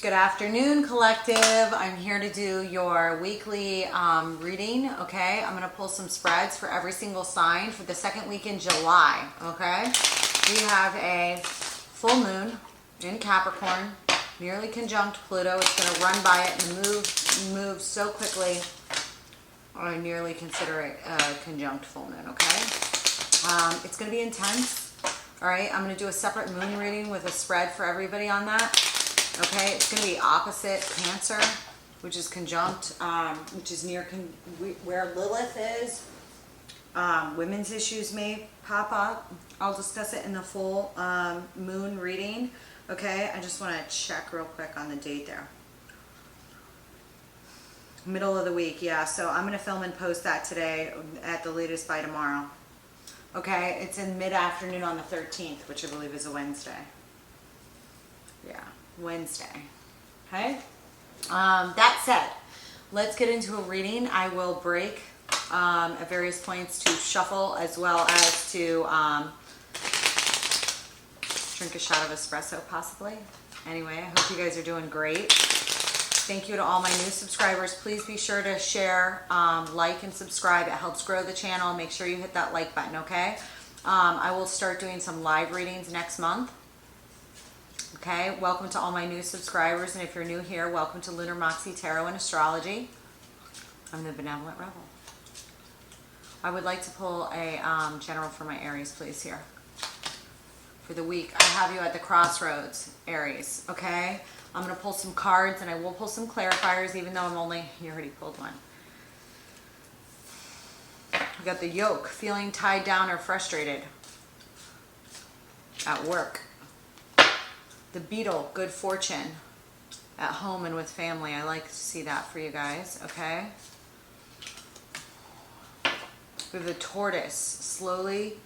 Good afternoon, collective. I'm here to do your weekly reading, okay? I'm going to pull some spreads for every single sign for the second week in July, okay? We have a full moon in Capricorn, nearly conjunct Pluto. It's going to run by it and move so quickly. I nearly consider it a conjunct full moon, okay? It's going to be intense, all right? I'm going to do a separate moon reading with a spread for everybody on that. Okay, it's going to be opposite Cancer, which is conjunct, which is near where Lilith is. Women's issues may pop up. I'll discuss it in the full moon reading. Okay, I just want to check real quick on the date there. Middle of the week, yeah. So I'm going to film and post that today at the latest by tomorrow. Okay, it's in mid-afternoon on the 13th, which I believe is a Wednesday. Yeah. Wednesday. Okay. That said, let's get into a reading. I will break at various points to shuffle as well as to drink a shot of espresso possibly. Anyway, I hope you guys are doing great. Thank you to all my new subscribers. Please be sure to share, like, and subscribe. It helps grow the channel. Make sure you hit that like button, okay? I will start doing some live readings next month. Okay, welcome to all my new subscribers, and if you're new here, welcome to Lunar Moxie Tarot and Astrology. I'm the Benevolent Rebel. I would like to pull a general for my Aries, please, here. For the week, I have you at the crossroads, Aries, okay? I'm going to pull some cards, and I will pull some clarifiers, even though you already pulled one. We got the yoke, feeling tied down or frustrated at work. The beetle, good fortune at home and with family. I like to see that for you guys, okay? We have the tortoise, slowly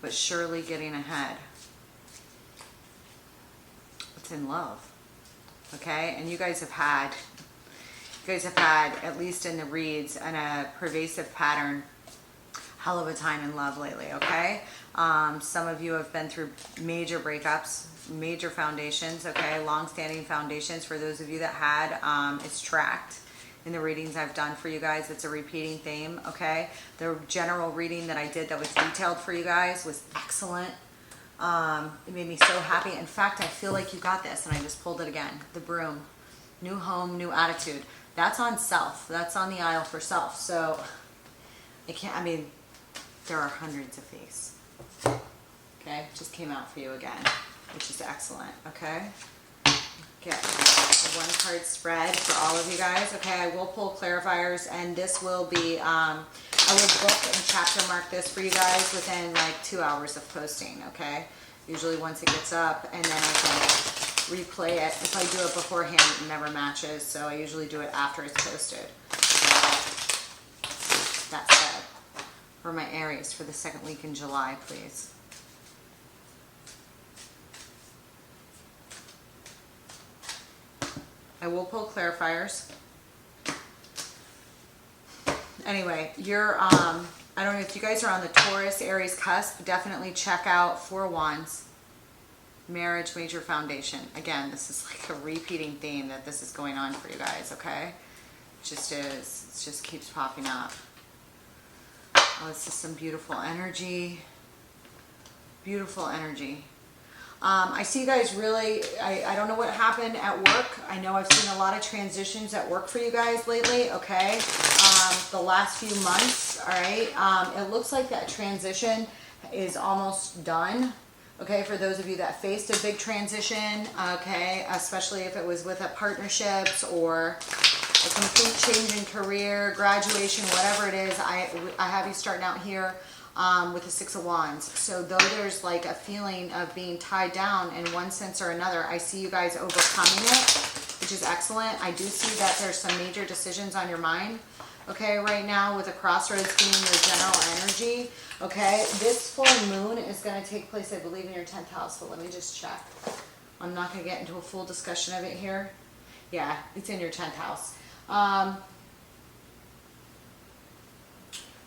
but surely getting ahead. It's in love, okay? And you guys have had, at least in the reads, and a pervasive pattern, hell of a time in love lately, okay? Some of you have been through major breakups, major foundations, okay, long-standing foundations. For those of you that had, it's tracked in the readings I've done for you guys. It's a repeating theme, okay? The general reading that I did that was detailed for you guys was excellent. It made me so happy. In fact, I feel like you got this, and I just pulled it again. The broom, new home, new attitude. That's on self. That's on the aisle for self. So there are hundreds of these. Okay, just came out for you again, which is excellent, okay? Get a one card spread for all of you guys, okay? I will pull clarifiers, and this will be, I will book and chapter mark this for you guys within like 2 hours of posting, okay? Usually once it gets up, and then I can replay it. If I do it beforehand, it never matches, so I usually do it after it's posted. That said, for my Aries for the second week in July, please. I will pull clarifiers. Anyway, you're, I don't know if you guys are on the Taurus, Aries cusp, definitely check out Four Wands, Marriage, Major Foundation. Again, this is like a repeating theme that this is going on for you guys, okay? It just is. It just keeps popping up. Oh, this is some beautiful energy. Beautiful energy. I see you guys really, I don't know what happened at work. I know I've seen a lot of transitions at work for you guys lately, okay? The last few months, all right? It looks like that transition is almost done, okay? For those of you that faced a big transition, okay? Especially if it was with a partnerships or a complete change in career, graduation, whatever it is, I have you starting out here with the Six of Wands. So though there's like a feeling of being tied down in one sense or another, I see you guys overcoming it, which is excellent. I do see that there's some major decisions on your mind, okay, right now, with the crossroads being your general energy, okay? This full moon is going to take place, I believe, in your 10th house, but let me just check. I'm not going to get into a full discussion of it here. Yeah, it's in your 10th house.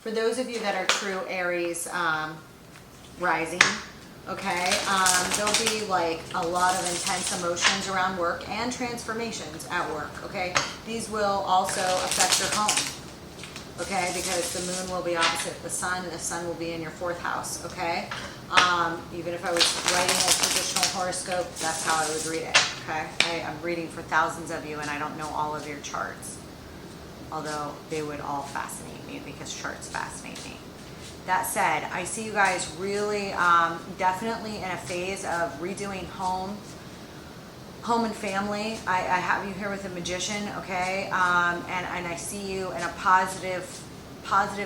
For those of you that are true Aries rising, okay? There'll be like a lot of intense emotions around work and transformations at work, okay? These will also affect your home, okay? Because the moon will be opposite the sun will be in your 4th house, okay? Even if I was writing a traditional horoscope, that's how I would read it, okay? I'm reading for thousands of you and I don't know all of your charts, although they would all fascinate me because charts fascinate me. That said, I see you guys really definitely in a phase of redoing home and family. I have you here with a Magician, okay? And I see you in a positive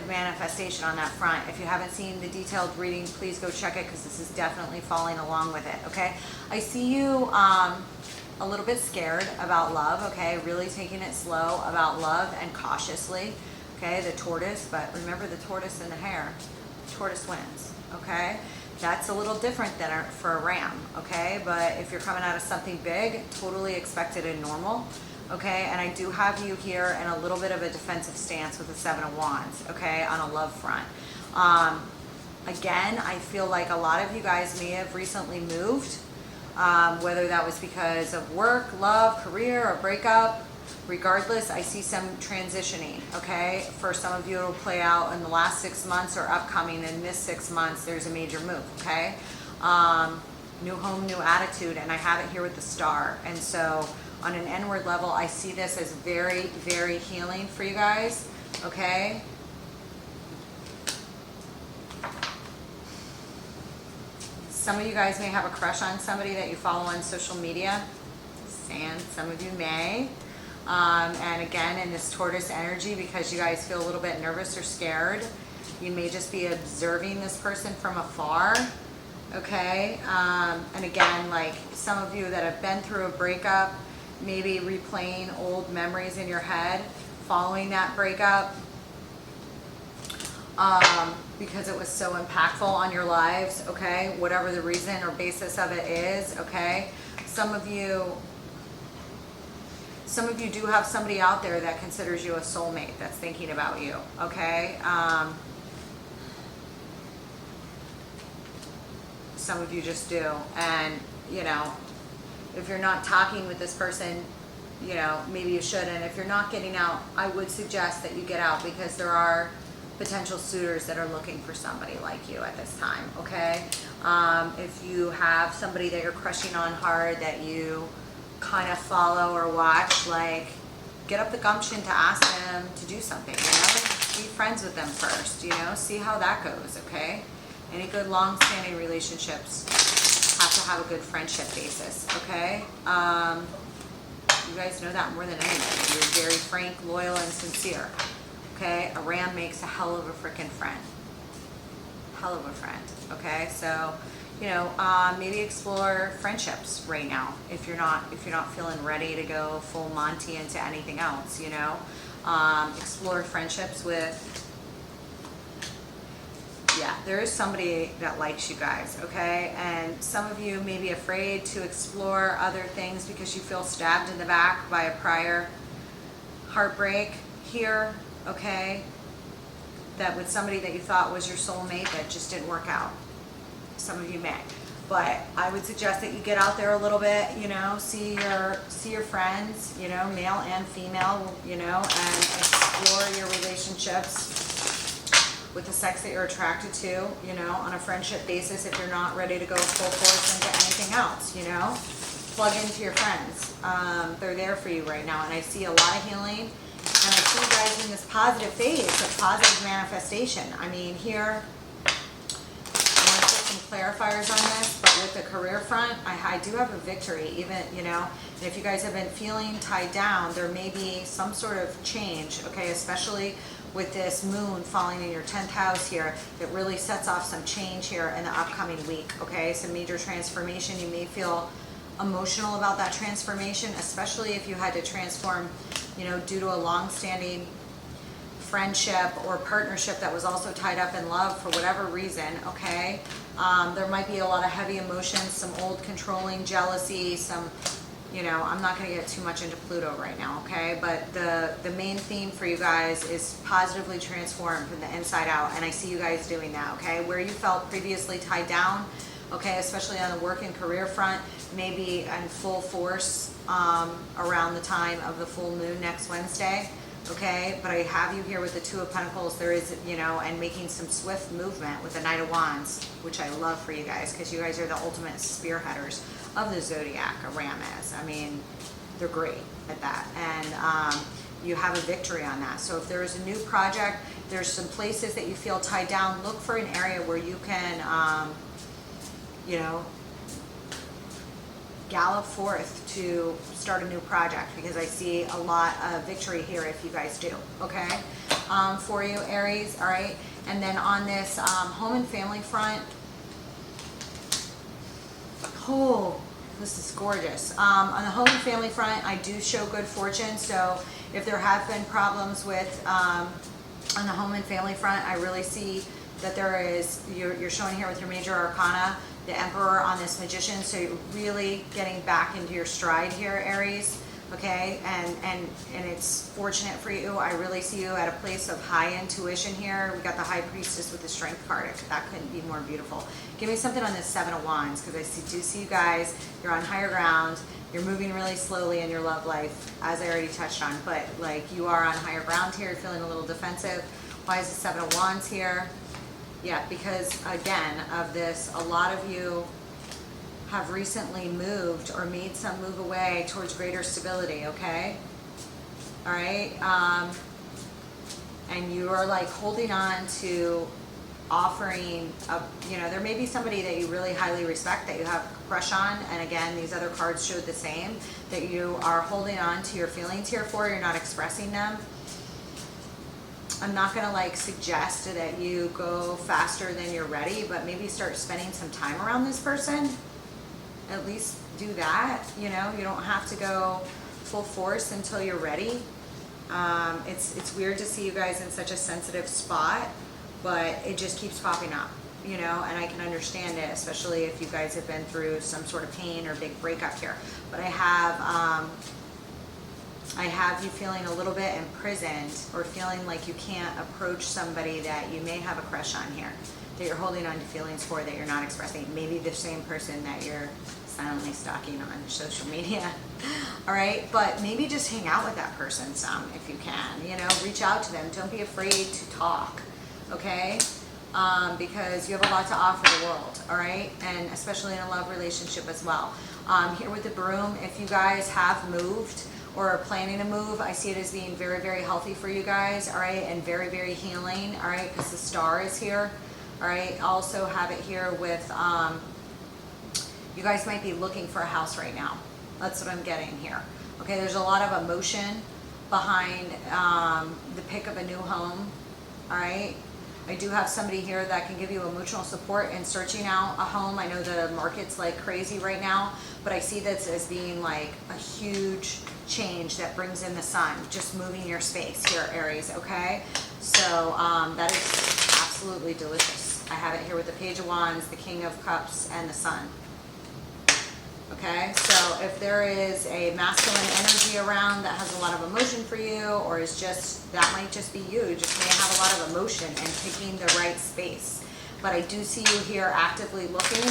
manifestation on that front. If you haven't seen the detailed reading, please go check it because this is definitely falling along with it, okay? I see you a little bit scared about love, okay? Really taking it slow about love and cautiously, okay? The tortoise, but remember the tortoise and the hare. The tortoise wins, okay? That's a little different than for a ram, okay? But if you're coming out of something big, totally expected and normal, okay? And I do have you here in a little bit of a defensive stance with the 7 of Wands, okay, on a love front. Again, I feel like a lot of you guys may have recently moved, whether that was because of work, love, career, or breakup. Regardless, I see some transitioning, okay? For some of you, it'll play out in the last 6 months or upcoming. In this 6 months, there's a major move, okay? New home, new attitude, and I have it here with the star. And so on an inward level, I see this as very, very healing for you guys, okay? Some of you guys may have a crush on somebody that you follow on social media, and some of you may. And again, in this tortoise energy, because you guys feel a little bit nervous or scared, you may just be observing this person from afar, okay? And again, like some of you that have been through a breakup, maybe replaying old memories in your head following that breakup, because it was so impactful on your lives, okay? Whatever the reason or basis of it is, okay? Some of you do have somebody out there that considers you a soulmate, that's thinking about you, okay? Some of you just do. And, you know, if you're not talking with this person, you know, maybe you should. And if you're not getting out, I would suggest that you get out, because there are potential suitors that are looking for somebody like you at this time, okay? If you have somebody that you're crushing on hard that you kind of follow or watch, like, get up the gumption to ask them to do something, you know? Be friends with them first, you know? See how that goes, okay? Any good long-standing relationships have to have a good friendship basis, okay? You guys know that more than anybody. You're very frank, loyal, and sincere, okay? A ram makes a hell of a freaking friend. Hell of a friend, okay? So, you know, maybe explore friendships right now if you're not feeling ready to go full Monty into anything else, you know. Explore friendships with, yeah, there is somebody that likes you guys, okay? And some of you may be afraid to explore other things because you feel stabbed in the back by a prior heartbreak here, okay? That with somebody that you thought was your soulmate that just didn't work out. Some of you may, but I would suggest that you get out there a little bit, you know, see your friends, you know, male and female, you know, and explore your relationships with the sex that you're attracted to, you know, on a friendship basis. If you're not ready to go full force into anything else, you know, plug into your friends. They're there for you right now, and I see a lot of healing, and I see you guys in this positive phase of positive manifestation. I mean, here, clarifiers on this, but with the career front, I do have a victory, even, you know, and if you guys have been feeling tied down, there may be some sort of change, okay, especially with this moon falling in your 10th house here, that really sets off some change here in the upcoming week, okay, some major transformation. You may feel emotional about that transformation, especially if you had to transform, you know, due to a long-standing friendship or partnership that was also tied up in love for whatever reason, okay? There might be a lot of heavy emotions, some old controlling jealousy, some, you know, I'm not going to get too much into Pluto right now, okay? But the main theme for you guys is positively transform from the inside out, and I see you guys doing that, okay? Where you felt previously tied down, okay, especially on the work and career front, maybe in full force around the time of the full moon next Wednesday, okay? But I have you here with the Two of Pentacles. There is, you know, and making some swift movement with the Knight of Wands, which I love for you guys, because you guys are the ultimate spearheaders of the zodiac, ARIES. I mean, they're great at that. And you have a victory on that. So if there is a new project, there's some places that you feel tied down, look for an area where you can, you know, gallop forth to start a new project, because I see a lot of victory here if you guys do, okay, for you, Aries, all right? And then on this home and family front, oh, this is gorgeous. On the home and family front, I do show good fortune. So if there have been problems with, on the home and family front, I really see that there is, you're showing here with your major arcana, the Emperor on this Magician. So you're really getting back into your stride here, Aries. Okay, and it's fortunate for you. I really see you at a place of high intuition here. We got the High Priestess with the Strength card. That couldn't be more beautiful. Give me something on this Seven of Wands, because I do see you guys. You're on higher ground. You're moving really slowly in your love life, as I already touched on. But like, you are on higher ground here. You're feeling a little defensive. Why is the Seven of Wands here? Yeah, because again, of this, a lot of you have recently moved or made some move away towards greater stability, okay? All right, and you are like holding on to offering a, you know, there may be somebody that you really highly respect that you have a crush on, and again, these other cards showed the same, that you are holding on to your feelings here for, you're not expressing them. I'm not gonna like suggest that you go faster than you're ready, but maybe start spending some time around this person. At least do that, you know, you don't have to go full force until you're ready. It's weird to see you guys in such a sensitive spot, but it just keeps popping up, you know, and I can understand it, especially if you guys have been through some sort of pain or big breakup here. But I have you feeling a little bit imprisoned, or feeling like you can't approach somebody that you may have a crush on here, that you're holding on to feelings for, that you're not expressing. Maybe the same person that you're silently stalking on social media. All right, but maybe just hang out with that person some if you can, you know, reach out to them. Don't be afraid to talk, okay? Because you have a lot to offer the world, all right? And especially in a love relationship as well. Here with the Broom, if you guys have moved or are planning to move, I see it as being very, very healthy for you guys, all right? And very, very healing, all right? Because the Star is here. All right, also have it here with, you guys might be looking for a house right now. That's what I'm getting here. Okay, there's a lot of emotion behind the pick of a new home. All right, I do have somebody here that can give you emotional support in searching out a home. I know the market's like crazy right now, but I see this as being like a huge change that brings in the sun, just moving your space here, Aries, okay? So that is absolutely delicious. I have it here with the Page of Wands, the King of Cups, and the Sun. Okay, so if there is a masculine energy around that has a lot of emotion for you, or is just, that might just be you, you just may have a lot of emotion and picking the right space. But I do see you here actively looking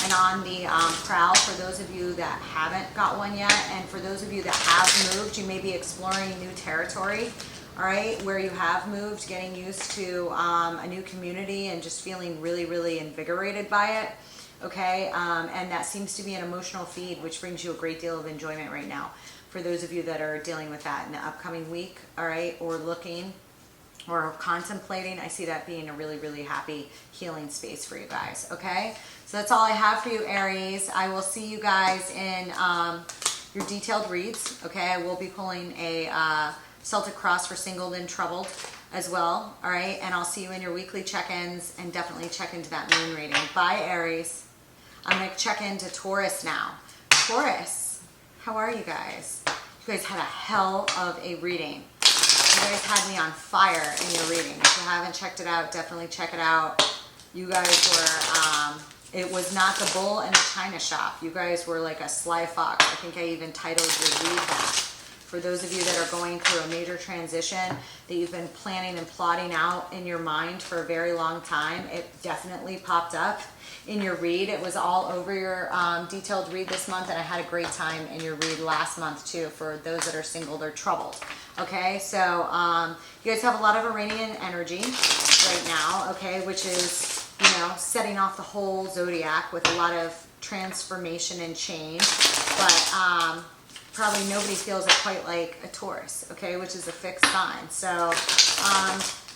and on the prowl for those of you that haven't got one yet, and for those of you that have moved, you may be exploring new territory. All right, where you have moved, getting used to a new community and just feeling really, really invigorated by it, okay? And that seems to be an emotional feed, which brings you a great deal of enjoyment right now. For those of you that are dealing with that in the upcoming week, all right, or looking or contemplating, I see that being a really, really happy healing space for you guys, okay? So that's all I have for you, Aries. I will see you guys in your detailed reads, okay? I will be pulling a Celtic Cross for Singled and Troubled as well, all right? And I'll see you in your weekly check-ins, and definitely check into that moon reading. Bye, Aries. I'm going to check into Taurus now. Taurus, how are you guys? You guys had a hell of a reading. You guys had me on fire in your reading. If you haven't checked it out, definitely check it out. You guys were, it was not the bull in the china shop. You guys were like a sly fox. I think I even titled your read that. For those of you that are going through a major transition that you've been planning and plotting out in your mind for a very long time, it definitely popped up in your read. It was all over your detailed read this month, and I had a great time in your read last month too for those that are single or troubled. Okay, so you guys have a lot of Iranian energy right now, okay, which is, you know, setting off the whole zodiac with a lot of transformation and change, but probably nobody feels it quite like a Taurus, okay, which is a fixed sign. So,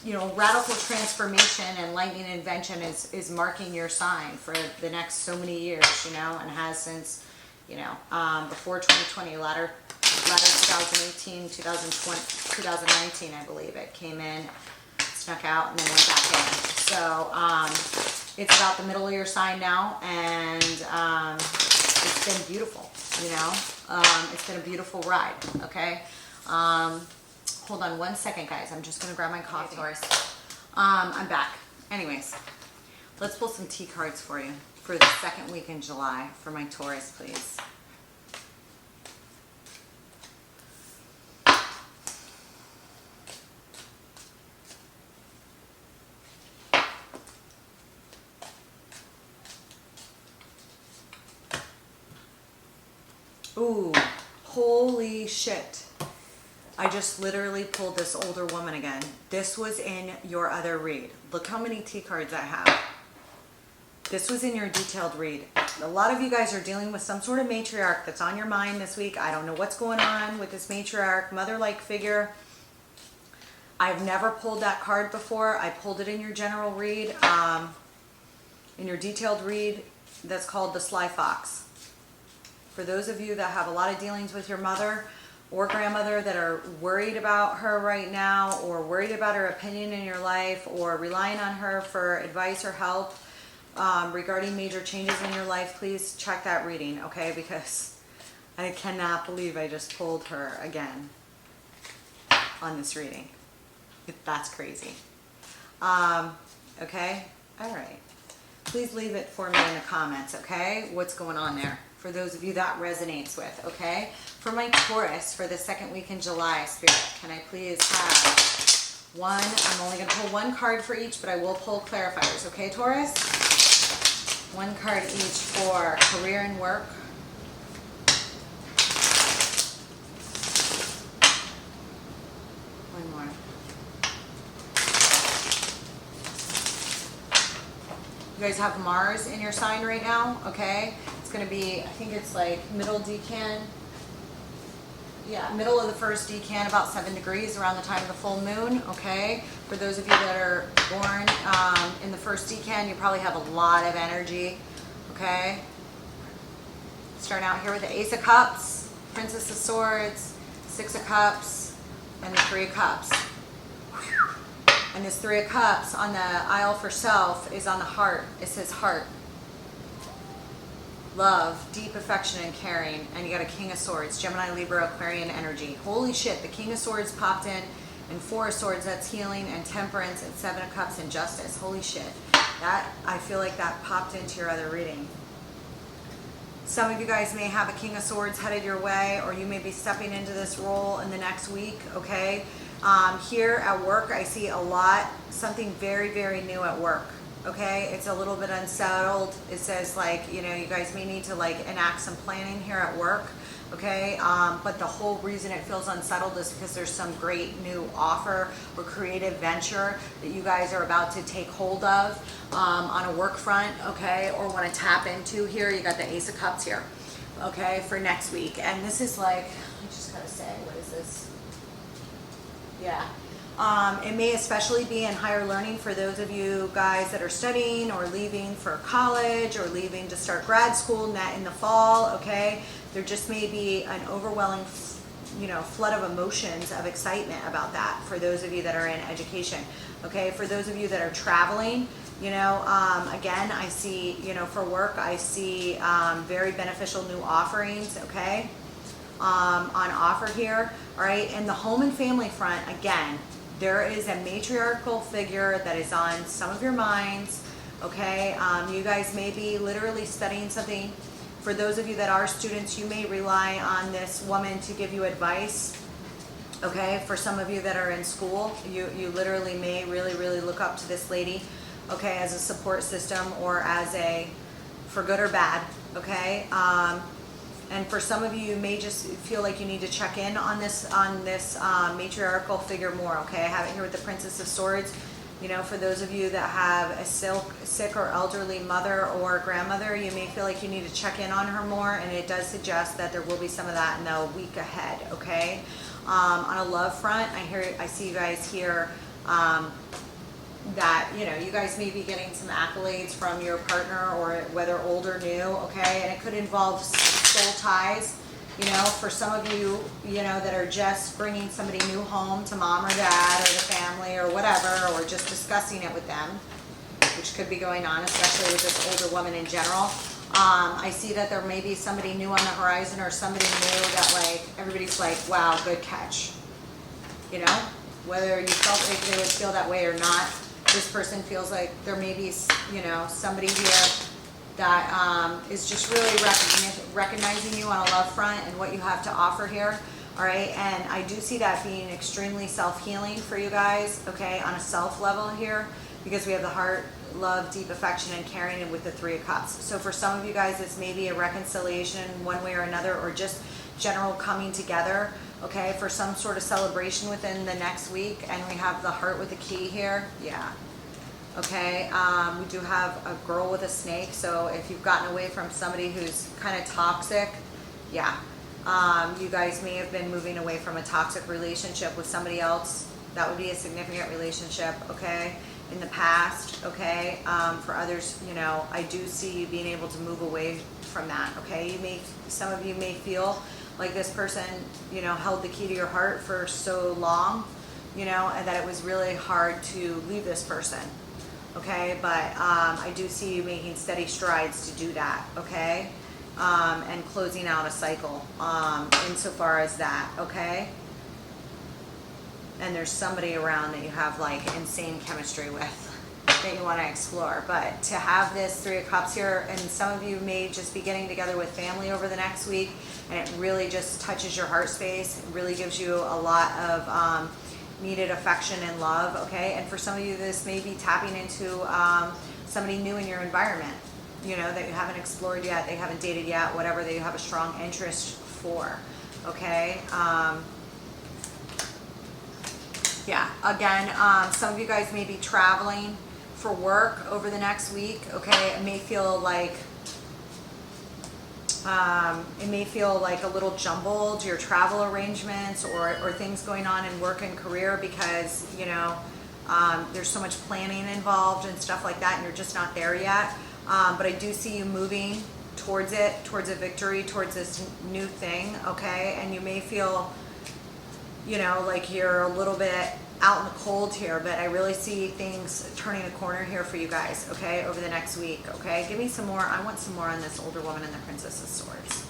you know, radical transformation and lightning invention is marking your sign for the next so many years, you know, and has since, you know, before 2020, latter 2018, 2020, 2019, I believe it came in, snuck out, and then went back in. So it's about the middle of your sign now, and it's been beautiful, you know. It's been a beautiful ride, okay? Hold on one second, guys. I'm just going to grab my coffee. Taurus. I'm back. Anyways, let's pull some T cards for you for the second week in July for my Taurus, please. Ooh, holy shit. I just literally pulled this older woman again. This was in your other read. Look how many T cards I have. This was in your detailed read. A lot of you guys are dealing with some sort of matriarch that's on your mind this week. I don't know what's going on with this matriarch, mother-like figure. I've never pulled that card before. I pulled it in your general read, in your detailed read. That's called the Sly Fox. For those of you that have a lot of dealings with your mother or grandmother that are worried about her right now, or worried about her opinion in your life, or relying on her for advice or help regarding major changes in your life, please check that reading, okay? Because I cannot believe I just pulled her again on this reading. That's crazy. Okay? All right. Please leave it for me in the comments, okay? What's going on there? For those of you that resonates with, okay? For my Taurus, for the second week in July, Spirit, can I please have one? I'm only going to pull one card for each, but I will pull clarifiers, okay, Taurus? One card each for career and work. One more. You guys have Mars in your sign right now, okay? It's going to be, I think it's like middle decan. Yeah, middle of the first decan, about 7 degrees around the time of the full moon, okay? For those of you that are born in the first decan, you probably have a lot of energy, okay? Starting out here with the Ace of Cups, Princess of Swords, Six of Cups, and the Three of Cups. And this Three of Cups on the aisle for self is on the heart. It says heart. Love, deep affection and caring. And you got a King of Swords, Gemini, Libra, Aquarian energy. Holy shit, the King of Swords popped in, and Four of Swords, that's healing and temperance, and Seven of Cups and justice. Holy shit. That, I feel like that popped into your other reading. Some of you guys may have a King of Swords headed your way, or you may be stepping into this role in the next week, okay? Here at work, I see a lot, something very, very new at work. Okay, it's a little bit unsettled. It says, like, you know, you guys may need to like enact some planning here at work, okay? But the whole reason it feels unsettled is because there's some great new offer or creative venture that you guys are about to take hold of on a work front, okay? Or want to tap into here. You got the Ace of Cups here, okay, for next week. And this is like, I just gotta say, what is this? Yeah. It may especially be in higher learning for those of you guys that are studying or leaving for college or leaving to start grad school in the fall, okay? There just may be an overwhelming, you know, flood of emotions, of excitement about that for those of you that are in education, okay? For those of you that are traveling, you know, again, I see, you know, for work, I see very beneficial new offerings, okay, on offer here, all right? And the home and family front, again, there is a matriarchal figure that is on some of your minds, okay? You guys may be literally studying something. For those of you that are students, you may rely on this woman to give you advice Okay, for some of you that are in school, you literally may really look up to this lady, okay, as a support system or as a, for good or bad, okay? And for some of you, you may just feel like you need to check in on this matriarchal figure more, okay? I have it here with the Princess of Swords. You know, for those of you that have a sick or elderly mother or grandmother, you may feel like you need to check in on her more, and it does suggest that there will be some of that in the week ahead, okay? On a love front, I see you guys here that, you know, you guys may be getting some accolades from your partner, or whether old or new, okay? And it could involve soul ties, you know, for some of you, you know, that are just bringing somebody new home to mom or dad or the family or whatever, or just discussing it with them, which could be going on, especially with this older woman in general. I see that there may be somebody new on the horizon, or somebody new that, like, everybody's like, wow, good catch. You know, whether you felt like they would feel that way or not, this person feels like there may be, you know, somebody here that is just really recognizing you on a love front and what you have to offer here. All right, and I do see that being extremely self-healing for you guys, okay, on a self level here, because we have the heart, love, deep affection, and caring, and with the Three of Cups. So for some of you guys, this may be a reconciliation one way or another, or just general coming together, okay, for some sort of celebration within the next week. And we have the heart with the key here. Yeah. Okay, we do have a girl with a snake, so if you've gotten away from somebody who's kind of toxic, yeah, you guys may have been moving away from a toxic relationship with somebody else. That would be a significant relationship, okay, in the past, okay. For others, you know, I do see you being able to move away from that, okay. Some of you may feel like this person, you know, held the key to your heart for so long, you know, and that it was really hard to leave this person. Okay, but I do see you making steady strides to do that, okay? And closing out a cycle insofar as that, okay? And there's somebody around that you have like insane chemistry with that you want to explore. But to have this Three of Cups here, and some of you may just be getting together with family over the next week, and it really just touches your heart space. It really gives you a lot of needed affection and love, okay? And for some of you, this may be tapping into somebody new in your environment, you know, that you haven't explored yet, they haven't dated yet, whatever, that you have a strong interest for, okay? Yeah, again, some of you guys may be traveling for work over the next week, okay? It may feel like a little jumbled, your travel arrangements or things going on in work and career, because, you know, there's so much planning involved and stuff like that, and you're just not there yet. But I do see you moving towards it, towards a victory, towards this new thing, okay? And you may feel, you know, like you're a little bit out in the cold here, but I really see things turning a corner here for you guys, okay, over the next week, okay? Give me some more. I want some more on this older woman and the Princess of Swords.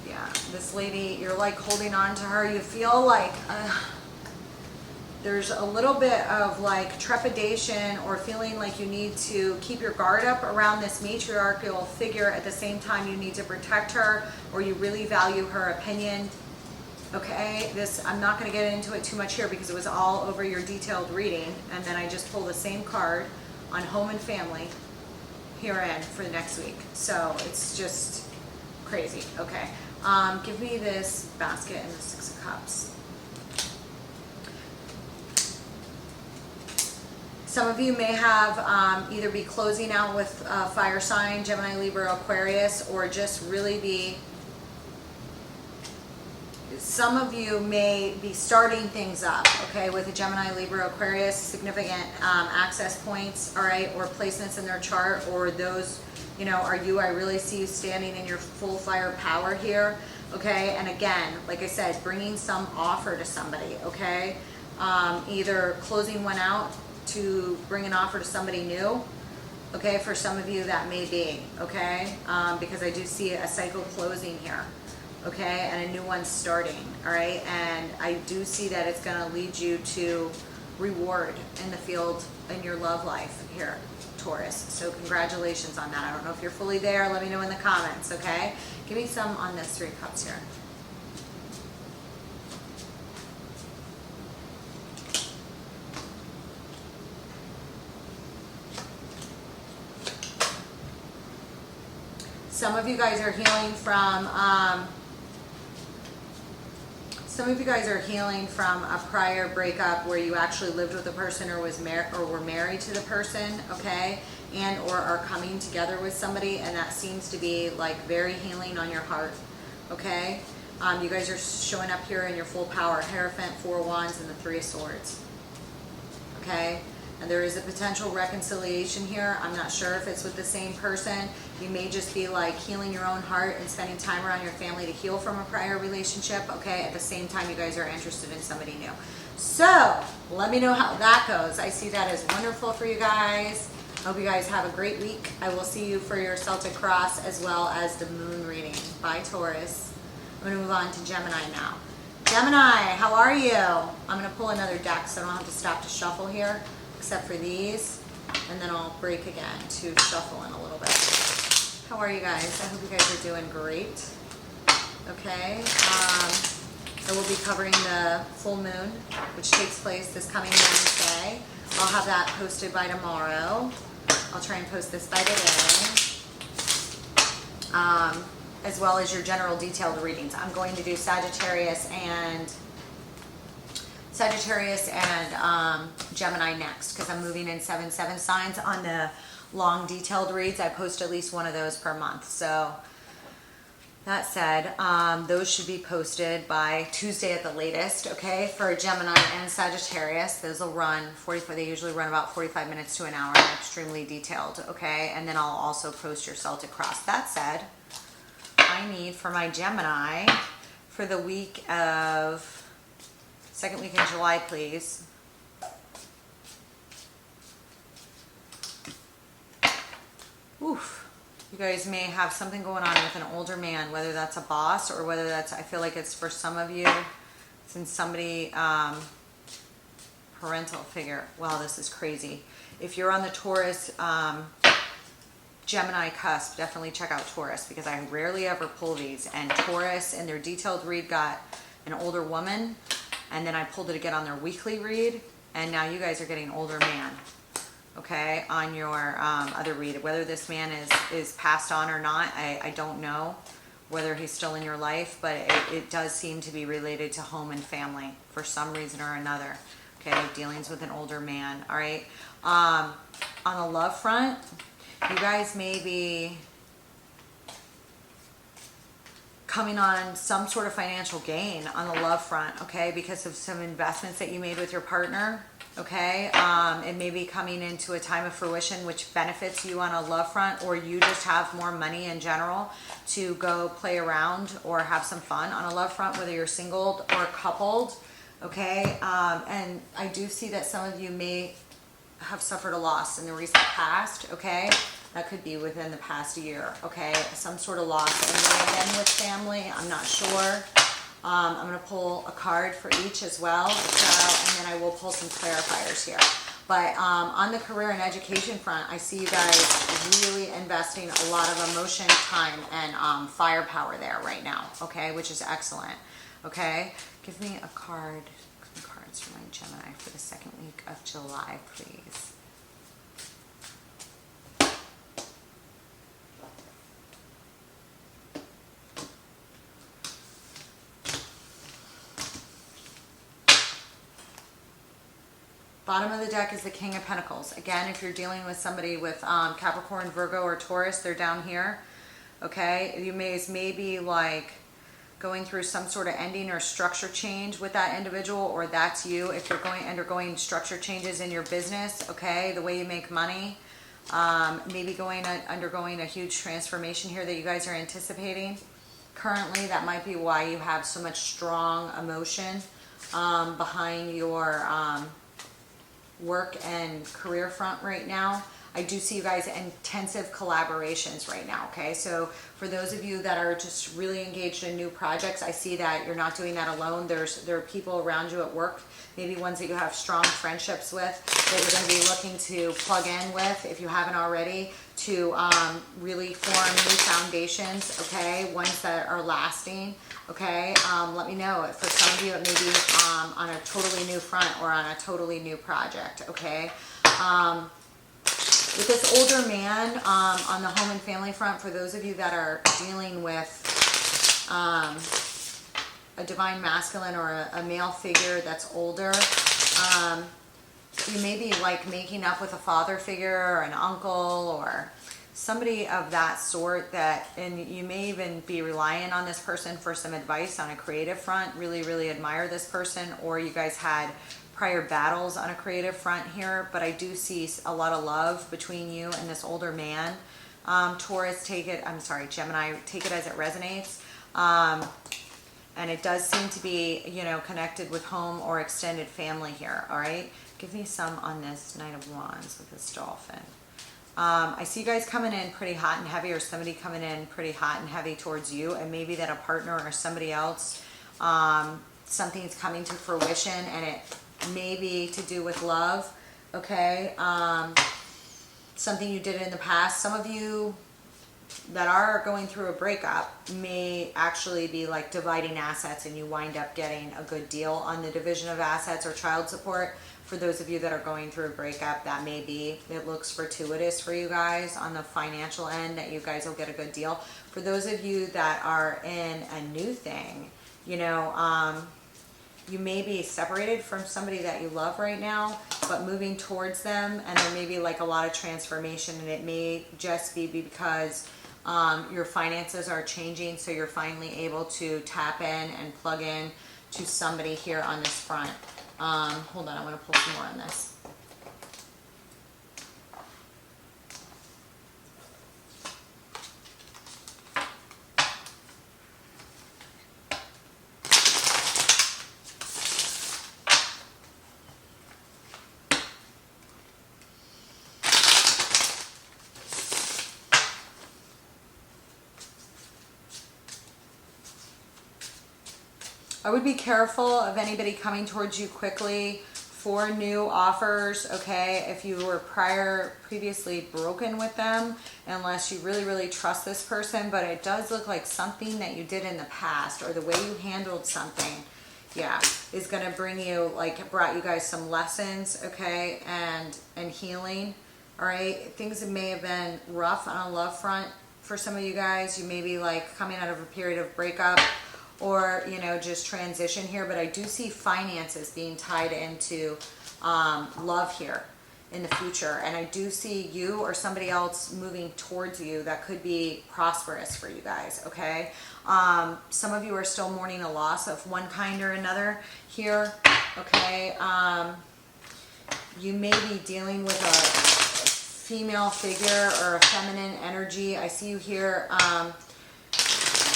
Yeah, this lady, you're like holding on to her. You feel like there's a little bit of like trepidation, or feeling like you need to keep your guard up around this matriarchal figure. At the same time, you need to protect her, or you really value her opinion. Okay, this, I'm not going to get into it too much here because it was all over your detailed reading, and then I just pulled the same card on home and family herein for the next week. So it's just crazy. Okay, give me this basket and the Six of Cups. Some of you may have either be closing out with fire sign, Gemini, Libra, Aquarius, or just really be, some of you may be starting things up, okay, with a Gemini, Libra, Aquarius, significant access points, all right, or placements in their chart, or those, you know, are you, I really see you standing in your full fire power here, okay? And again, like I said, bringing some offer to somebody, okay? Either closing one out to bring an offer to somebody new, okay? For some of you that may be, okay? Because I do see a cycle closing here, okay, and a new one starting, all right? And I do see that it's going to lead you to reward in the field in your love life here, Taurus. So congratulations on that. I don't know if you're fully there. Let me know in the comments, okay? Give me some on this Three of Cups here. Some of you guys are healing from, a prior breakup where you actually lived with a person or were married to the person, okay? And or are coming together with somebody, and that seems to be like very healing on your heart, okay? You guys are showing up here in your full power, Hierophant, 4 Wands, and the 3 of Swords, okay? And there is a potential reconciliation here. I'm not sure if it's with the same person. You may just be like healing your own heart and spending time around your family to heal from a prior relationship, okay? At the same time, you guys are interested in somebody new. So, let me know how that goes. I see that as wonderful for you guys. Hope you guys have a great week. I will see you for your Celtic Cross as well as the moon reading. Bye, Taurus. I'm going to move on to Gemini now. Gemini, how are you? I'm going to pull another deck so I don't have to stop to shuffle here, except for these, and then I'll break again to shuffle in a little bit. How are you guys? I hope you guys are doing great. Okay, I will be covering the full moon, which takes place this coming Wednesday. I'll have that posted by tomorrow. I'll try and post this by today. As well as your general detailed readings. I'm going to do Sagittarius and Gemini next, because I'm moving in 7/7 signs on the long detailed reads. I post at least one of those per month. So that said, those should be posted by Tuesday at the latest, okay? For Gemini and Sagittarius, those will run 45, they usually run about 45 minutes to an hour, and extremely detailed, okay? And then I'll also post your Celtic Cross. That said, I need for my Gemini for the week of, second week in July, please. Oof. You guys may have something going on with an older man, whether that's a boss or whether that's, I feel like it's for some of you, since somebody, parental figure. Wow, this is crazy. If you're on the Taurus, Gemini cusp, definitely check out Taurus, because I rarely ever pull these. And Taurus in their detailed read got an older woman, and then I pulled it again on their weekly read, and now you guys are getting older man, okay, on your other read. Whether this man is passed on or not, I don't know whether he's still in your life, but it does seem to be related to home and family for some reason or another, okay, dealings with an older man, all right? On the love front, you guys may be coming on some sort of financial gain on the love front, okay, because of some investments that you made with your partner, okay? It may be coming into a time of fruition which benefits you on a love front, or you just have more money in general to go play around or have some fun on a love front, whether you're single or coupled, okay? And I do see that some of you may have suffered a loss in the recent past, okay? That could be within the past year, okay? Some sort of loss. It may have been with family, I'm not sure. I'm gonna pull a card for each as well, so, and then I will pull some clarifiers here. But on the career and education front, I see you guys really investing a lot of emotion, time, and firepower there right now, okay? Which is excellent, okay? Give me a card. Cards for my Gemini for the second week of July, please. Bottom of the deck is the King of Pentacles. Again, if you're dealing with somebody with Capricorn, Virgo, or Taurus, they're down here, okay? You may be like going through some sort of ending or structure change with that individual, or that's you if you're undergoing structure changes in your business, okay, the way you make money, maybe undergoing a huge transformation here that you guys are anticipating. Currently, that might be why you have so much strong emotion behind your work and career front right now. I do see you guys intensive collaborations right now, okay? So for those of you that are just really engaged in new projects, I see that you're not doing that alone. There are people around you at work, maybe ones that you have strong friendships with, that you're going to be looking to plug in with, if you haven't already, to really form new foundations, okay? Ones that are lasting, okay? Let me know. For some of you, it may be on a totally new front or on a totally new project, okay? With this older man on the home and family front, for those of you that are dealing with a divine masculine or a male figure that's older, you may be like making up with a father figure or an uncle or somebody of that sort, that, and you may even be relying on this person for some advice on a creative front. Really, really admire this person, or you guys had prior battles on a creative front here, but I do see a lot of love between you and this older man. Taurus, Gemini, take it as it resonates. And it does seem to be, you know, connected with home or extended family here, all right? Give me some on this Knight of Wands with this dolphin. I see you guys coming in pretty hot and heavy, or somebody coming in pretty hot and heavy towards you, and maybe that a partner or somebody else, something's coming to fruition, and it may be to do with love, okay? Something you did in the past. Some of you that are going through a breakup may actually be like dividing assets, and you wind up getting a good deal on the division of assets or child support. For those of you that are going through a breakup, that may be, it looks fortuitous for you guys on the financial end, that you guys will get a good deal. For those of you that are in a new thing, you know, you may be separated from somebody that you love right now, but moving towards them, and there may be like a lot of transformation, and it may just be because your finances are changing, so you're finally able to tap in and plug in to somebody here on this front. Hold on, I want to pull some more on this. I would be careful of anybody coming towards you quickly for new offers, okay? If you were previously broken with them, unless you really, really trust this person, but it does look like something that you did in the past, or the way you handled something, yeah, is gonna bring you, like, brought you guys some lessons, okay, and healing, all right? Things that may have been rough on a love front for some of you guys. You may be like coming out of a period of breakup, or, you know, just transition here, but I do see finances being tied into love here in the future, and I do see you or somebody else moving towards you that could be prosperous for you guys, okay? Some of you are still mourning a loss of one kind or another here, okay? You may be dealing with a female figure or a feminine energy. I see you here.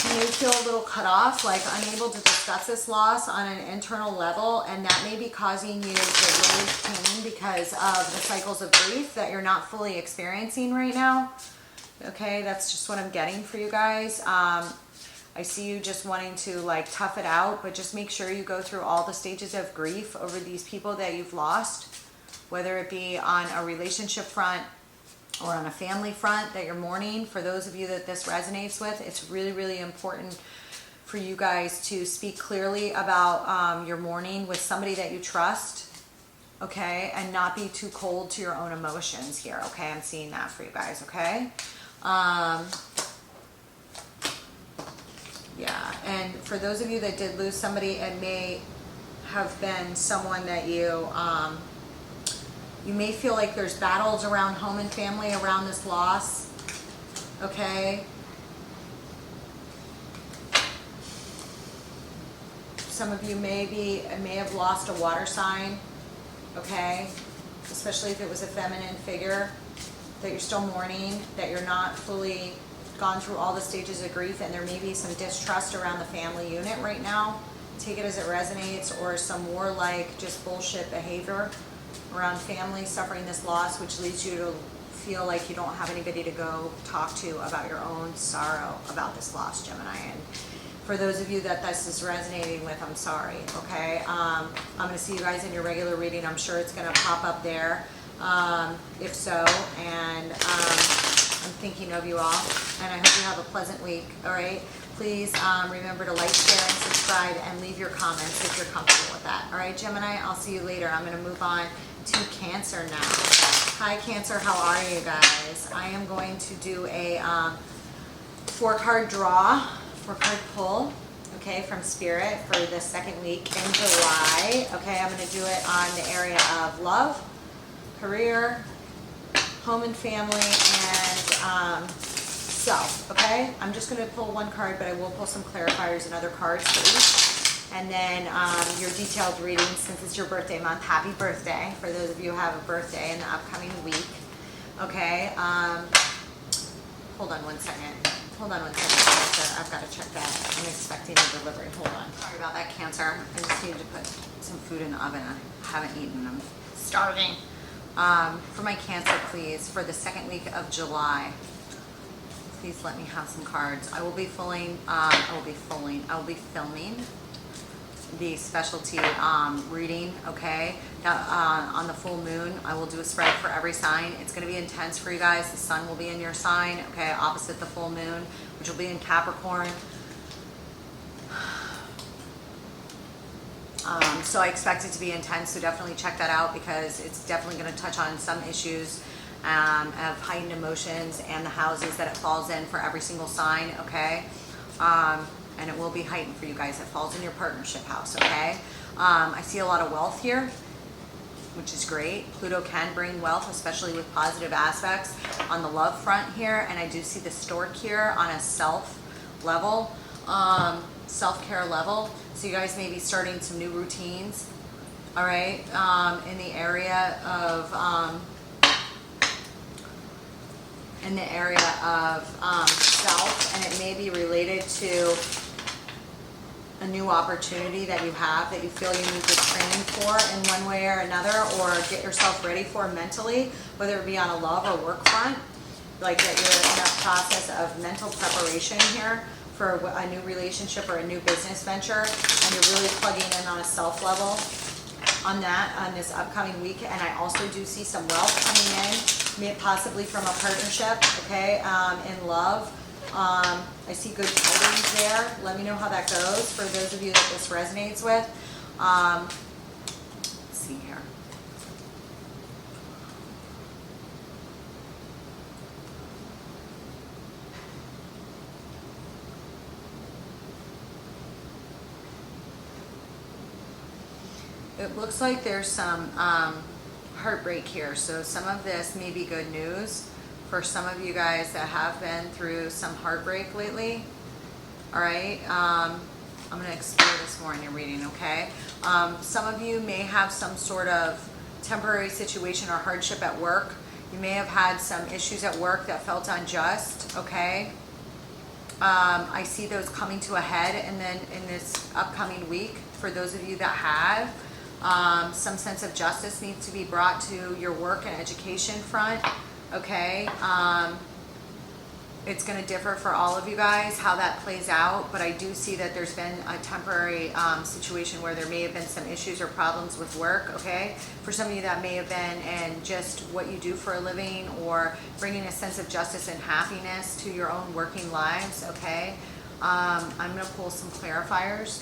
You may feel a little cut off, like unable to discuss this loss on an internal level, and that may be causing you to raise pain because of the cycles of grief that you're not fully experiencing right now. Okay, that's just what I'm getting for you guys. I see you just wanting to like tough it out, but just make sure you go through all the stages of grief over these people that you've lost, whether it be on a relationship front or on a family front that you're mourning. For those of you that this resonates with, it's really, really important for you guys to speak clearly about your mourning with somebody that you trust, okay? And not be too cold to your own emotions here, okay? I'm seeing that for you guys, okay? Yeah, and for those of you that did lose somebody, it may have been someone that you may feel like there's battles around home and family around this loss, okay? Some of you may have lost a water sign, okay? Especially if it was a feminine figure that you're still mourning, that you're not fully gone through all the stages of grief, and there may be some distrust around the family unit right now. Take it as it resonates, or some warlike, just bullshit behavior around family suffering this loss, which leads you to feel like you don't have anybody to go talk to about your own sorrow about this loss, Gemini. And for those of you that this is resonating with, I'm sorry, okay? I'm going to see you guys in your regular reading. I'm sure it's going to pop up there, if so, and I'm thinking of you all, and I hope you have a pleasant week, all right? Please remember to like, share, and subscribe, and leave your comments if you're comfortable with that. All right, Gemini, I'll see you later. I'm going to move on to Cancer now. Hi, Cancer. How are you guys? I am going to do a 4-card draw, 4-card pull, okay, from Spirit for the second week in July. Okay, I'm going to do it on the area of love, career, home and family, and self, okay? I'm just going to pull 1 card, but I will pull some clarifiers and other cards for each. And then your detailed reading, since it's your birthday month. Happy birthday for those of you who have a birthday in the upcoming week. Okay, hold on one second. Hold on one second. I've got to check that. I'm expecting a delivery. Hold on. Sorry about that, Cancer. I just need to put some food in the oven. I haven't eaten. I'm starving. For my Cancer, please, for the second week of July. Please let me have some cards. I will be filming the specialty reading, okay? Now, on the full moon, I will do a spread for every sign. It's going to be intense for you guys. The sun will be in your sign, okay, opposite the full moon, which will be in Capricorn. So I expect it to be intense, so definitely check that out, because it's definitely going to touch on some issues of heightened emotions and the houses that it falls in for every single sign, okay? And it will be heightened for you guys. It falls in your partnership house, okay? I see a lot of wealth here, which is great. Pluto can bring wealth, especially with positive aspects on the love front here. And I do see the stork here on a self level, self-care level. So you guys may be starting some new routines, all right, in the area of self, and it may be related to a new opportunity that you have that you feel you need to train for in one way or another, or get yourself ready for mentally, whether it be on a love or work front, like that you're in a process of mental preparation here for a new relationship or a new business venture, and you're really plugging in on a self level on that on this upcoming week. And I also do see some wealth coming in, possibly from a partnership, okay, in love. I see good tidings there. Let me know how that goes for those of you that this resonates with. Let's see here. It looks like there's some heartbreak here. So some of this may be good news for some of you guys that have been through some heartbreak lately. All right, I'm going to explore this more in your reading, okay? Some of you may have some sort of temporary situation or hardship at work. You may have had some issues at work that felt unjust, okay? I see those coming to a head, and then in this upcoming week, for those of you that have, some sense of justice needs to be brought to your work and education front, okay? It's going to differ for all of you guys how that plays out, but I do see that there's been a temporary situation where there may have been some issues or problems with work, okay? For some of you that may have been in just what you do for a living, or bringing a sense of justice and happiness to your own working lives, okay? I'm going to pull some clarifiers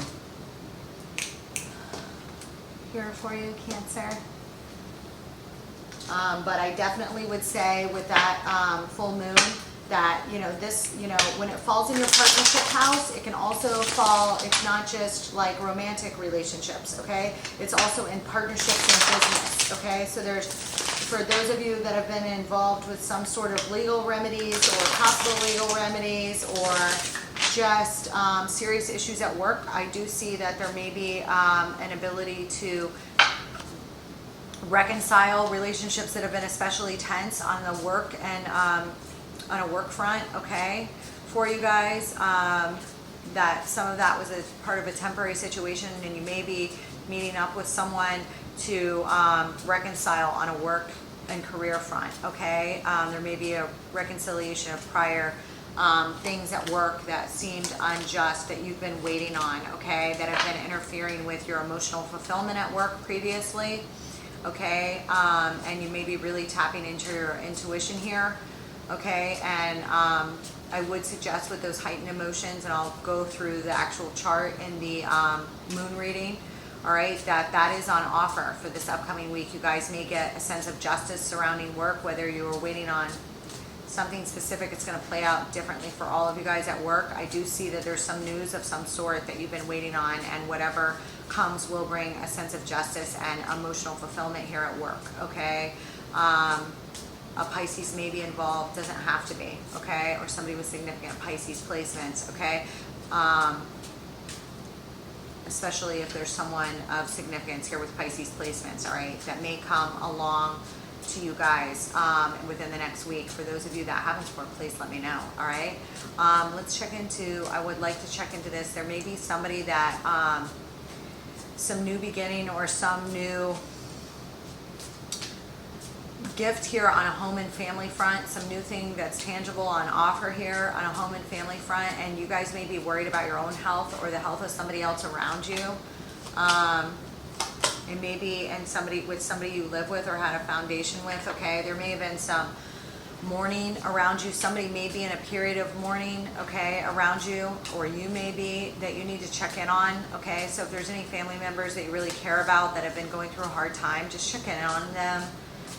here for you, Cancer. But I definitely would say with that full moon, that, you know, this, you know, when it falls in your partnership house, it can also fall, it's not just like romantic relationships, okay? It's also in partnerships and business, okay? So there's, for those of you that have been involved with some sort of legal remedies or possible legal remedies, or just serious issues at work, I do see that there may be an ability to reconcile relationships that have been especially tense on the work and on a work front, okay, for you guys. That some of that was a part of a temporary situation, and you may be meeting up with someone to reconcile on a work and career front, okay? There may be a reconciliation of prior things at work that seemed unjust that you've been waiting on, okay, that have been interfering with your emotional fulfillment at work previously, okay? And you may be really tapping into your intuition here, okay? And I would suggest with those heightened emotions, and I'll go through the actual chart in the moon reading, all right, that is on offer for this upcoming week. You guys may get a sense of justice surrounding work, whether you were waiting on something specific. It's going to play out differently for all of you guys at work. I do see that there's some news of some sort that you've been waiting on, and whatever comes will bring a sense of justice and emotional fulfillment here at work, okay? A Pisces may be involved, doesn't have to be, okay? Or somebody with significant Pisces placements, okay? Especially if there's someone of significance here with Pisces placements, all right? That may come along to you guys within the next week. For those of you that haven't scored, please let me know, all right? Let's check into, I would like to check into this. There may be somebody that, some new beginning or some new gift here on a home and family front, some new thing that's tangible on offer here on a home and family front, and you guys may be worried about your own health or the health of somebody else around you. It may be and somebody you live with or had a foundation with, okay? There may have been some mourning around you. Somebody may be in a period of mourning, okay, around you, or you may be, that you need to check in on, okay? So if there's any family members that you really care about that have been going through a hard time, just check in on them,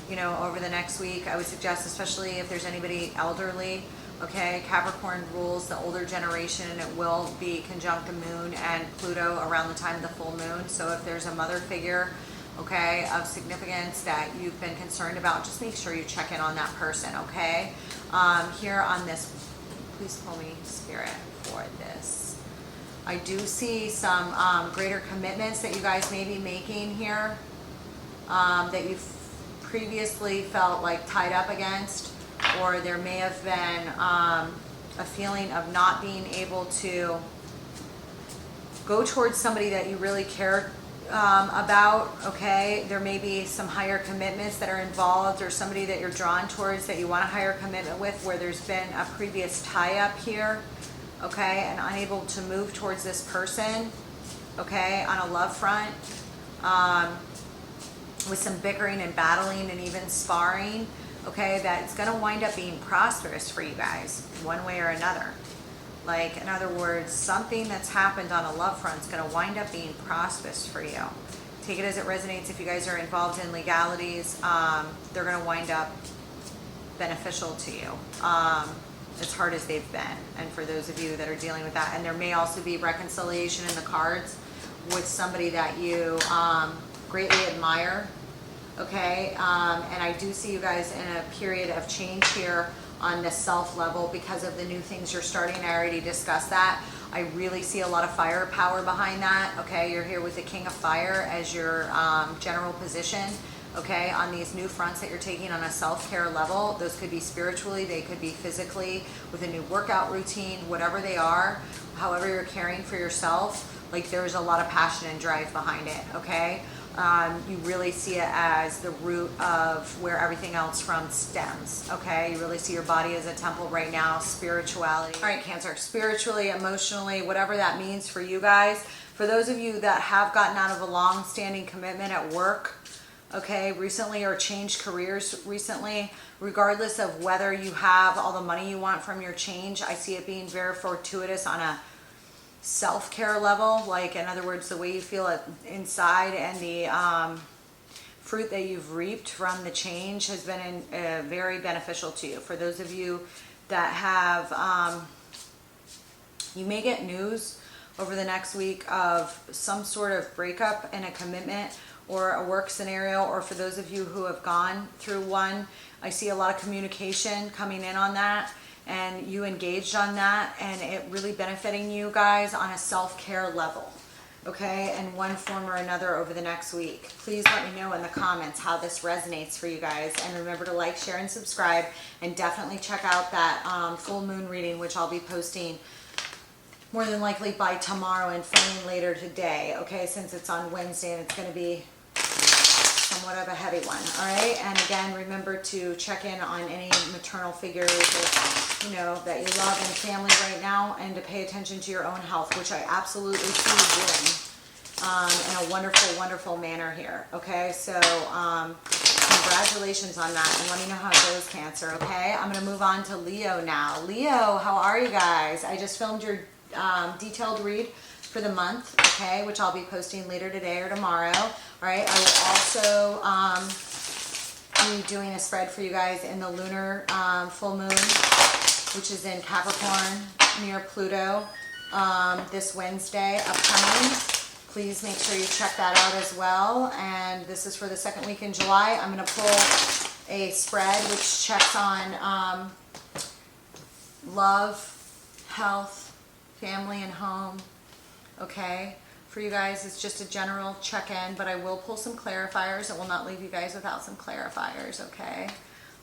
you know, over the next week. I would suggest, especially if there's anybody elderly, okay? Capricorn rules the older generation, and it will be conjunct the moon and Pluto around the time of the full moon. So if there's a mother figure, okay, of significance that you've been concerned about, just make sure you check in on that person, okay? Here on this, please pull me, Spirit, for this. I do see some greater commitments that you guys may be making here, that you've previously felt like tied up against, or there may have been a feeling of not being able to go towards somebody that you really care about, okay? There may be some higher commitments that are involved, or somebody that you're drawn towards that you want a higher commitment with, where there's been a previous tie-up here, okay, and unable to move towards this person, okay, on a love front, with some bickering and battling and even sparring, okay, that's going to wind up being prosperous for you guys one way or another. Like, in other words, something that's happened on a love front is going to wind up being prosperous for you. Take it as it resonates. If you guys are involved in legalities, they're going to wind up beneficial to you, as hard as they've been. And for those of you that are dealing with that, and there may also be reconciliation in the cards with somebody that you greatly admire, okay? And I do see you guys in a period of change here on the self level because of the new things you're starting. I already discussed that. I really see a lot of firepower behind that, okay? You're here with the King of Fire as your general position, okay? On these new fronts that you're taking on a self-care level. Those could be spiritually, they could be physically, with a new workout routine, whatever they are, however you're caring for yourself. Like, there's a lot of passion and drive behind it, okay? You really see it as the root of where everything else from stems, okay? You really see your body as a temple right now, spirituality. All right, Cancer, spiritually, emotionally, whatever that means for you guys. For those of you that have gotten out of a long-standing commitment at work, okay, recently, or changed careers recently, regardless of whether you have all the money you want from your change, I see it being very fortuitous on a self-care level. Like, in other words, the way you feel it inside and the fruit that you've reaped from the change has been very beneficial to you. For those of you that have, you may get news over the next week of some sort of breakup in a commitment or a work scenario, or for those of you who have gone through one, I see a lot of communication coming in on that, and you engaged on that, and it really benefiting you guys on a self-care level, okay, in one form or another over the next week. Please let me know in the comments how this resonates for you guys, and remember to like, share, and subscribe, and definitely check out that full moon reading, which I'll be posting more than likely by tomorrow and filming later today, okay, since it's on Wednesday and it's going to be somewhat of a heavy one, all right? And again, remember to check in on any maternal figures or, you know, that you love and family right now, and to pay attention to your own health, which I absolutely see you doing in a wonderful, wonderful manner here, okay? So Congratulations on that, and let me know how it goes, Cancer, okay? I'm gonna move on to Leo now. Leo, how are you guys? I just filmed your detailed read for the month, okay, which I'll be posting later today or tomorrow. All right, I will also be doing a spread for you guys in the lunar full moon, which is in Capricorn near Pluto this Wednesday upcoming. Please make sure you check that out as well. And this is for the second week in July. I'm going to pull a spread which checks on love, health, family, and home. Okay, for you guys, it's just a general check-in, but I will pull some clarifiers. I will not leave you guys without some clarifiers, okay?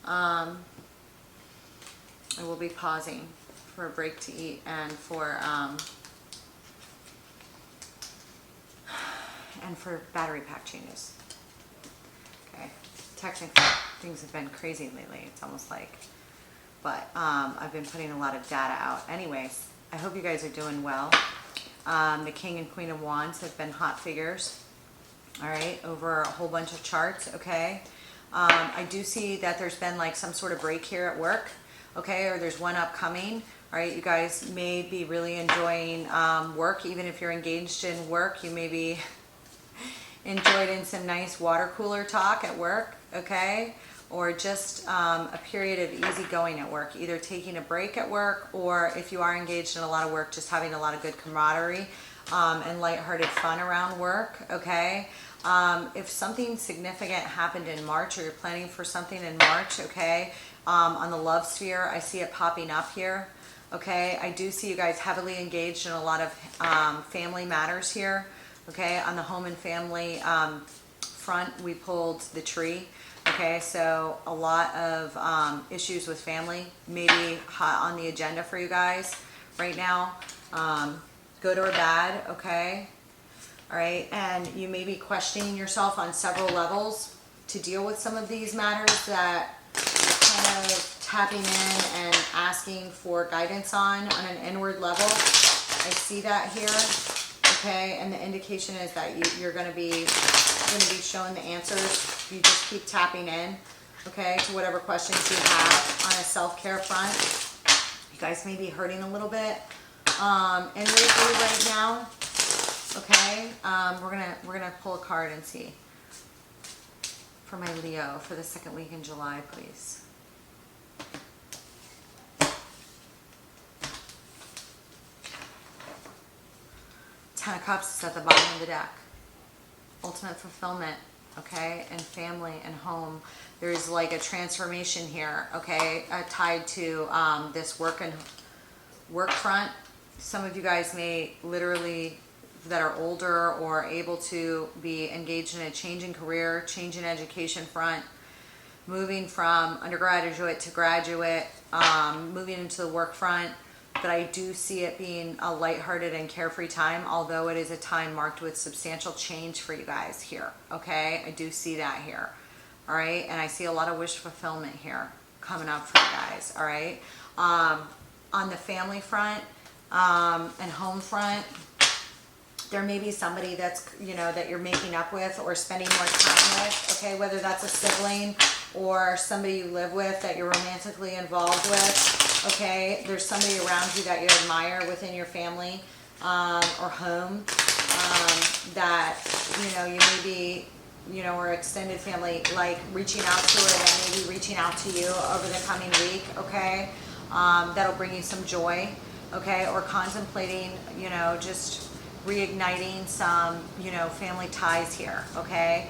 I will be pausing for a break to eat and for battery pack changes. Okay, technically things have been crazy lately. It's almost like, but I've been putting a lot of data out. Anyways, I hope you guys are doing well. The King and Queen of Wands have been hot figures, all right, over a whole bunch of charts, okay? I do see that there's been like some sort of break here at work, okay, or there's one upcoming, all right? You guys may be really enjoying work. Even if you're engaged in work, you may be enjoyed in some nice water cooler talk at work, okay? Or just a period of easy going at work, either taking a break at work, or if you are engaged in a lot of work, just having a lot of good camaraderie and lighthearted fun around work, okay? If something significant happened in March, or you're planning for something in March, okay, on the love sphere, I see it popping up here, okay? I do see you guys heavily engaged in a lot of family matters here, okay? On the home and family front, we pulled the tree. Okay, so a lot of issues with family may be hot on the agenda for you guys right now, good or bad, okay? All right, and you may be questioning yourself on several levels to deal with some of these matters that you're kind of tapping in and asking for guidance on an inward level. I see that here, okay, and the indication is that you're going to be shown the answers. You just keep tapping in, okay, to whatever questions you have on a self-care front. You guys may be hurting a little bit inwardly right now, okay? We're gonna pull a card and see for my Leo for the second week in July, please. Ten of Cups is at the bottom of the deck. Ultimate fulfillment, okay, and family and home. There's like a transformation here, okay, tied to this work front. Some of you guys may literally, that are older or able to be engaged in a change in career, change in education front, moving from undergraduate to graduate, moving into the work front. But I do see it being a lighthearted and carefree time, although it is a time marked with substantial change for you guys here, okay? I do see that here, all right? And I see a lot of wish fulfillment here coming up for you guys, all right? On the family front and home front, there may be somebody that's, you know, that you're making up with or spending more time with, okay? Whether that's a sibling or somebody you live with that you're romantically involved with, okay? There's somebody around you that you admire within your family or home that, you know, you may be, you know, or extended family, like reaching out to it and maybe reaching out to you over the coming week, okay? That'll bring you some joy, okay? Or contemplating, you know, just reigniting some, you know, family ties here, okay?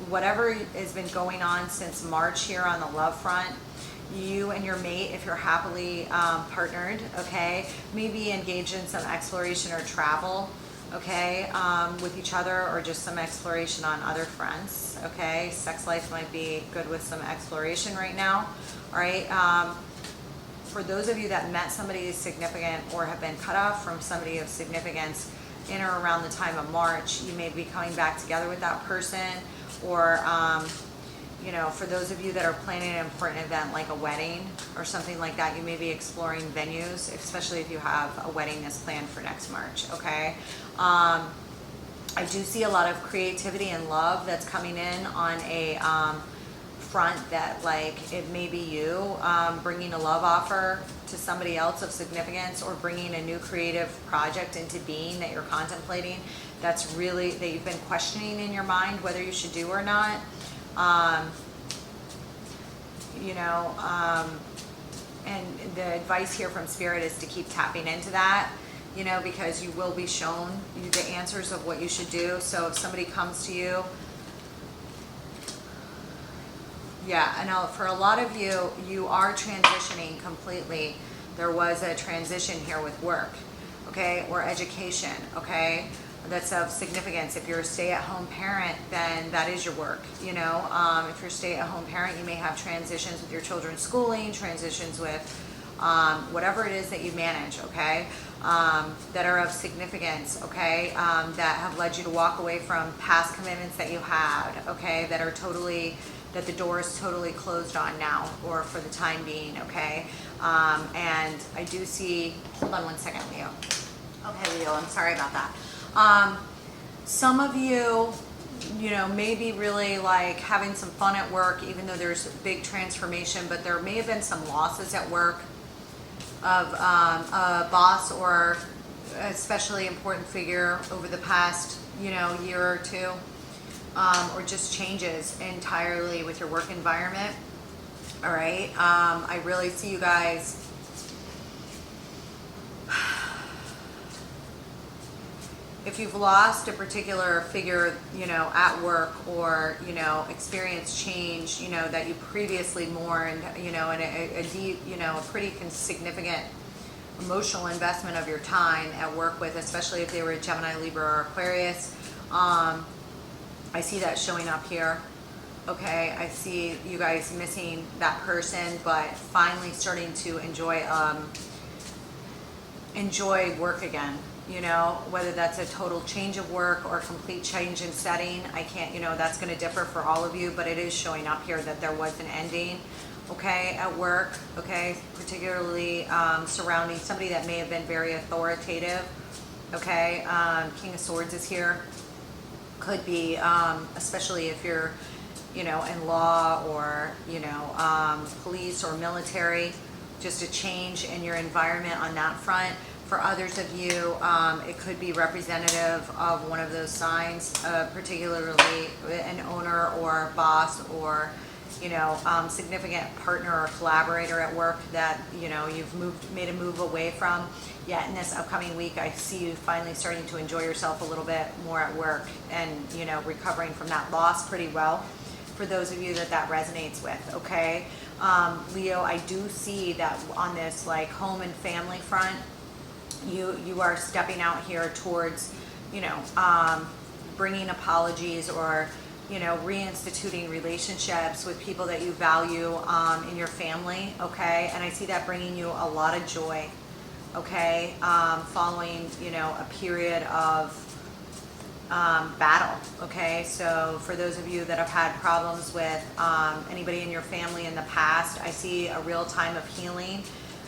Whatever has been going on since March here on the love front, you and your mate, if you're happily partnered, okay, maybe engage in some exploration or travel, okay, with each other, or just some exploration on other fronts, okay? Sex life might be good with some exploration right now, all right? For those of you that met somebody significant or have been cut off from somebody of significance in or around the time of March, you may be coming back together with that person, or you know, for those of you that are planning an important event like a wedding or something like that, you may be exploring venues, especially if you have a wedding that's planned for next March, okay? I I do see a lot of creativity and love that's coming in on a front that, like, it may be you bringing a love offer to somebody else of significance, or bringing a new creative project into being that you're contemplating, that's really, that you've been questioning in your mind whether you should do or not. You know, and the advice here from Spirit is to keep tapping into that, you know, because you will be shown the answers of what you should do. So if somebody comes to you, yeah, I know for a lot of you, you are transitioning completely. There was a transition here with work, okay, or education, okay, that's of significance. If you're a stay-at-home parent, then that is your work, you know. If you're a stay-at-home parent, you may have transitions with your children's schooling, transitions with whatever it is that you manage, okay, that are of significance, okay, that have led you to walk away from past commitments that you had, okay, that are totally, that the door is totally closed on now, or for the time being, okay. And I do see, hold on one second, Leo. Okay, Leo, I'm sorry about that. Some of you, you know, may be really like having some fun at work, even though there's a big transformation, but there may have been some losses at work of a boss or especially important figure over the past, you know, year or two, or just changes entirely with your work environment. All right. I really see you guys if you've lost a particular figure, you know, at work, or, you know, experienced change, you know, that you previously mourned, you know, and a deep, you know, a pretty significant emotional investment of your time at work with, especially if they were a Gemini, Libra, or Aquarius. I see that showing up here. Okay, I see you guys missing that person, but finally starting to enjoy work again. You know, whether that's a total change of work or a complete change in setting, I can't, you know, that's going to differ for all of you, but it is showing up here that there was an ending, okay, at work, okay, particularly surrounding somebody that may have been very authoritative, okay. King of Swords is here. Could be, especially if you're, you know, in law or, you know, police or military, just a change in your environment on that front. For others of you, it could be representative of one of those signs, particularly an owner or boss, or, you know, significant partner or collaborator at work that, you know, you've made a move away from. Yet in this upcoming week, I see you finally starting to enjoy yourself a little bit more at work, and, you know, recovering from that loss pretty well. For those of you that resonates with, okay. Leo, I do see that on this, like, home and family front, you are stepping out here towards, you know, bringing apologies, or, you know, reinstituting relationships with people that you value in your family, okay. And I see that bringing you a lot of joy, okay, following, you know, a period of battle, okay. So for those of you that have had problems with anybody in your family in the past, I see a real time of healing,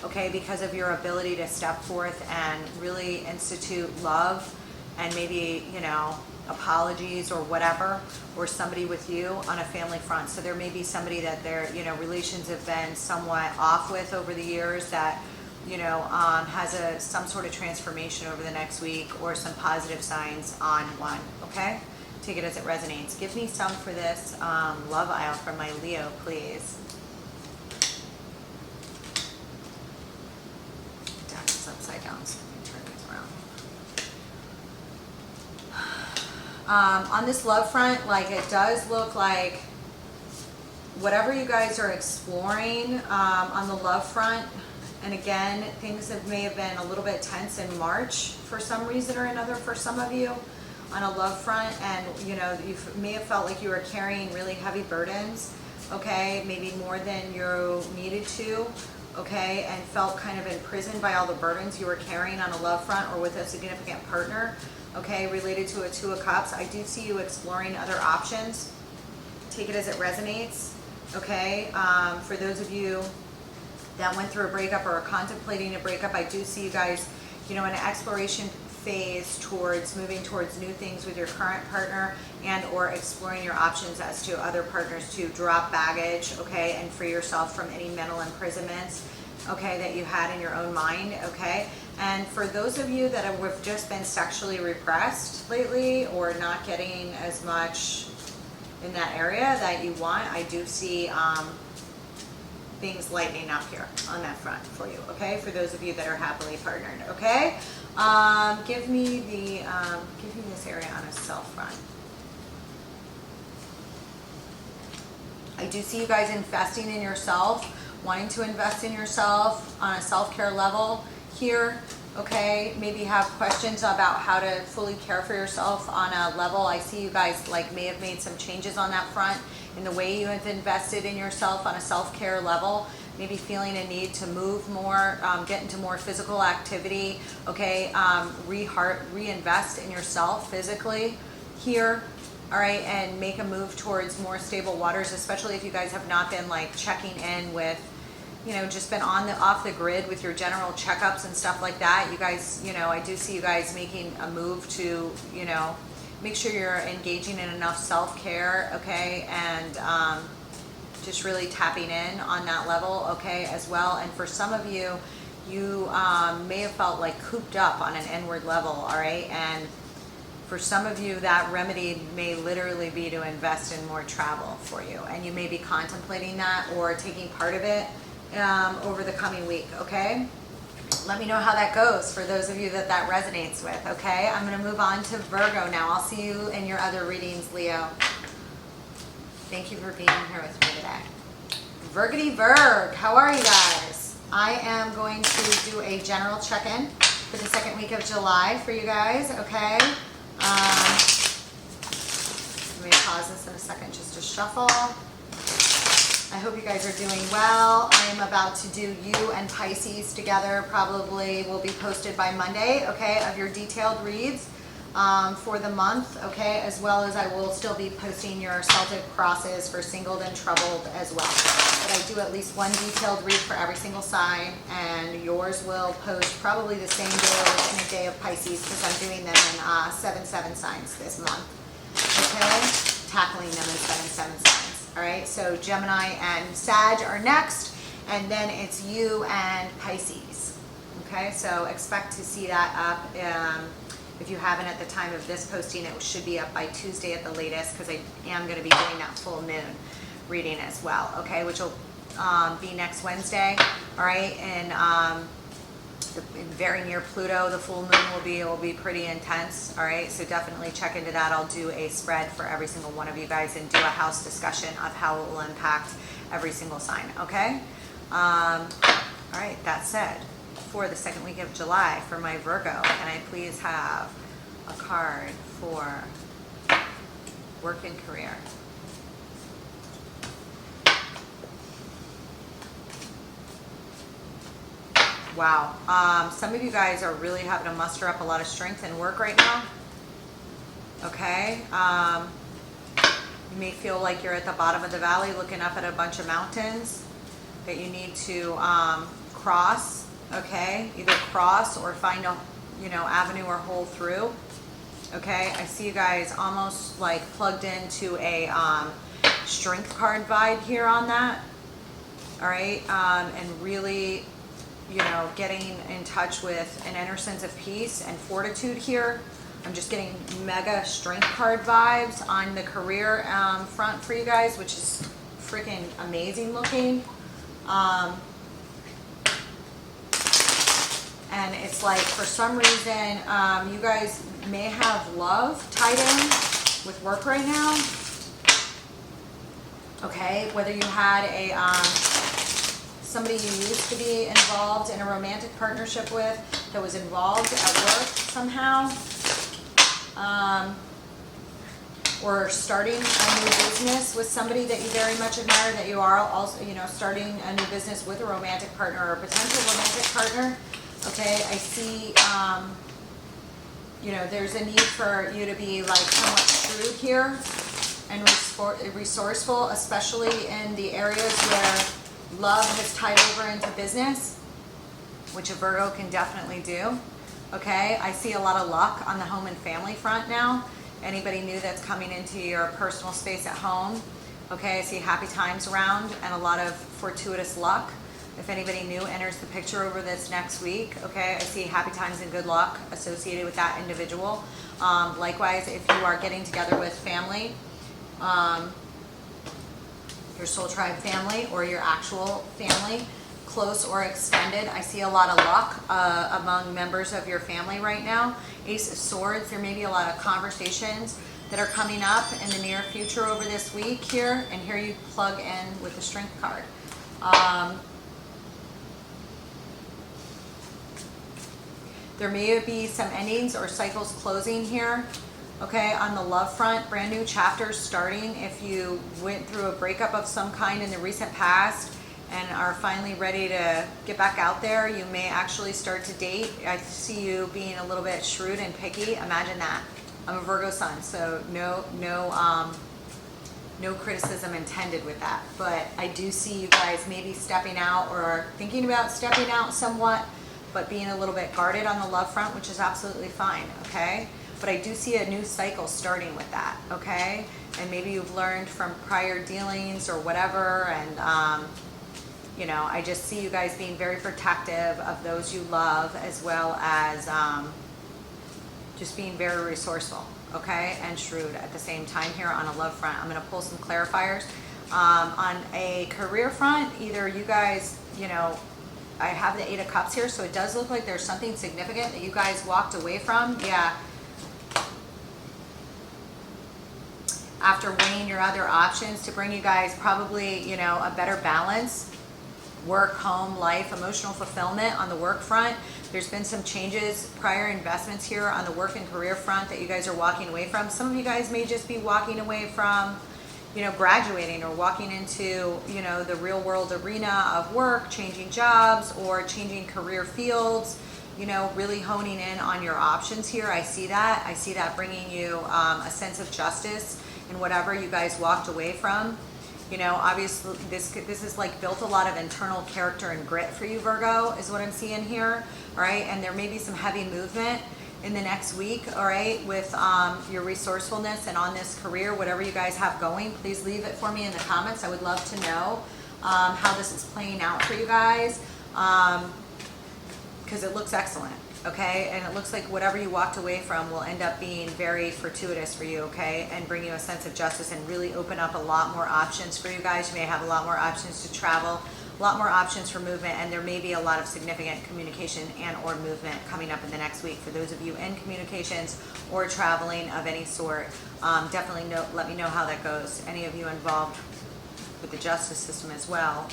okay, because of your ability to step forth and really institute love, and maybe, you know, apologies or whatever, or somebody with you on a family front. So there may be somebody that their, you know, relations have been somewhat off with over the years, that, you know, has some sort of transformation over the next week, or some positive signs on one, okay? Take it as it resonates. Give me some for this love aisle from my Leo, please. Deck is upside down, so let me turn these around. On this love front, like, it does look like whatever you guys are exploring on the love front, and again, things may have been a little bit tense in March for some reason or another for some of you on a love front, and, you know, you may have felt like you were carrying really heavy burdens, okay, maybe more than you needed to, okay, and felt kind of imprisoned by all the burdens you were carrying on a love front or with a significant partner, okay, related to a Two of Cups. I do see you exploring other options. Take it as it resonates, okay. For those of you that went through a breakup or are contemplating a breakup, I do see you guys, you know, in an exploration phase towards moving towards new things with your current partner, and or exploring your options as to other partners to drop baggage, okay, and free yourself from any mental imprisonments, okay, that you had in your own mind, okay? And for those of you that have just been sexually repressed lately or not getting as much in that area that you want, I do see things lightening up here on that front for you, okay? For those of you that are happily partnered, okay? Give me this area on a self front. I do see you guys investing in yourself, wanting to invest in yourself on a self-care level here, okay? Maybe have questions about how to fully care for yourself on a level. I see you guys like may have made some changes on that front in the way you have invested in yourself on a self-care level, maybe feeling a need to move more, get into more physical activity, okay? Reinvest in yourself physically here, all right? And make a move towards more stable waters, especially if you guys have not been like checking in with, you know, just been off the grid with your general checkups and stuff like that. You guys, you know, I do see you guys making a move to, you know, make sure you're engaging in enough self-care, okay, and just really tapping in on that level, okay, as well. And for some of you, you may have felt like cooped up on an inward level, all right, and for some of you, that remedy may literally be to invest in more travel for you, and you may be contemplating that or taking part of it over the coming week, okay? Let me know how that goes for those of you that that resonates with, okay? I'm going to move on to Virgo now. I'll see you in your other readings, Leo. Thank you for being here with me today. Virgity Virg, how are you guys? I am going to do a general check-in for the second week of July for you guys, okay? Let me pause this in a second just to shuffle. I hope you guys are doing well. I am about to do you and Pisces together, probably will be posted by Monday, okay, of your detailed reads for the month, okay, as well as I will still be posting your Celtic crosses for singled and troubled as well. But I do at least one detailed read for every single sign, and yours will post probably the same day or within a day of Pisces, because I'm doing them in 7/7 signs this month, okay, tackling them in 7/7 signs. All right, so Gemini and Sag are next, and then it's you and Pisces. Okay, so expect to see that up. If you haven't at the time of this posting, it should be up by Tuesday at the latest, because I am going to be doing that full moon reading as well. Okay, which will be next Wednesday. All right, and very near Pluto, the full moon will be pretty intense. All right, so definitely check into that. I'll do a spread for every single one of you guys and do a house discussion of how it will impact every single sign. Okay, all right, that said, for the second week of July for my Virgo, can I please have a card for work and career? Wow, some of you guys are really having to muster up a lot of strength in work right now. Okay, you may feel like you're at the bottom of the valley looking up at a bunch of mountains that you need to cross, okay, either cross or find a, you know, avenue or hole through. Okay, I see you guys almost like plugged into a strength card vibe here on that. All right, and really, you know, getting in touch with an inner sense of peace and fortitude here. I'm just getting mega strength card vibes on the career front for you guys, which is freaking amazing looking. And it's like, for some reason, you guys may have love tied in with work right now. Okay, whether you had a somebody you used to be involved in a romantic partnership with that was involved at work somehow, or starting a new business with somebody that you very much admire, that you are also, you know, starting a new business with a romantic partner or a potential romantic partner. Okay, I see, you know, there's a need for you to be like somewhat shrewd here and resourceful, especially in the areas where love has tied over into business, which a Virgo can definitely do. Okay, I see a lot of luck on the home and family front now. Anybody new that's coming into your personal space at home. Okay, I see happy times around and a lot of fortuitous luck. If anybody new enters the picture over this next week, okay, I see happy times and good luck associated with that individual. Likewise, if you are getting together with family, your soul tribe family or your actual family, close or extended, I see a lot of luck among members of your family right now. Ace of Swords, there may be a lot of conversations that are coming up in the near future over this week here, and here you plug in with the Strength card. There may be some endings or cycles closing here. Okay, on the love front, brand new chapters starting. If you went through a breakup of some kind in the recent past and are finally ready to get back out there, you may actually start to date. I see you being a little bit shrewd and picky. Imagine that. I'm a Virgo sun, so no criticism intended with that. But I do see you guys maybe stepping out or thinking about stepping out somewhat, but being a little bit guarded on the love front, which is absolutely fine, okay? But I do see a new cycle starting with that, okay? And maybe you've learned from prior dealings or whatever, and you know, I just see you guys being very protective of those you love, as well as just being very resourceful, okay? And shrewd at the same time here on a love front. I'm gonna pull some clarifiers. On a career front, either you guys, you know, I have the Eight of Cups here, so it does look like there's something significant that you guys walked away from. Yeah. After weighing your other options to bring you guys probably, you know, a better balance, work, home, life, emotional fulfillment on the work front. There's been some changes, prior investments here on the work and career front that you guys are walking away from. Some of you guys may just be walking away from, you know, graduating or walking into, you know, the real world arena of work, changing jobs or changing career fields, you know, really honing in on your options here. I see that. I see that bringing you a sense of justice in whatever you guys walked away from. You know, obviously this is like built a lot of internal character and grit for you, Virgo, is what I'm seeing here, all right? And there may be some heavy movement in the next week, all right, with your resourcefulness and on this career, whatever you guys have going. Please leave it for me in the comments. I would love to know how this is playing out for you guys, because it looks excellent, okay? And it looks like whatever you walked away from will end up being very fortuitous for you, okay? And bring you a sense of justice and really open up a lot more options for you guys. You may have a lot more options to travel, a lot more options for movement, and there may be a lot of significant communication and or movement coming up in the next week. For those of you in communications or traveling of any sort, definitely let me know how that goes. Any of you involved with the justice system as well.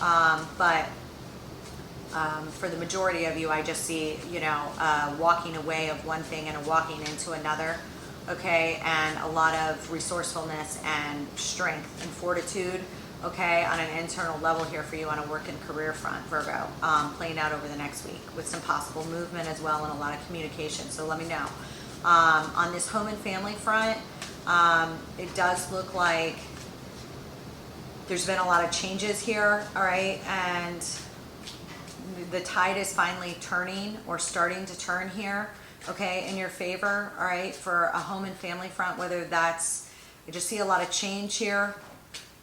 For the majority of you, I just see, you know, walking away of one thing and walking into another, okay? And a lot of resourcefulness and strength and fortitude, okay, on an internal level here for you on a work and career front, Virgo, playing out over the next week with some possible movement as well and a lot of communication. So let me know. On this home and family front, it does look like there's been a lot of changes here, all right? And the tide is finally turning or starting to turn here, okay, in your favor, all right, for a home and family front, whether that's, I just see a lot of change here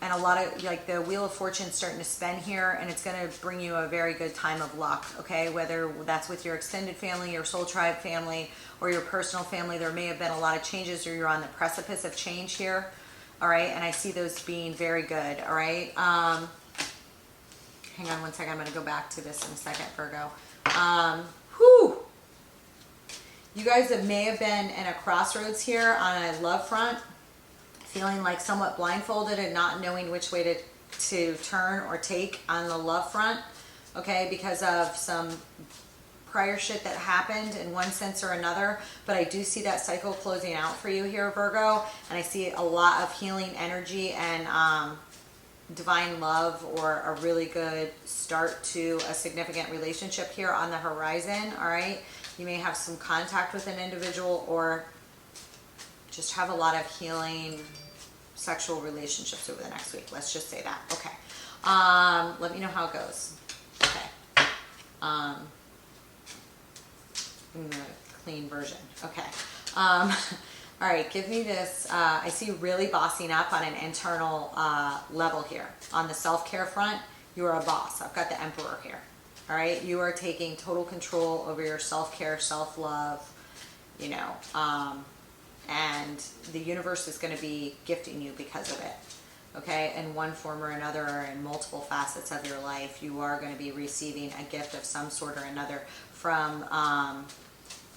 and a lot of, like, the Wheel of Fortune starting to spin here, and it's going to bring you a very good time of luck, okay, whether that's with your extended family, your soul tribe family, or your personal family. There may have been a lot of changes, or you're on the precipice of change here, all right, and I see those being very good, all right. Hang on one second, I'm going to go back to this in a second, Virgo. You guys may have been in a crossroads here on a love front, feeling like somewhat blindfolded and not knowing which way to turn or take on the love front, okay, because of some prior shit that happened in one sense or another. But I do see that cycle closing out for you here, Virgo, and I see a lot of healing energy and divine love, or a really good start to a significant relationship here on the horizon, all right? You may have some contact with an individual or just have a lot of healing sexual relationships over the next week. Let's just say that. Okay. Let me know how it goes. Okay. I'm going to clean version. Okay. All right, give me this. I see really bossing up on an internal level here. On the self-care front, you are a boss. I've got the Emperor here. All right, you are taking total control over your self-care, self-love, you know, and the universe is going to be gifting you because of it. Okay, in one form or another, or in multiple facets of your life, you are going to be receiving a gift of some sort or another from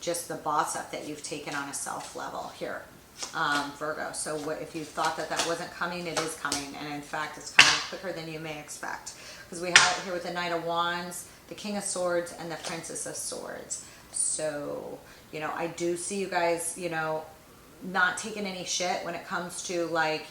just the boss up that you've taken on a self level here, Virgo. So what, if you thought that that wasn't coming, it is coming, and in fact it's coming quicker than you may expect, because we have it here with the Knight of Wands, the King of Swords, and the Princess of Swords. So, you know, I do see you guys, you know, not taking any shit when it comes to, like,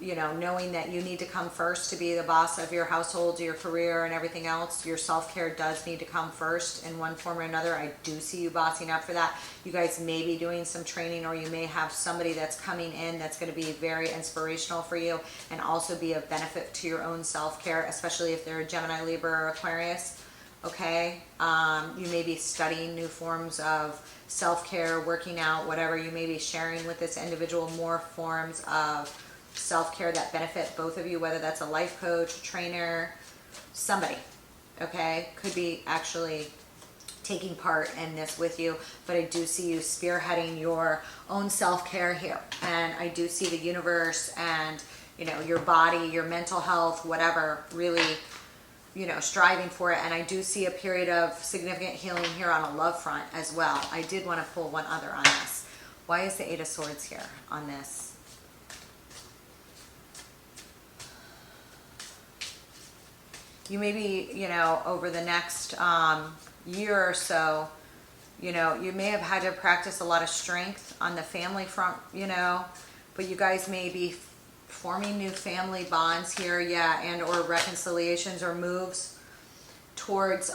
you know, knowing that you need to come first to be the boss of your household, your career, and everything else. Your self-care does need to come first in one form or another. I do see you bossing up for that. You guys may be doing some training, or you may have somebody that's coming in that's going to be very inspirational for you and also be of benefit to your own self-care, especially if they're a Gemini, Libra, or Aquarius. Okay, you may be studying new forms of self-care, working out, whatever. You may be sharing with this individual more forms of self-care that benefit both of you, whether that's a life coach, a trainer, somebody, okay, could be actually taking part in this with you. But I do see you spearheading your own self-care here, and I do see the universe and, you know, your body, your mental health, whatever, really, you know, striving for it. And I do see a period of significant healing here on a love front as well. I did want to pull one other on this. Why is the Eight of Swords here on this? You may be, you know, over the next year or so, you know, you may have had to practice a lot of strength on the family front, you know, but you guys may be forming new family bonds here, yeah, and or reconciliations or moves towards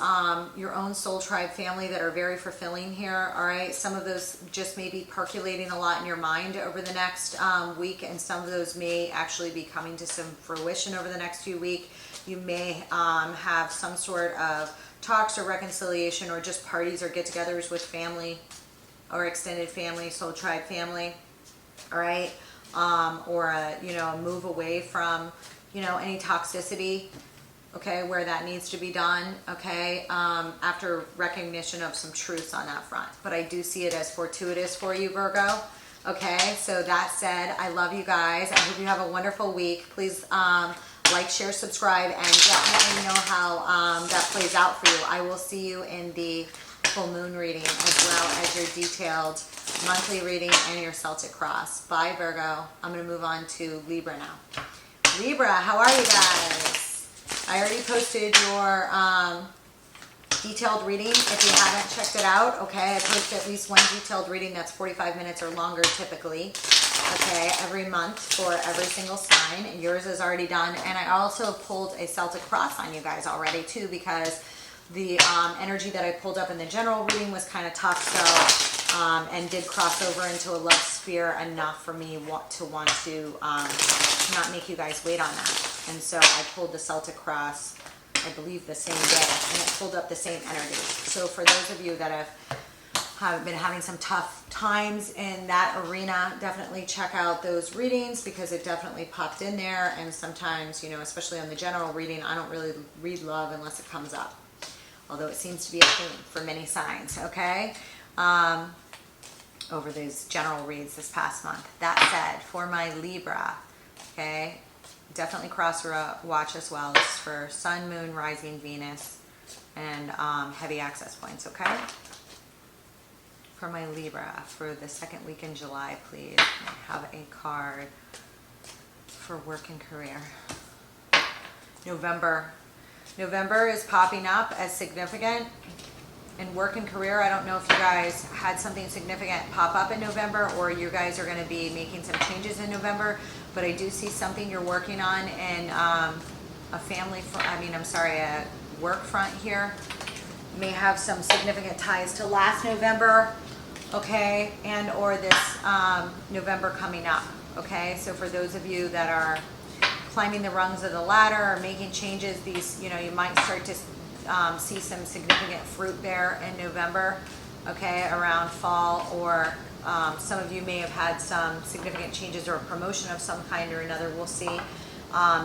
your own soul tribe family that are very fulfilling here. All right, some of those just may be percolating a lot in your mind over the next week, and some of those may actually be coming to some fruition over the next few weeks. You may have some sort of talks or reconciliation, or just parties or get-togethers with family or extended family, soul tribe family. All right, or a, you know, a move away from, you know, any toxicity. Okay, where that needs to be done. Okay, after recognition of some truths on that front. But I do see it as fortuitous for you, Virgo. Okay, so that said, I love you guys. I hope you have a wonderful week. Please like, share, subscribe, and let me know how that plays out for you. I will see you in the full moon reading, as well as your detailed monthly reading and your Celtic cross. Bye, Virgo. I'm going to move on to Libra now. Libra, how are you guys? I already posted your detailed reading if you haven't checked it out. Okay, I post at least one detailed reading that's 45 minutes or longer typically. Okay, every month for every single sign. Yours is already done, and I also pulled a Celtic cross on you guys already too, because the energy that I pulled up in the general reading was kind of tough, so and did cross over into a love sphere enough for me to want to not make you guys wait on that. And so I pulled the Celtic cross, I believe the same day, and it pulled up the same energy. So for those of you that have been having some tough times in that arena, definitely check out those readings, because it definitely popped in there. And sometimes, you know, especially on the general reading, I don't really read love unless it comes up, although it seems to be a theme for many signs. Okay, over these general reads this past month. That said, for my Libra, okay, definitely cross watch as well. It's for Sun, Moon, Rising, Venus, and heavy access points. Okay, for my Libra for the second week in July, please. I have a card for work and career. November is popping up as significant in work and career. I don't know if you guys had something significant pop up in November, or you guys are going to be making some changes in November, but I do see something you're working on in a family, a work front here. May have some significant ties to last November, okay, and or this November coming up. Okay, so for those of you that are climbing the rungs of the ladder or making changes, these, you know, you might start to see some significant fruit there in November. okay, around fall, or some of you may have had some significant changes or a promotion of some kind or another, we'll see,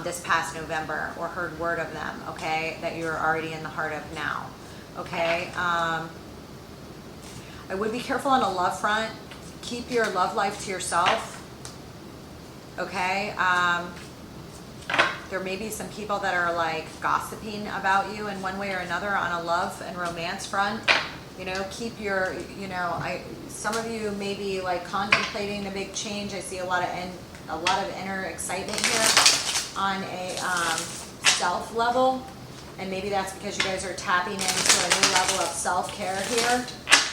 this past November, or heard word of them, okay, that you're already in the heart of now, okay. I would be careful on a love front. Keep your love life to yourself, okay. There may be some people that are like gossiping about you in one way or another on a love and romance front. You know, keep your, you know, some of you may be like contemplating a big change. I see a lot of inner excitement here on a self level, and maybe that's because you guys are tapping into a new level of self-care here.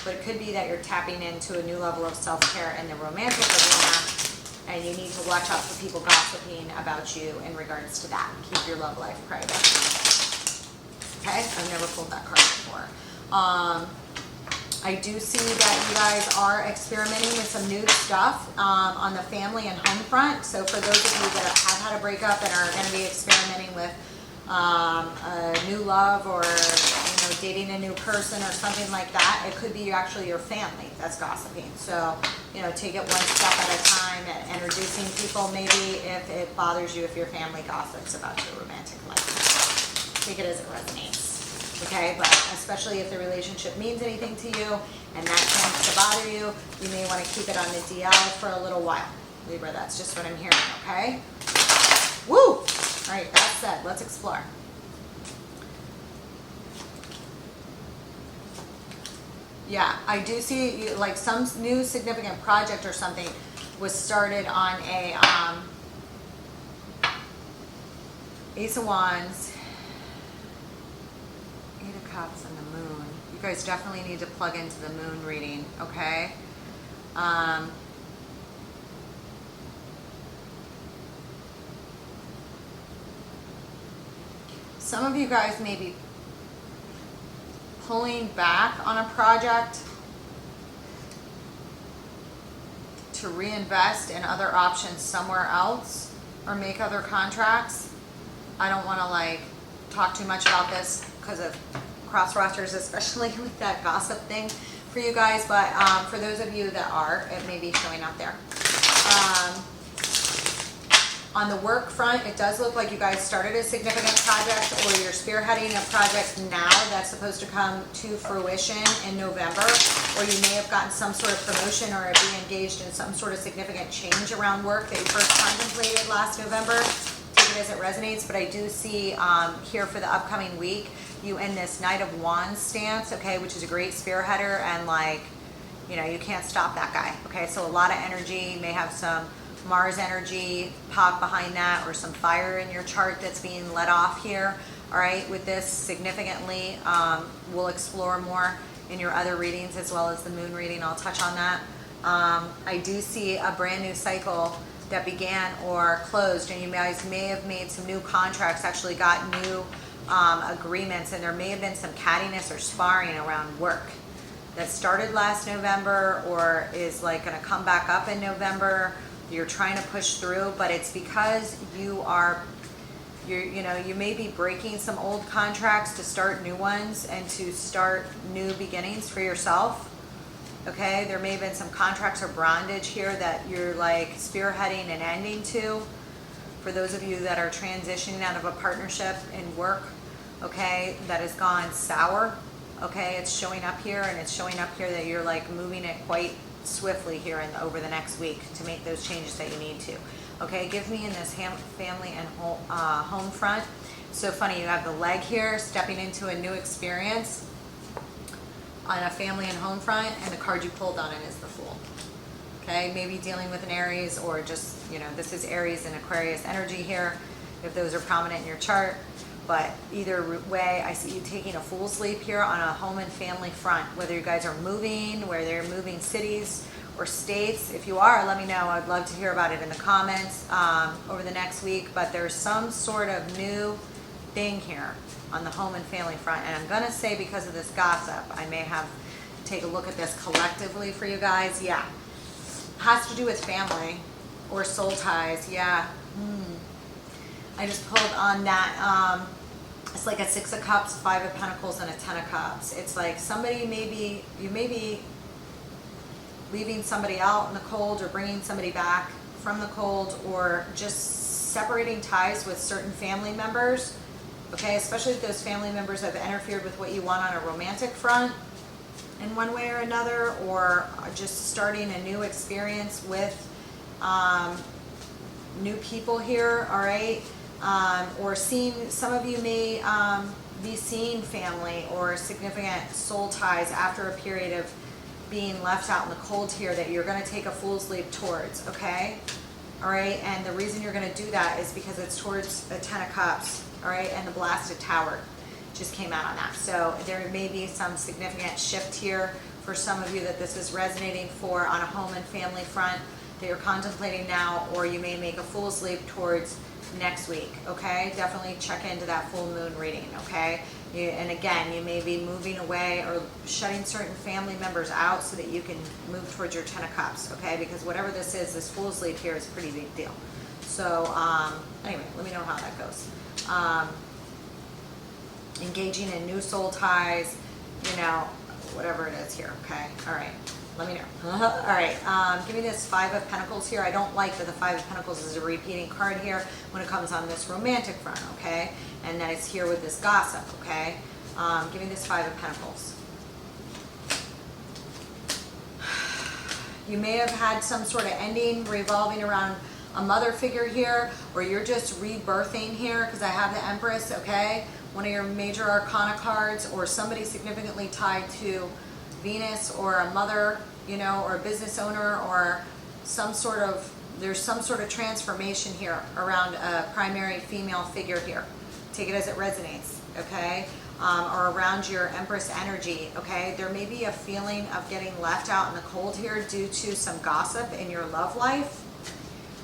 But it could be that you're tapping into a new level of self-care in the romantic arena, and you need to watch out for people gossiping about you in regards to that. Keep your love life private. Okay, I've never pulled that card before. I do see that you guys are experimenting with some new stuff on the family and home front. So for those of you that have had a breakup and are going to be experimenting with a new love, or you know, dating a new person or something like that, it could be actually your family that's gossiping. So, you know, take it one step at a time at introducing people, maybe if it bothers you if your family gossips about your romantic life. Take it as it resonates, okay? But especially if the relationship means anything to you and that tends to bother you, you may want to keep it on the DL for a little while. Libra, that's just what I'm hearing, okay? Woo! All right, that said, let's explore. Yeah, I do see like some new significant project or something was started on a Ace of Wands, Eight of Cups, and the Moon. You guys definitely need to plug into the Moon reading, okay? Some of you guys may be pulling back on a project to reinvest in other options somewhere else or make other contracts. I don't want to like talk too much about this because of cross watchers, especially with that gossip thing for you guys, but for those of you that are, it may be showing up there. On the work front, it does look like you guys started a significant project, or you're spearheading a project now that's supposed to come to fruition in November, or you may have gotten some sort of promotion or be engaged in some sort of significant change around work that you first contemplated last November. Take it as it resonates, but I do see here for the upcoming week, you in this Knight of Wands stance, okay, which is a great spearheader, and like, you know, you can't stop that guy, okay? So a lot of energy, may have some Mars energy pop behind that, or some fire in your chart that's being let off here, all right, with this significantly. We'll explore more in your other readings as well as the Moon reading. I'll touch on that. I do see a brand new cycle that began or closed, and you guys may have made some new contracts, actually got new agreements, and there may have been some cattiness or sparring around work that started last November or is like going to come back up in November. You're trying to push through, but it's because you know, you may be breaking some old contracts to start new ones and to start new beginnings for yourself. Okay, there may have been some contracts or bondage here that you're like spearheading and ending to. For those of you that are transitioning out of a partnership in work, okay, that has gone sour. Okay, it's showing up here, and it's showing up here that you're like moving it quite swiftly here and over the next week to make those changes that you need to. Okay, give me in this family and home front. So funny, you have the leg here, stepping into a new experience on a family and home front, and the card you pulled on it is the Fool. Okay, maybe dealing with an Aries, or just, you know, this is Aries and Aquarius energy here, if those are prominent in your chart. But either way, I see you taking a Fool's leap here on a home and family front, whether you guys are moving, whether you're moving cities or states. If you are, let me know. I'd love to hear about it in the comments over the next week. But there's some sort of new thing here on the home and family front. And I'm going to say, because of this gossip, I may have to take a look at this collectively for you guys. Yeah. Has to do with family or soul ties. Yeah. I just pulled on that It's like a 6 of Cups, 5 of Pentacles, and a 10 of Cups. It's like somebody you may be leaving somebody out in the cold or bringing somebody back from the cold, or just separating ties with certain family members, okay? Especially if those family members have interfered with what you want on a romantic front in one way or another, or just starting a new experience with new people here, all right? Or seeing, some of you may be seeing family or significant soul ties after a period of being left out in the cold here that you're going to take a fool's leap towards, okay? All right, and the reason you're going to do that is because it's towards the 10 of Cups, all right, and the blasted Tower just came out on that. So there may be some significant shift here for some of you that this is resonating for on a home and family front that you're contemplating now, or you may make a fool's leap towards next week, okay? Definitely check into that full moon reading, okay? And again, you may be moving away or shutting certain family members out so that you can move towards your 10 of Cups, okay? Because whatever this is, this fool's leap here is a pretty big deal. So anyway, let me know how that goes. Engaging in new soul ties, you know, whatever it is here, okay? All right, let me know. All right, give me this 5 of Pentacles here. I don't like that the 5 of Pentacles is a repeating card here when it comes on this romantic front, okay? And that it's here with this gossip, okay? Give me this 5 of Pentacles. You may have had some sort of ending revolving around a mother figure here, or you're just rebirthing here, because I have the Empress, okay? One of your major arcana cards, or somebody significantly tied to Venus, or a mother, you know, or a business owner, or some sort of, there's some sort of transformation here around a primary female figure here. Take it as it resonates, okay? Or around your Empress energy, okay? There may be a feeling of getting left out in the cold here due to some gossip in your love life,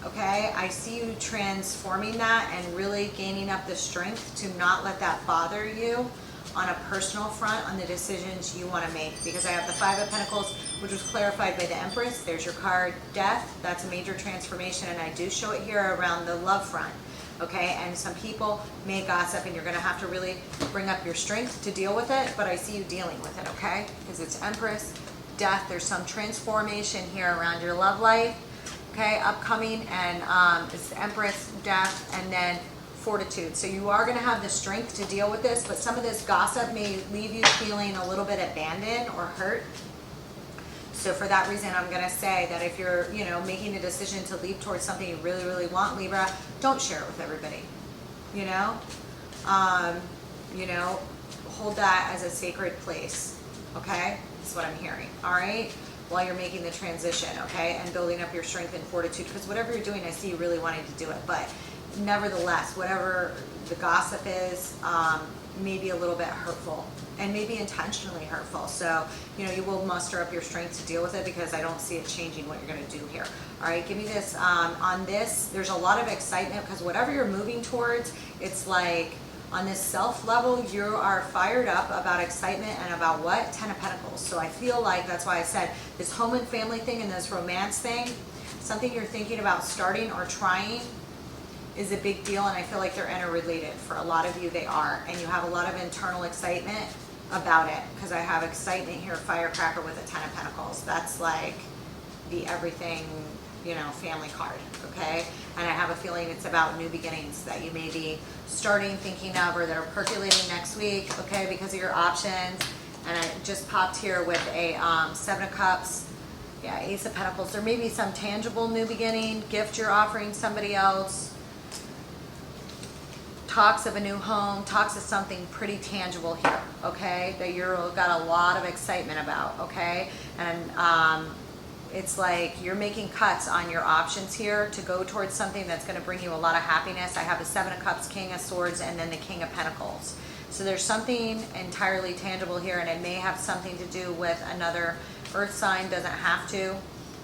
okay? I see you transforming that and really gaining up the strength to not let that bother you on a personal front on the decisions you want to make, because I have the 5 of Pentacles, which was clarified by the Empress. There's your card, Death. That's a major transformation, and I do show it here around the love front, okay? And some people may gossip, and you're going to have to really bring up your strength to deal with it, but I see you dealing with it, okay? Because it's Empress, Death. There's some transformation here around your love life, okay, upcoming, and it's Empress, Death, and then Fortitude. So you are going to have the strength to deal with this, but some of this gossip may leave you feeling a little bit abandoned or hurt. So for that reason, I'm going to say that if you're, you know, making a decision to leap towards something you really, really want, Libra, don't share it with everybody, you know? Hold that as a sacred place, okay? That's what I'm hearing, all right? While you're making the transition, okay? And building up your strength and fortitude, because whatever you're doing, I see you really wanting to do it, but nevertheless, whatever the gossip is, may be a little bit hurtful and maybe intentionally hurtful. So, you know, you will muster up your strength to deal with it, because I don't see it changing what you're going to do here. All right, give me this. On this, there's a lot of excitement, because whatever you're moving towards, it's like on this self level, you are fired up about excitement and about what? 10 of Pentacles. So I feel like that's why I said this home and family thing and this romance thing, something you're thinking about starting or trying, is a big deal, and I feel like they're interrelated. For a lot of you, they are, and you have a lot of internal excitement about it, because I have excitement here, firecracker with a 10 of Pentacles. That's like the everything, you know, family card, okay? And I have a feeling it's about new beginnings that you may be starting, thinking of, or that are percolating next week, okay, because of your options. And I just popped here with a 7 of Cups, yeah, Ace of Pentacles. There may be some tangible new beginning, gift you're offering somebody else, talks of a new home, talks of something pretty tangible here, okay, that you're got a lot of excitement about, okay? And it's like you're making cuts on your options here to go towards something that's going to bring you a lot of happiness. I have the 7 of Cups, King of Swords, and then the King of Pentacles. So there's something entirely tangible here, and it may have something to do with another earth sign, doesn't have to,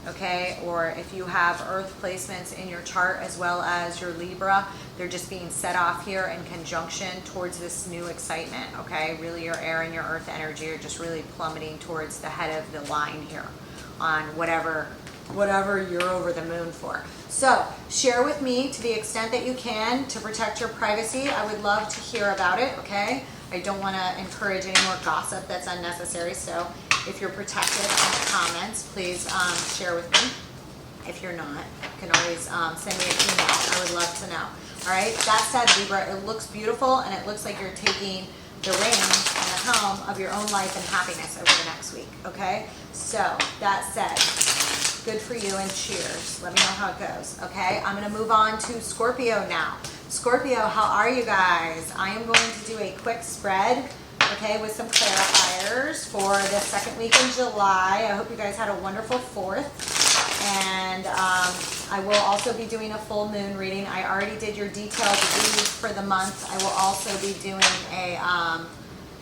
okay? Or if you have earth placements in your chart as well as your Libra, they're just being set off here in conjunction towards this new excitement, okay? Really your air and your earth energy are just really plummeting towards the head of the line here on whatever whatever you're over the moon for. So share with me to the extent that you can to protect your privacy. I would love to hear about it, okay? I don't want to encourage any more gossip that's unnecessary. So if you're protected in the comments, please share with me. If you're not, you can always send me an email. I would love to know. All right, that said, Libra, it looks beautiful and it looks like you're taking the reins and the helm of your own life and happiness over the next week, okay? So that said, good for you and cheers. Let me know how it goes, okay? I'm gonna move on to Scorpio now. Scorpio, how are you guys? I am going to do a quick spread, okay, with some clarifiers for the second week in July. I hope you guys had a wonderful 4th. And I will also be doing a full moon reading. I already did your detailed read for the month. I will also be doing a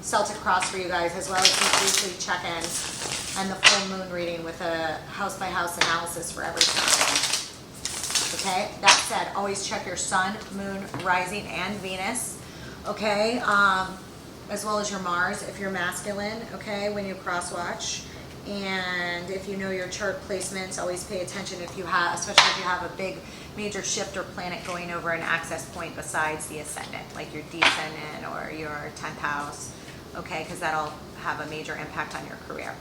Celtic cross for you guys, as well as some weekly check-ins and the full moon reading with a house-by-house analysis for every sign. Okay, that said, always check your sun, moon, rising, and Venus, okay, as well as your Mars if you're masculine, okay, when you cross-watch. And if you know your chart placements, always pay attention if you have, especially if you have a big major shift or planet going over an access point besides the ascendant, like your descendant or your 10th house, okay, because that'll have a major impact on your career,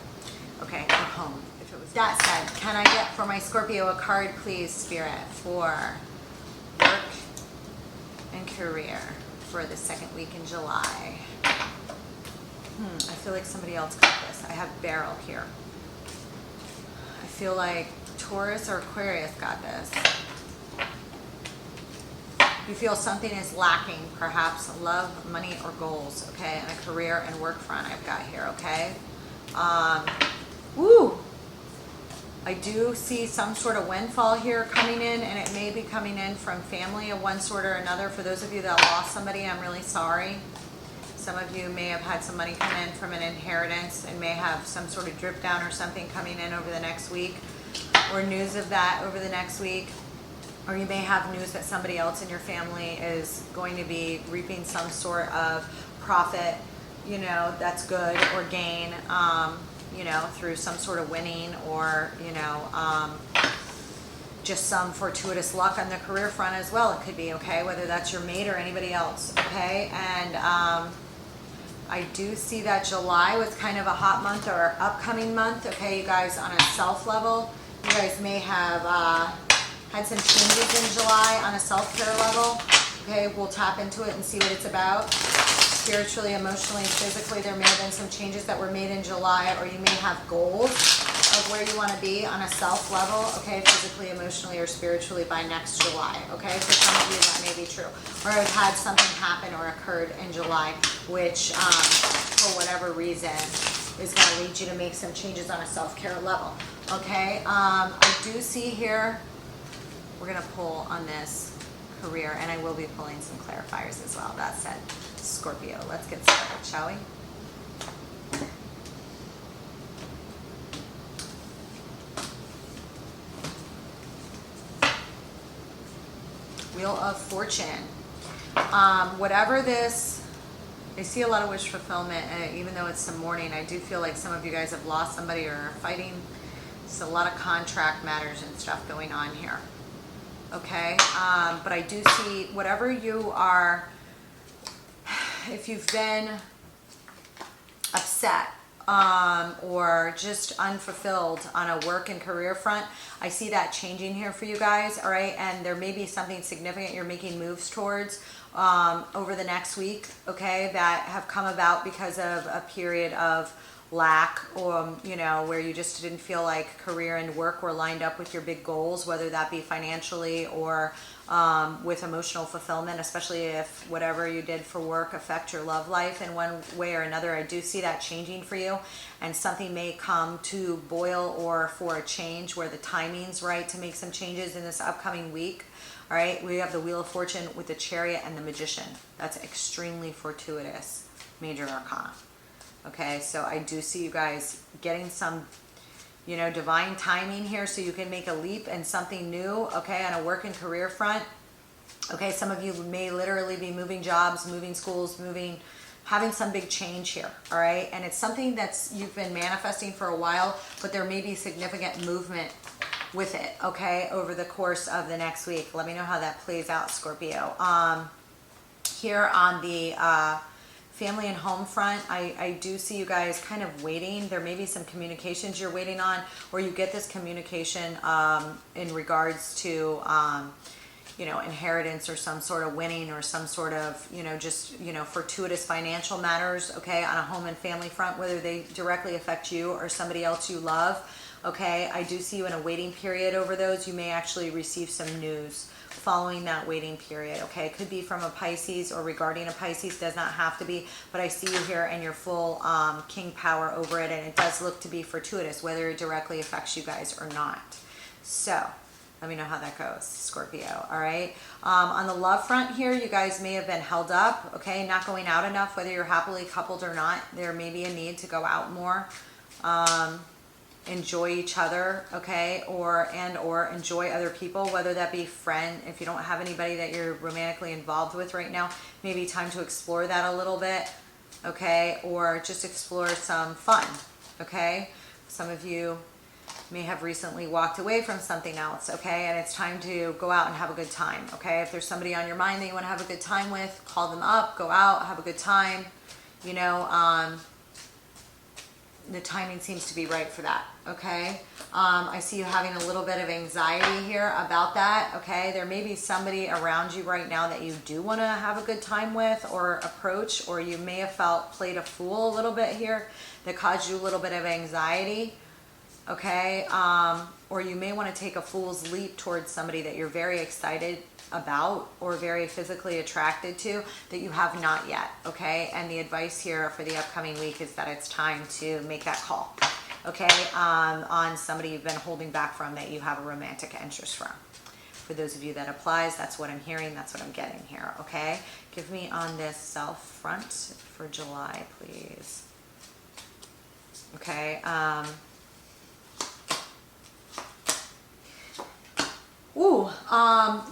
okay, or home. If it was that said, can I get for my Scorpio a card, please, Spirit, for work and career for the second week in July? I feel like somebody else got this. I have Beryl here. I feel like Taurus or Aquarius got this. You feel something is lacking, perhaps love, money, or goals, okay? And a career and work front I've got here, okay? I do see some sort of windfall here coming in, and it may be coming in from family of one sort or another. For those of you that lost somebody, I'm really sorry. Some of you may have had some money come in from an inheritance and may have some sort of drip down or something coming in over the next week, or news of that over the next week. Or you may have news that somebody else in your family is going to be reaping some sort of profit, you know, that's good, or gain, you know, through some sort of winning, or, you know, just some fortuitous luck on the career front as well. It could be, okay, whether that's your mate or anybody else, okay? And I do see that July was kind of a hot month or upcoming month, okay, you guys, on a self level. You guys may have had some changes in July on a self-care level, okay? We'll tap into it and see what it's about. Spiritually, emotionally, physically, there may have been some changes that were made in July, or you may have goals of where you want to be on a self level, okay, physically, emotionally, or spiritually by next July, okay? For some of you, that may be true. Or have had something happen or occurred in July, which, for whatever reason, is going to lead you to make some changes on a self-care level, okay? I do see here, we're going to pull on this career, and I will be pulling some clarifiers as well. That said, Scorpio, let's get started, shall we? Wheel of Fortune. Whatever this, I see a lot of wish fulfillment, and even though it's some mourning, I do feel like some of you guys have lost somebody or are fighting. It's a lot of contract matters and stuff going on here. Okay, but I do see whatever you are, if you've been upset or just unfulfilled on a work and career front, I see that changing here for you guys, all right? And there may be something significant you're making moves towards over the next week, okay, that have come about because of a period of lack, or you know, where you just didn't feel like career and work were lined up with your big goals, whether that be financially or with emotional fulfillment, especially if whatever you did for work affect your love life in one way or another. I do see that changing for you, and something may come to boil or for a change where the timing's right to make some changes in this upcoming week. All right, we have the Wheel of Fortune with the Chariot and the Magician. That's extremely fortuitous major arcana. Okay, so I do see you guys getting some, you know, divine timing here so you can make a leap and something new, okay, on a work and career front. Okay, some of you may literally be moving jobs, moving schools, having some big change here, all right? And it's something that's you've been manifesting for a while, but there may be significant movement with it, okay, over the course of the next week. Let me know how that plays out, Scorpio. Here on the family and home front, I do see you guys kind of waiting. There may be some communications you're waiting on, or you get this communication in regards to you know, inheritance or some sort of winning or some sort of, you know, just, you know, fortuitous financial matters, okay, on a home and family front, whether they directly affect you or somebody else you love, okay. I do see you in a waiting period over those. You may actually receive some news following that waiting period, okay. It could be from a Pisces or regarding a Pisces, does not have to be, but I see you here and your full king power over it, and it does look to be fortuitous, whether it directly affects you guys or not. So let me know how that goes, Scorpio, all right? On the love front here, you guys may have been held up, okay? Not going out enough, whether you're happily coupled or not. There may be a need to go out more, enjoy each other, okay? Or enjoy other people, whether that be friend. If you don't have anybody that you're romantically involved with right now, maybe time to explore that a little bit, okay? Or just explore some fun, okay? Some of you may have recently walked away from something else, okay, and it's time to go out and have a good time, okay. If there's somebody on your mind that you want to have a good time with, call them up, go out, have a good time, you know. The timing seems to be right for that, okay. I see you having a little bit of anxiety here about that, okay. There may be somebody around you right now that you do want to have a good time with or approach, or you may have felt played a fool a little bit here that caused you a little bit of anxiety, okay, or you may want to take a fool's leap towards somebody that you're very excited about or very physically attracted to that you have not yet, okay. And the advice here for the upcoming week is that it's time to make that call, okay, on somebody you've been holding back from that you have a romantic interest from. For those of you that applies, that's what I'm hearing, that's what I'm getting here, okay. Give me on this self front for July, please. Okay,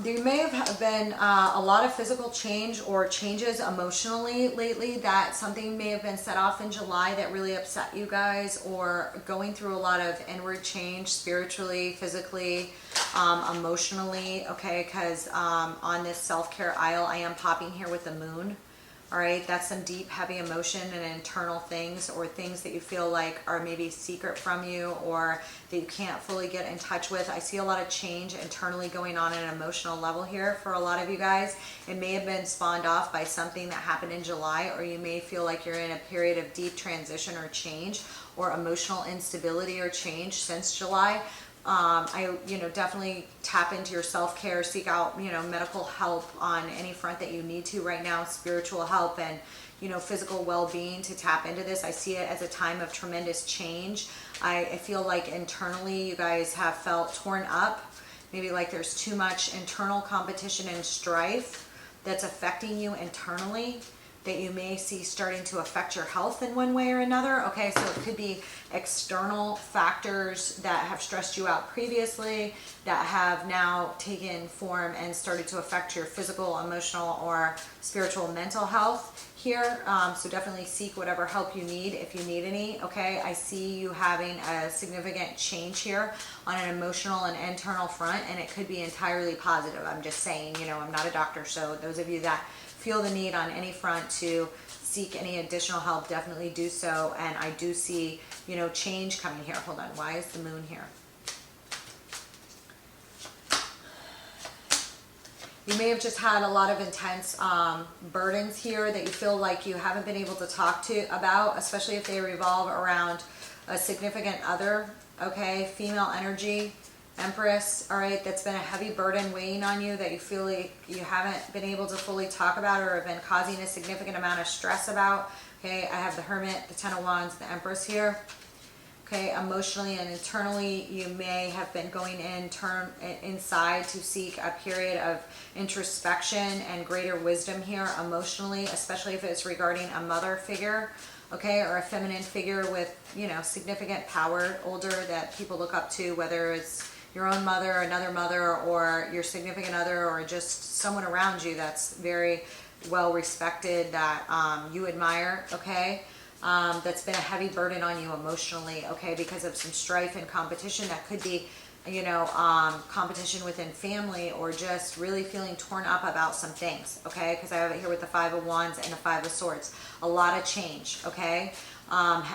there may have been a lot of physical change or changes emotionally lately, that something may have been set off in July that really upset you guys, or going through a lot of inward change spiritually, physically, emotionally, okay, because on this self-care aisle, I am popping here with the moon. All right, that's some deep, heavy emotion and internal things, or things that you feel like are maybe secret from you or that you can't fully get in touch with. I see a lot of change internally going on at an emotional level here for a lot of you guys. It may have been spawned off by something that happened in July, or you may feel like you're in a period of deep transition or change or emotional instability or change since July. Definitely tap into your self-care, seek out, medical help on any front that you need to right now, spiritual help and, physical well-being to tap into this. I see it as a time of tremendous change. I feel like internally you guys have felt torn up, maybe like there's too much internal competition and strife that's affecting you internally, that you may see starting to affect your health in one way or another. Okay, so it could be external factors that have stressed you out previously that have now taken form and started to affect your physical, emotional, or spiritual, mental health here. So definitely seek whatever help you need if you need any. Okay, I see you having a significant change here on an emotional and internal front, and it could be entirely positive. I'm just saying, I'm not a doctor, so those of you that feel the need on any front to seek any additional help, definitely do so. And I do see, change coming here. Hold on, why is the moon here? You may have just had a lot of intense burdens here that you feel like you haven't been able to talk to about, especially if they revolve around a significant other, okay, female energy. Empress, all right, that's been a heavy burden weighing on you that you feel like you haven't been able to fully talk about or have been causing a significant amount of stress about. Okay, I have the Hermit, the Ten of Wands, the Empress here. Okay, emotionally and internally, you may have been going inside to seek a period of introspection and greater wisdom here emotionally, especially if it's regarding a mother figure, okay, or a feminine figure with, significant power, older, that people look up to, whether it's your own mother, another mother, or your significant other, or just someone around you that's very well respected, that you admire, okay, that's been a heavy burden on you emotionally, okay, because of some strife and competition that could be you know, competition within family, or just really feeling torn up about some things, okay? Because I have it here with the Five of Wands and the Five of Swords. A lot of change, okay,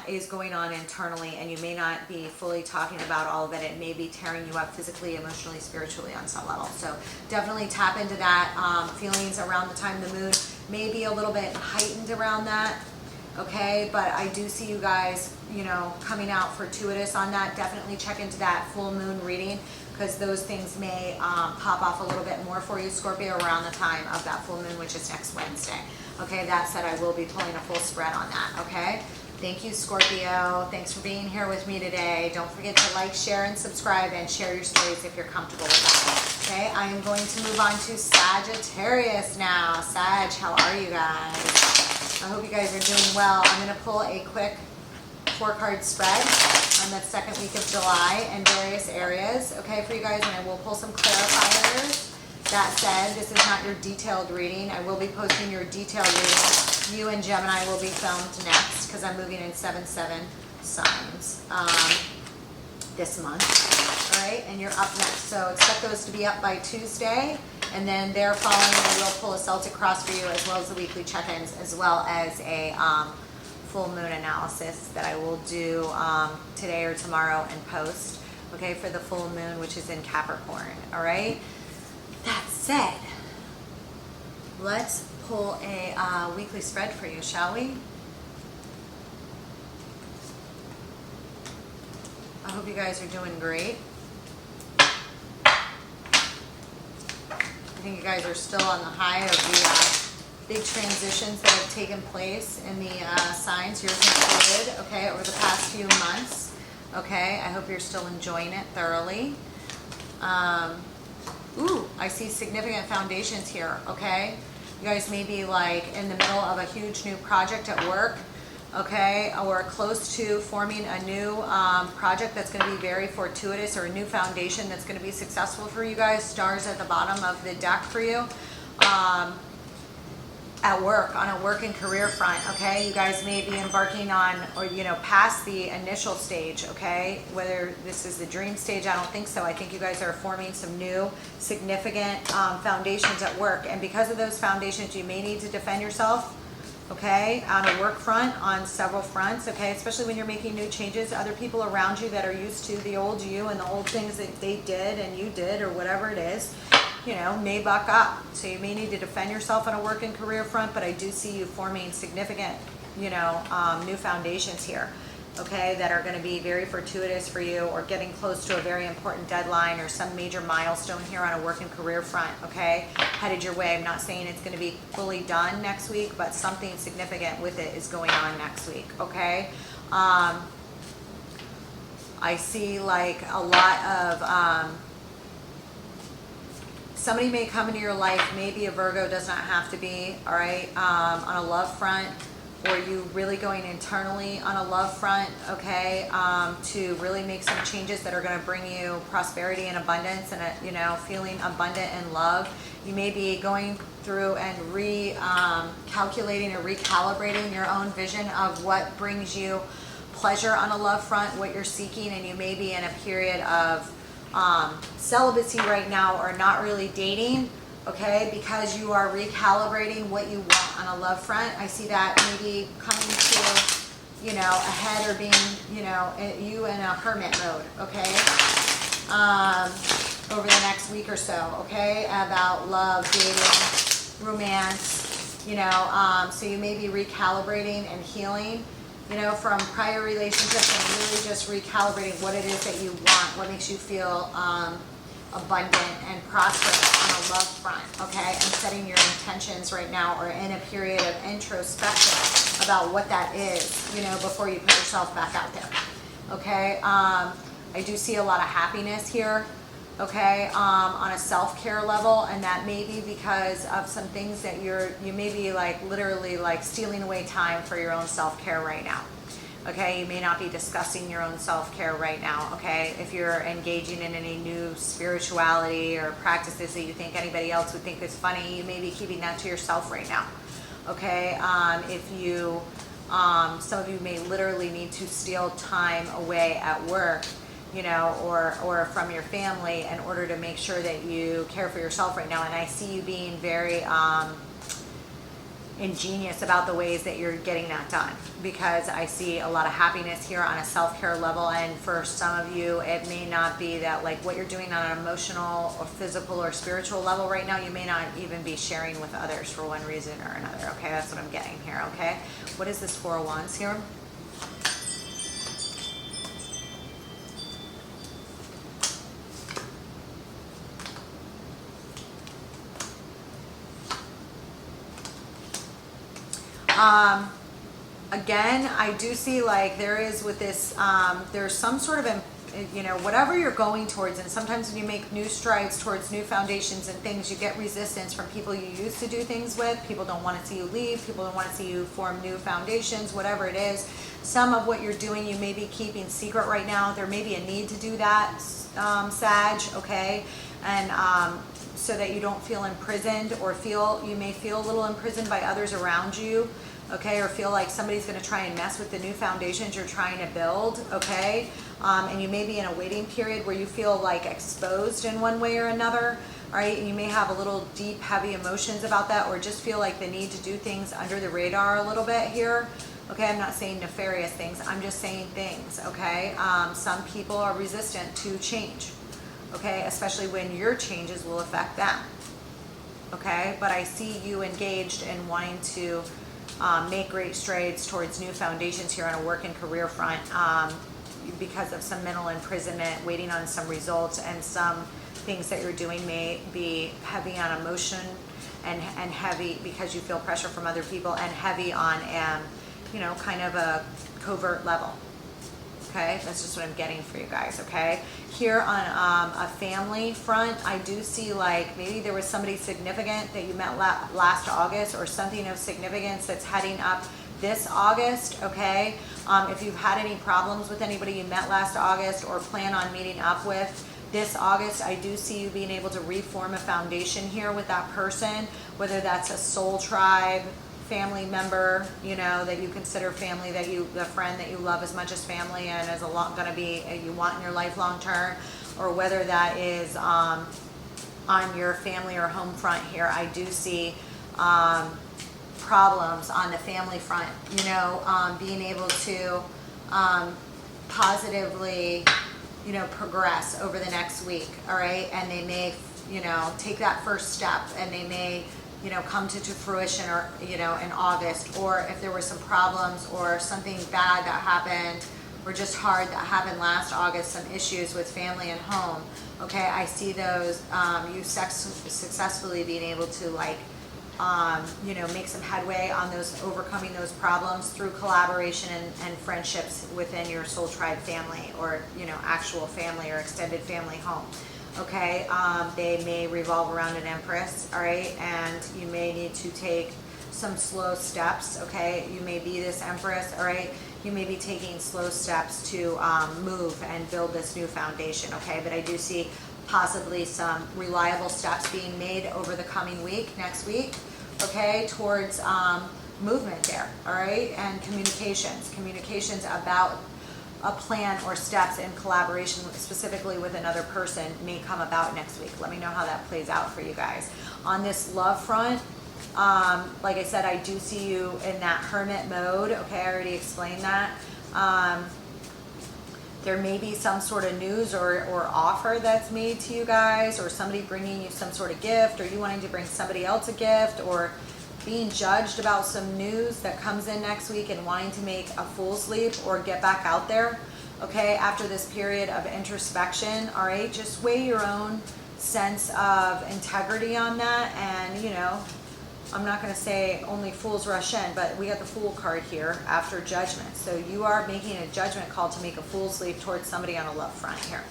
is going on internally, and you may not be fully talking about all of it. It may be tearing you up physically, emotionally, spiritually on some level. So definitely tap into that. Feelings around the time the moon may be a little bit heightened around that. Okay, but I do see you guys, you know, coming out fortuitous on that. Definitely check into that full moon reading, because those things may pop off a little bit more for you, Scorpio, around the time of that full moon, which is next Wednesday. Okay, that said, I will be pulling a full spread on that, okay? Thank you, Scorpio. Thanks for being here with me today. Don't forget to like, share, and subscribe, and share your stories if you're comfortable with that. Okay, I am going to move on to Sagittarius now. Sag, how are you guys? I hope you guys are doing well. I'm going to pull a quick 4-card spread on the second week of July in various areas, okay, for you guys, and I will pull some clarifiers. That said, this is not your detailed reading. I will be posting your detailed reading. You and Gemini will be filmed next, because I'm moving in 7/7 signs this month, all right, and you're up next. So expect those to be up by Tuesday. And then there following, I will pull a Celtic cross for you, as well as the weekly check-ins, as well as a full moon analysis that I will do today or tomorrow and post, okay, for the full moon, which is in Capricorn, all right? That said, let's pull a weekly spread for you, shall we? I hope you guys are doing great. I think you guys are still on the high of the big transitions that have taken place in the signs, yours included, okay, over the past few months. Okay, I hope you're still enjoying it thoroughly. Ooh, I see significant foundations here, okay? You guys may be like in the middle of a huge new project at work, okay, or close to forming a new project that's going to be very fortuitous, or a new foundation that's going to be successful for you guys. Stars at the bottom of the deck for you. At work, on a work and career front, okay? You guys may be embarking on, or, you know, past the initial stage, okay? Whether this is the dream stage, I don't think so. I think you guys are forming some new significant foundations at work. And because of those foundations, you may need to defend yourself, okay, on a work front, on several fronts, okay, especially when you're making new changes. Other people around you that are used to the old you and the old things that they did and you did, or whatever it is, you know, may buck up. So you may need to defend yourself on a work and career front, but I do see you forming significant, you know, new foundations here, okay, that are going to be very fortuitous for you, or getting close to a very important deadline or some major milestone here on a work and career front, okay, headed your way. I'm not saying it's going to be fully done next week, but something significant with it is going on next week, okay? I see like a lot of, somebody may come into your life, maybe a Virgo, does not have to be, all right, on a love front, or you really going internally on a love front, okay, to really make some changes that are going to bring you prosperity and abundance, and you know, feeling abundant in love. You may be going through and calculating or recalibrating your own vision of what brings you pleasure on a love front, what you're seeking, and you may be in a period of celibacy right now, or not really dating, okay, because you are recalibrating what you want on a love front. I see that maybe coming to, you know, a head, or being, you know, you in a hermit mode, okay, over the next week or so, okay, about love, dating, romance, you know, so you may be recalibrating and healing, you know, from prior relationships, and really just recalibrating what it is that you want, what makes you feel abundant and prosperous on a love front, okay, and setting your intentions right now, or in a period of introspection about what that is, you know, before you put yourself back out there, okay. I do see a lot of happiness here, okay, on a self-care level, and that may be because of some things that you may be like literally like stealing away time for your own self-care right now. Okay, you may not be discussing your own self-care right now, okay? If you're engaging in any new spirituality or practices that you think anybody else would think is funny, you may be keeping that to yourself right now, okay? If you, some of you may literally need to steal time away at work you know, or from your family in order to make sure that you care for yourself right now. And I see you being very ingenious about the ways that you're getting that done, because I see a lot of happiness here on a self-care level. And for some of you, it may not be that like what you're doing on an emotional or physical or spiritual level right now, you may not even be sharing with others for one reason or another. Okay, that's what I'm getting here. Okay, what is this Four of Wands here? Again, I do see like there is with this, there's some sort of, you know, whatever you're going towards, and sometimes when you make new strides towards new foundations and things, you get resistance from people you used to do things with. People don't want to see you leave. People don't want to see you form new foundations, whatever it is. Some of what you're doing, you may be keeping secret right now. There may be a need to do that, Sag, okay? And so that you don't feel imprisoned, or you may feel a little imprisoned by others around you, okay? Or feel like somebody's going to try and mess with the new foundations you're trying to build, okay? And you may be in a waiting period where you feel like exposed in one way or another, all right? And you may have a little deep, heavy emotions about that, or just feel like the need to do things under the radar a little bit here, okay? I'm not saying nefarious things, I'm just saying things, okay? Some people are resistant to change, okay? Especially when your changes will affect them, okay? But I see you engaged in wanting to make great strides towards new foundations here on a work and career front, because of some mental imprisonment, waiting on some results, and some things that you're doing may be heavy on emotion and heavy because you feel pressure from other people, and heavy on, you know, kind of a covert level. Okay, that's just what I'm getting for you guys, okay? Here on a family front, I do see like maybe there was somebody significant that you met last August, or something of significance that's heading up this August, okay? If you've had any problems with anybody you met last August or plan on meeting up with this August, I do see you being able to reform a foundation here with that person, whether that's a soul tribe, family member, you know, that you consider family, the friend that you love as much as family and is going to be, you want in your life long term, or whether that is on your family or home front here. I do see problems on the family front, you know, being able to positively, you know, progress over the next week, all right? And they may, you know, take that first step, and they may, you know, come to fruition, or, you know, in August. Or if there were some problems or something bad that happened, or just hard that happened last August, some issues with family and home, okay, I see those, you successfully being able to like, you know, make some headway on those, overcoming those problems through collaboration and friendships within your soul tribe family, or, you know, actual family or extended family home. Okay, they may revolve around an Empress, all right, and you may need to take some slow steps, okay? You may be this Empress, all right? You may be taking slow steps to move and build this new foundation, okay? But I do see possibly some reliable steps being made over the coming week, next week, okay, towards movement there, all right? And communications about a plan or steps in collaboration specifically with another person may come about next week. Let me know how that plays out for you guys. On this love front, like I said, I do see you in that hermit mode. Okay, I already explained that. There may be some sort of news or offer that's made to you guys, or somebody bringing you some sort of gift, or you wanting to bring somebody else a gift, or being judged about some news that comes in next week and wanting to make a fool's leap or get back out there, okay, after this period of introspection, all right? Just weigh your own sense of integrity on that. And, you know, I'm not going to say only fools rush in, but we got the Fool card here after judgment. So you are making a judgment call to make a fool's leap towards somebody on a love front here,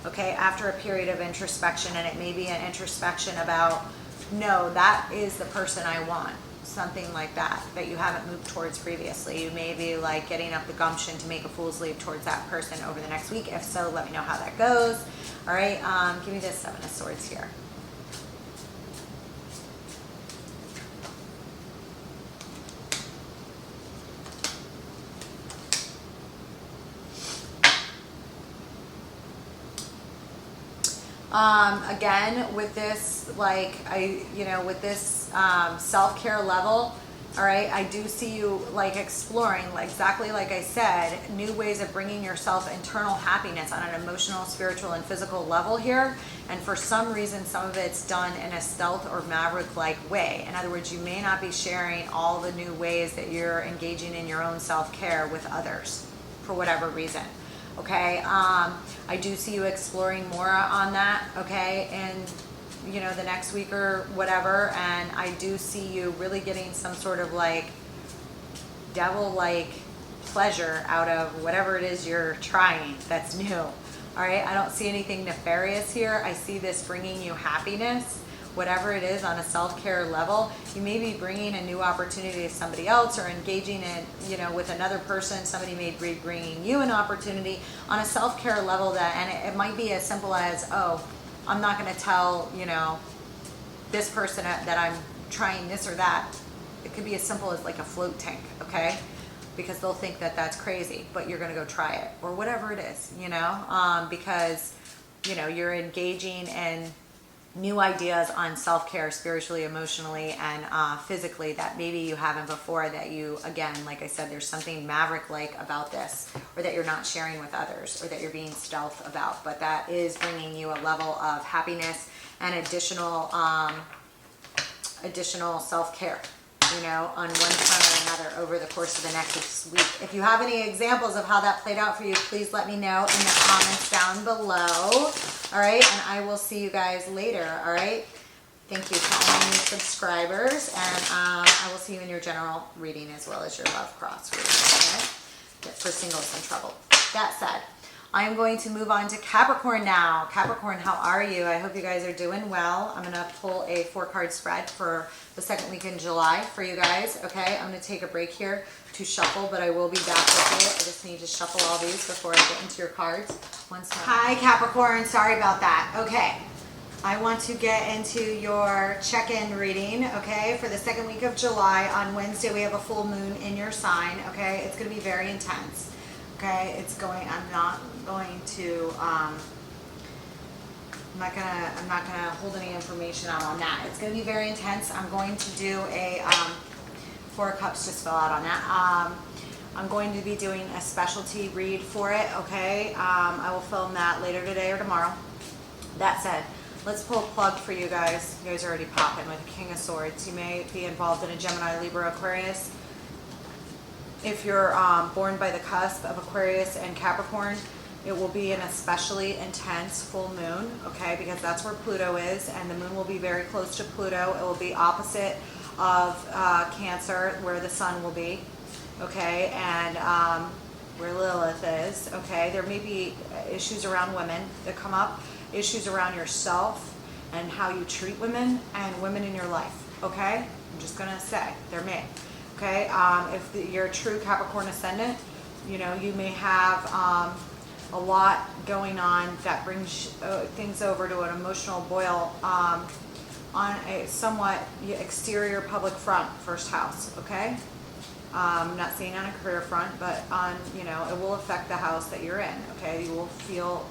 okay, after a period of introspection. And it may be an introspection about, no, that is the person I want, something like that you haven't moved towards previously. You may be like getting up the gumption to make a fool's leap towards that person over the next week. If so, let me know how that goes. All right, give me this Seven of Swords here. Again, with this, like, with this self-care level, all right, I do see you like exploring, like exactly like I said, new ways of bringing yourself internal happiness on an emotional, spiritual, and physical level here. And for some reason, some of it's done in a stealth or maverick-like way. In other words, you may not be sharing all the new ways that you're engaging in your own self-care with others for whatever reason. Okay, I do see you exploring more on that, okay, and the next week or whatever, and I do see you really getting some sort of like devil-like pleasure out of whatever it is you're trying that's new. All right, I don't see anything nefarious here. I see this bringing you happiness, whatever it is on a self-care level. You may be bringing a new opportunity to somebody else or engaging in, with another person. Somebody may be bringing you an opportunity on a self-care level and it might be as simple as, oh, I'm not going to tell, this person that I'm trying this or that. It could be as simple as like a float tank, okay? Because they'll think that that's crazy, but you're going to go try it or whatever it is, because, you're engaging in new ideas on self-care spiritually, emotionally, and physically that maybe you haven't before, that you, again, like I said, there's something maverick-like about this, or that you're not sharing with others, or that you're being stealth about, but that is bringing you a level of happiness and additional self-care, on one front or another over the course of the next week. If you have any examples of how that played out for you, please let me know in the comments down below. All right, and I will see you guys later. All right, thank you to all my new subscribers, and I will see you in your general reading as well as your love cross reading, okay? For singles in trouble. That said, I am going to move on to Capricorn now. Capricorn, how are you? I hope you guys are doing well. I'm going to pull a 4-card spread for the second week in July for you guys, okay? I'm going to take a break here to shuffle, but I will be back with you. I just need to shuffle all these before I get into your cards. One second. Hi, Capricorn. Sorry about that. Okay. I want to get into your check-in reading, okay? For the second week of July, on Wednesday, we have a full moon in your sign, okay? It's going to be very intense. Okay, I'm not gonna hold any information out on that. It's gonna be very intense. I'm going to do a 4 of Cups, just fill out on that. I'm going to be doing a specialty read for it, okay? I will film that later today or tomorrow. That said, let's pull a plug for you guys. You guys are already popping with the King of Swords. You may be involved in a Gemini, Libra, Aquarius. If you're born by the cusp of Aquarius and Capricorn, it will be an especially intense full moon, okay, because that's where Pluto is, and the moon will be very close to Pluto. It will be opposite of Cancer, where the sun will be, okay, and where Lilith is, okay. There may be issues around women that come up, issues around yourself and how you treat women and women in your life, okay. I'm just going to say, there may. Okay, if you're a true Capricorn ascendant, you may have a lot going on that brings things over to an emotional boil on a somewhat exterior public front, first house, okay? I'm not saying on a career front, but on, it will affect the house that you're in, okay? You will feel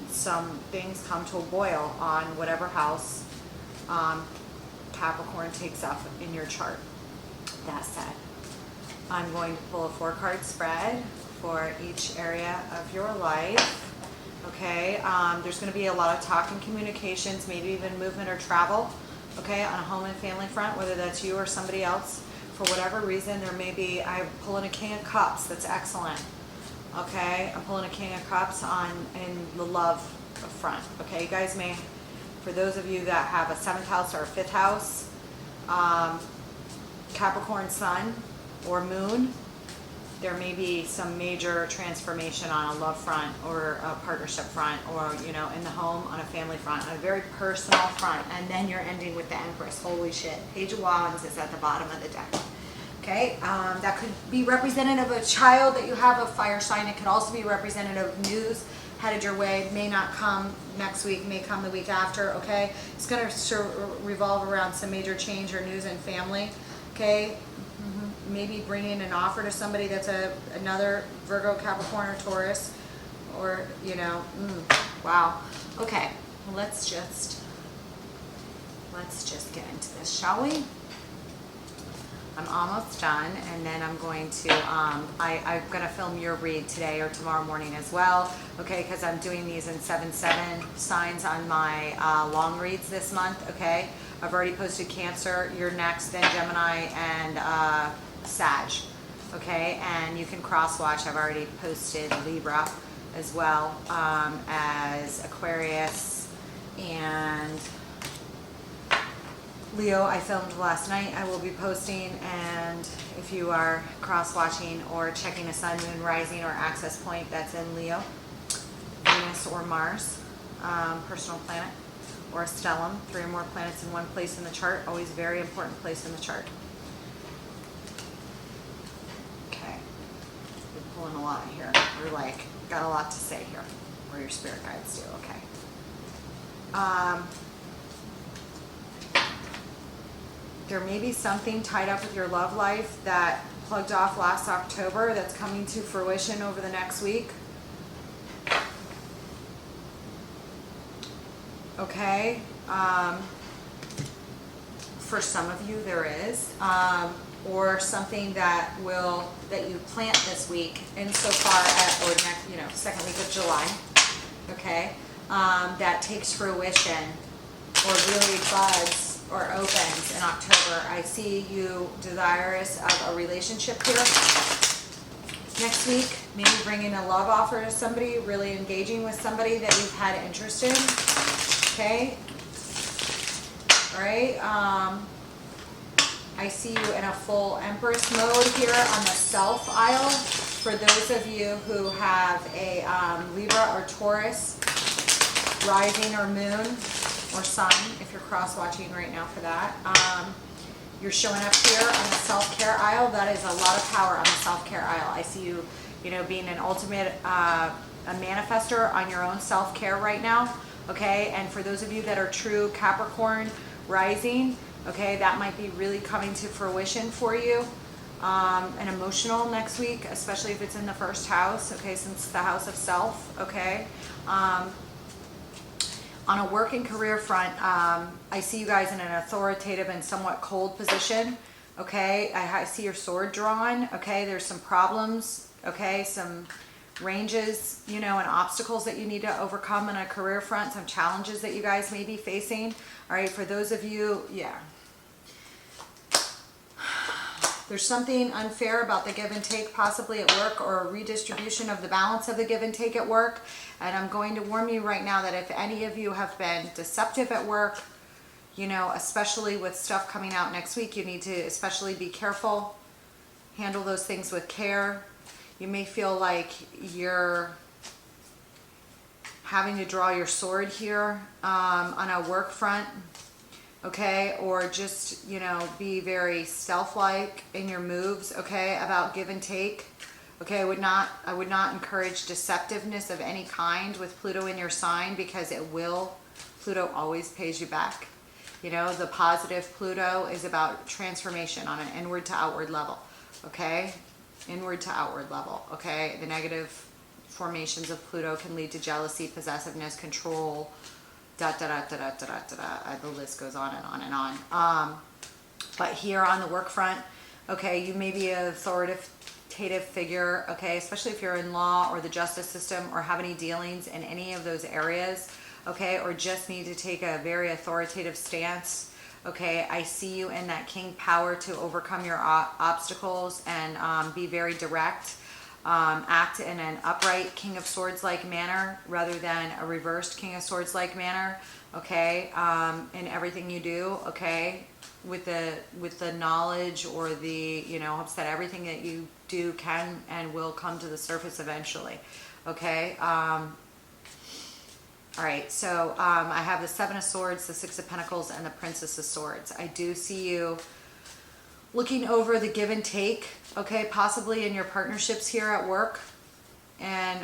some things come to a boil on whatever house Capricorn takes up in your chart. That said, I'm going to pull a 4-card spread for each area of your life. Okay, there's going to be a lot of talk and communications, maybe even movement or travel, okay, on a home and family front, whether that's you or somebody else. For whatever reason, there may be, I'm pulling a King of Cups. That's excellent. Okay, I'm pulling a King of Cups in the love front. Okay, you guys may, for those of you that have a 7th house or a 5th house, Capricorn sun or moon, there may be some major transformation on a love front or a partnership front, or in the home, on a family front, on a very personal front. And then you're ending with the Empress. Holy shit. Page of Wands is at the bottom of the deck. Okay, that could be representative of a child that you have, a fire sign. It could also be representative of news headed your way. May not come next week, may come the week after. Okay, it's going to revolve around some major change or news in family. Okay, maybe bringing an offer to somebody that's another Virgo, Capricorn, or Taurus, or wow. Okay, Well, let's just get into this, shall we? I'm almost done, and then I'm going to, I'm going to film your read today or tomorrow morning as well, okay, because I'm doing these in 7/7 signs on my long reads this month, okay? I've already posted Cancer, you're next, then Gemini, and Sag, okay? And you can cross-watch, I've already posted Libra as well, as Aquarius, and Leo, I filmed last night. I will be posting, and if you are cross-watching or checking a sun, moon, rising, or access point that's in Leo, Venus or Mars, personal planet, or a stellium, 3 or more planets in one place in the chart, always a very important place in the chart. Okay, we're pulling a lot here. We're like, got a lot to say here, or your spirit guides do, okay. There may be something tied up with your love life that plugged off last October that's coming to fruition over the next week. Okay. For some of you there is. Or something that you plant this week insofar as, or next, you know, second week of July. Okay. That takes fruition or really buds or opens in October. I see you desirous of a relationship here next week. Maybe bringing a love offer to somebody, really engaging with somebody that you've had interest in. Okay. All right. I see you in a full Empress mode here on the Self aisle. For those of you who have a Libra or Taurus rising or moon, or sun, if you're cross-watching right now for that. You're showing up here on the self-care aisle. That is a lot of power on the self-care aisle. I see you, you know, being an ultimate a manifester on your own self-care right now, okay? And for those of you that are true Capricorn rising, okay, that might be really coming to fruition for you. And emotional next week, especially if it's in the first house, okay, since the house of self, okay? On a work and career front, I see you guys in an authoritative and somewhat cold position, okay? I see your sword drawn, okay? There's some problems, okay? Some ranges, you know, and obstacles that you need to overcome on a career front, some challenges that you guys may be facing, all right? For those of you, yeah. There's something unfair about the give and take possibly at work, or a redistribution of the balance of the give and take at work. And I'm going to warn you right now that if any of you have been deceptive at work, you know, especially with stuff coming out next week, you need to especially be careful. Handle those things with care. You may feel like you're having to draw your sword here on a work front. Okay, or just, you know, be very stealth-like in your moves, okay, about give and take. Okay, I would not encourage deceptiveness of any kind with Pluto in your sign, because it will. Pluto always pays you back. You know, the positive Pluto is about transformation on an inward to outward level, okay? Inward to outward level, okay? The negative formations of Pluto can lead to jealousy, possessiveness, control, the list goes on and on and on. But here on the work front, okay, you may be an authoritative figure, okay, especially if you're in law or the justice system or have any dealings in any of those areas, okay, or just need to take a very authoritative stance, okay. I see you in that king power to overcome your obstacles and be very direct. Act in an upright King of Swords-like manner rather than a reversed King of Swords-like manner, okay, in everything you do, okay, with the knowledge or the, you know, hopes that everything that you do can and will come to the surface eventually, okay. All right, so I have the Seven of Swords, the Six of Pentacles, and the Princess of Swords. I do see you looking over the give and take, okay, possibly in your partnerships here at work. And,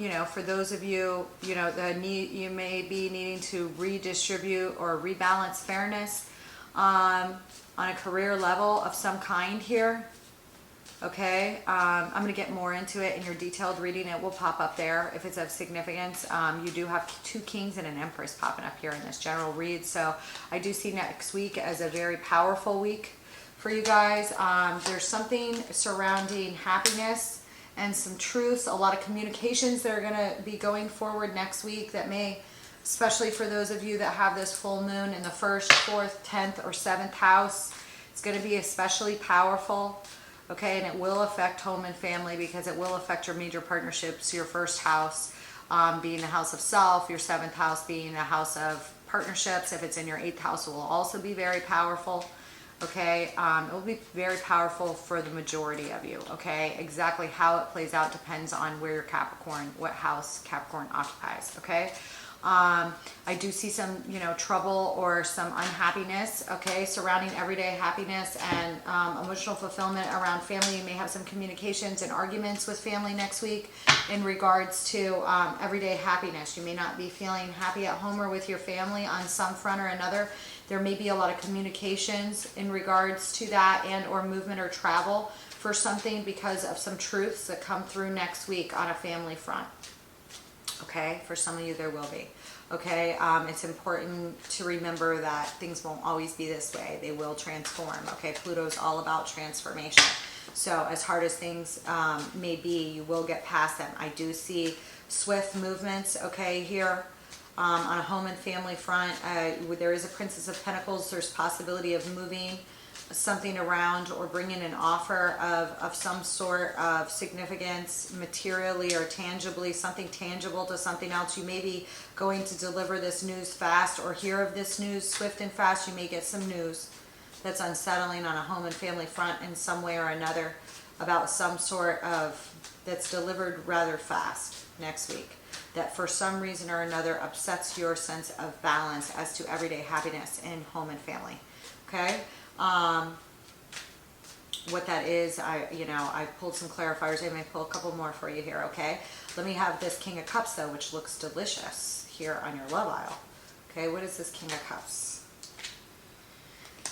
you know, for those of you, you know, you may be needing to redistribute or rebalance fairness on a career level of some kind here. Okay, I'm going to get more into it in your detailed reading. It will pop up there if it's of significance. You do have 2 kings and an empress popping up here in this general read. So I do see next week as a very powerful week for you guys. There's something surrounding happiness and some truths, a lot of communications that are going to be going forward next week that may, especially for those of you that have this full moon in the 1st, 4th, 10th, or 7th house, it's going to be especially powerful. Okay, and it will affect home and family because it will affect your major partnerships, your 1st house being the house of self, your 7th house being the house of partnerships. If it's in your 8th house, it will also be very powerful. Okay, it will be very powerful for the majority of you. Okay, exactly how it plays out depends on where your Capricorn, what house Capricorn occupies. Okay. I do see some, trouble or some unhappiness, okay, surrounding everyday happiness and emotional fulfillment around family. You may have some communications and arguments with family next week in regards to everyday happiness. You may not be feeling happy at home or with your family on some front or another. There may be a lot of communications in regards to that and or movement or travel for something because of some truths that come through next week on a family front. Okay, for some of you there will be. Okay, it's important to remember that things won't always be this way. They will transform. Okay, Pluto's all about transformation. So as hard as things may be, you will get past them. I do see swift movements, okay, here on a home and family front. There is a Princess of Pentacles. There's possibility of moving something around or bringing an offer of some sort of significance materially or tangibly, something tangible to something else. You may be going to deliver this news fast or hear of this news swift and fast. You may get some news that's unsettling on a home and family front in some way or another about some sort of that's delivered rather fast next week that for some reason or another upsets your sense of balance as to everyday happiness in home and family. Okay. What that is, I pulled some clarifiers. I may pull a couple more for you here, okay? Let me have this King of Cups, though, which looks delicious here on your love aisle. Okay, what is this King of Cups?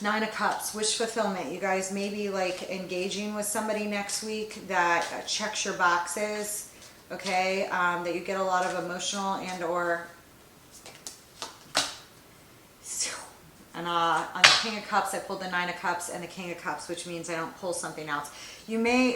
9 of Cups, wish fulfillment. You guys may be like engaging with somebody next week that checks your boxes, okay? That you get a lot of emotional and or and on the King of Cups, I pulled the 9 of Cups and the King of Cups, which means I don't pull something else.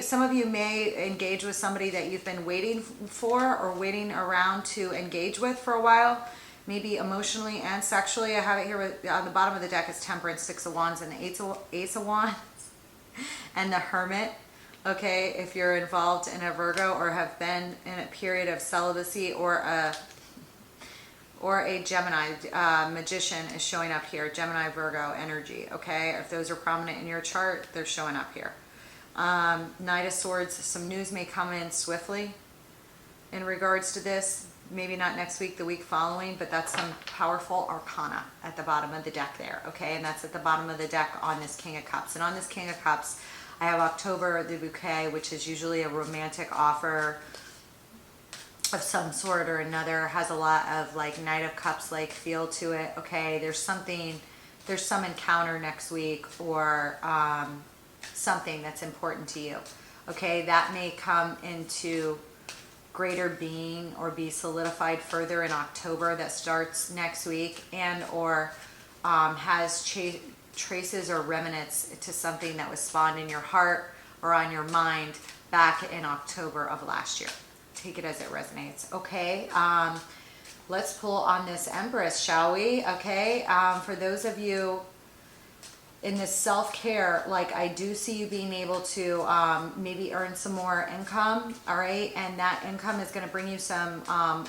Some of you may engage with somebody that you've been waiting for or waiting around to engage with for a while, maybe emotionally and sexually. I have it here on the bottom of the deck is Temperance, 6 of Wands, and the Ace of Wands, and the Hermit. Okay, if you're involved in a Virgo or have been in a period of celibacy or a Gemini, Magician is showing up here, Gemini, Virgo energy, okay? If those are prominent in your chart, they're showing up here. Knight of Swords, some news may come in swiftly in regards to this. Maybe not next week, the week following, but that's some powerful arcana at the bottom of the deck there, okay? And that's at the bottom of the deck on this King of Cups. And on this King of Cups, I have October, the bouquet, which is usually a romantic offer of some sort or another, has a lot of like Knight of Cups like feel to it. Okay, there's some encounter next week or something that's important to you. Okay, that may come into greater being or be solidified further in October. That starts next week and or has traces or remnants to something that was spawned in your heart or on your mind back in October of last year. Take it as it resonates. Okay, let's pull on this Empress, shall we? Okay, for those of you in this self-care, like I do see you being able to maybe earn some more income, all right? And that income is going to bring you some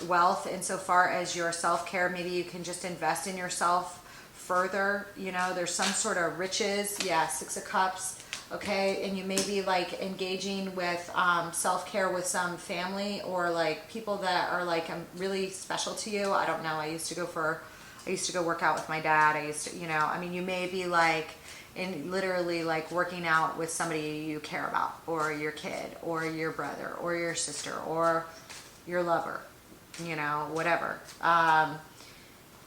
wealth insofar as your self-care. Maybe you can just invest in yourself further. There's some sort of riches. Yeah, 6 of Cups. Okay, and you may be like engaging with self-care with some family or like people that are like really special to you. I don't know. I used to go work out with my dad. You may be like literally like working out with somebody you care about, or your kid, or your brother, or your sister, or your lover, whatever.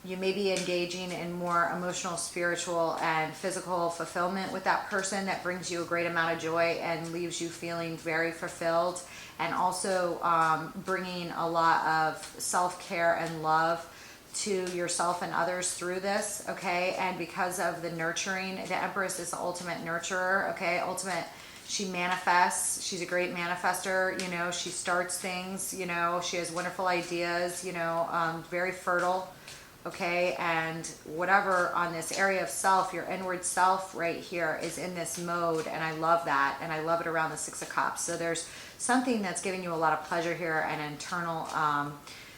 You may be engaging in more emotional, spiritual, and physical fulfillment with that person that brings you a great amount of joy and leaves you feeling very fulfilled, and also bringing a lot of self-care and love to yourself and others through this, okay? And because of the nurturing, the Empress is the ultimate nurturer, okay? Ultimate, she manifests. She's a great manifester, you know. She starts things, you know. She has wonderful ideas, you know, very fertile. Okay, and whatever on this area of self, your inward self right here is in this mode, and I love that, and I love it around the Six of Cups. So there's something that's giving you a lot of pleasure here and internal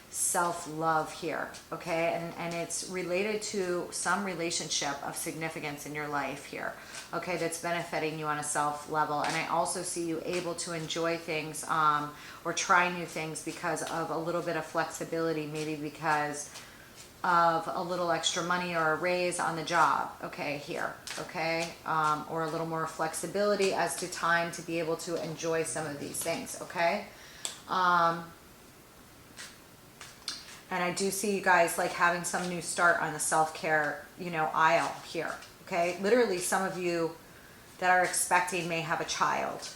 self-love here, okay? And it's related to some relationship of significance in your life here, okay, that's benefiting you on a self level. And I also see you able to enjoy things or try new things because of a little bit of flexibility, maybe because of a little extra money or a raise on the job, okay, here, okay, or a little more flexibility as to time to be able to enjoy some of these things, okay. And I do see you guys like having some new start on the self-care, you know, aisle here, okay. Literally, some of you that are expecting may have a child,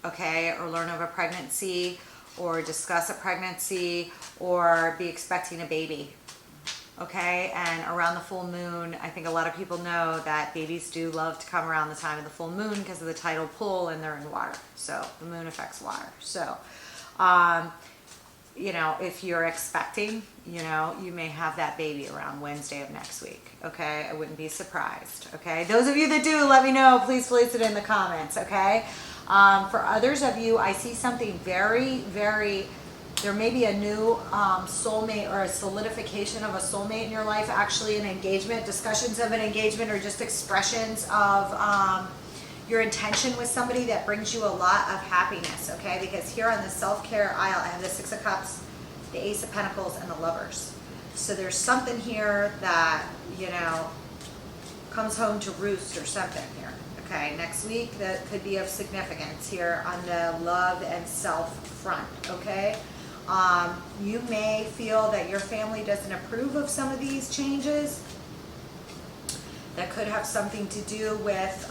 okay, or learn of a pregnancy, or discuss a pregnancy, or be expecting a baby. Okay, and around the full moon, I think a lot of people know that babies do love to come around the time of the full moon because of the tidal pull, and they're in water. So the moon affects water. So, you know, if you're expecting, you know, you may have that baby around Wednesday of next week. Okay, I wouldn't be surprised. Okay, those of you that do, let me know. Please place it in the comments. Okay, for others of you, I see something very, very. There may be a new soulmate or a solidification of a soulmate in your life, actually an engagement, discussions of an engagement, or just expressions of your intention with somebody that brings you a lot of happiness, okay? Because here on the self-care aisle, I have the Six of Cups, the Ace of Pentacles, and the Lovers. So there's something here that, you know, comes home to roost or something here, okay? Next week, that could be of significance here on the love and self front, okay? You may feel that your family doesn't approve of some of these changes. That could have something to do with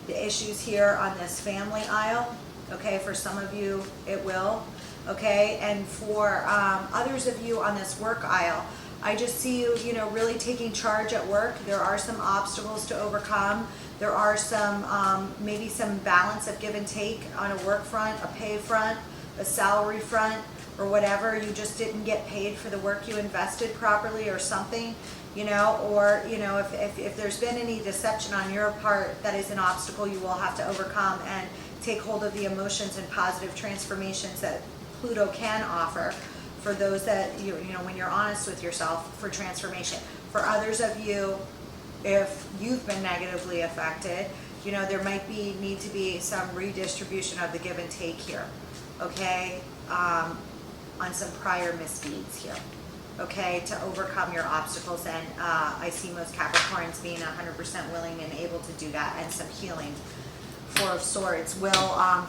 the issues here on this family aisle. Okay, for some of you it will. Okay, and for others of you on this work aisle, I just see you, you know, really taking charge at work. There are some obstacles to overcome. There are some, maybe some balance of give and take on a work front, a pay front, a salary front, or whatever. You just didn't get paid for the work you invested properly or something, you know, or, you know, if there's been any deception on your part, that is an obstacle you will have to overcome and take hold of the emotions and positive transformations that Pluto can offer for those that, you know, when you're honest with yourself for transformation. For others of you, if you've been negatively affected, you know, there might need to be some redistribution of the give and take here, okay, on some prior misdeeds here, okay, to overcome your obstacles. And I see most Capricorns being 100% willing and able to do that, and some healing, Four of Swords, will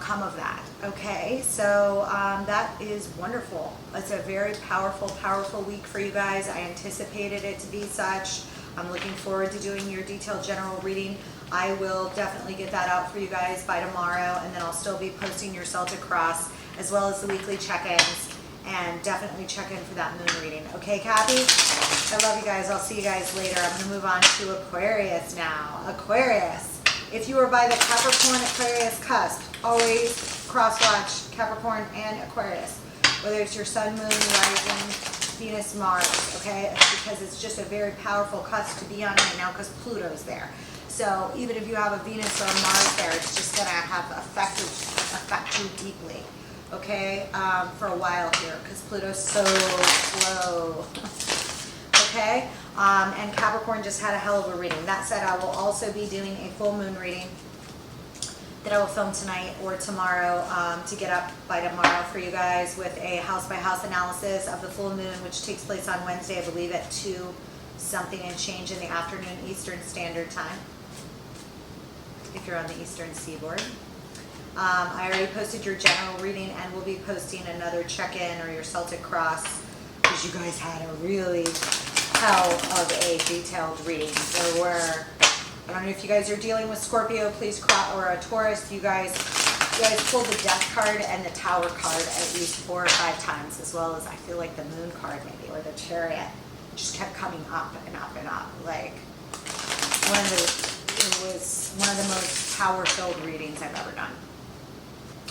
come of that, okay? So that is wonderful. It's a very powerful, powerful week for you guys. I anticipated it to be such. I'm looking forward to doing your detailed general reading. I will definitely get that out for you guys by tomorrow, and then I'll still be posting your Celtic Cross as well as the weekly check-ins, and definitely check in for that moon reading. Okay, Cappy? I love you guys. I'll see you guys later. I'm going to move on to Aquarius now. Aquarius. If you are by the Capricorn Aquarius cusp, always cross-watch Capricorn and Aquarius, whether it's your sun, moon, rising, Venus, Mars, okay? It's because it's just a very powerful cusp to be on right now because Pluto's there. So even if you have a Venus or a Mars there, it's just going to have affect you deeply, okay, for a while here, because Pluto's so slow, okay? And Capricorn just had a hell of a reading. That said, I will also be doing a full moon reading that I will film tonight or tomorrow to get up by tomorrow for you guys, with a house-by-house analysis of the full moon, which takes place on Wednesday, I believe, at 2 something and change in the afternoon Eastern Standard Time, if you're on the Eastern Seaboard. I already posted your general reading, and we'll be posting another check-in or your Celtic Cross, because you guys had a really hell of a detailed reading. There were, I don't know if you guys are dealing with Scorpio, please, or a Taurus, you guys pulled the Death card and the Tower card at least 4 or 5 times, as well as I feel like the Moon card maybe, or the Chariot. Just kept coming up and up and up. Like, it was one of the most power-filled readings I've ever done.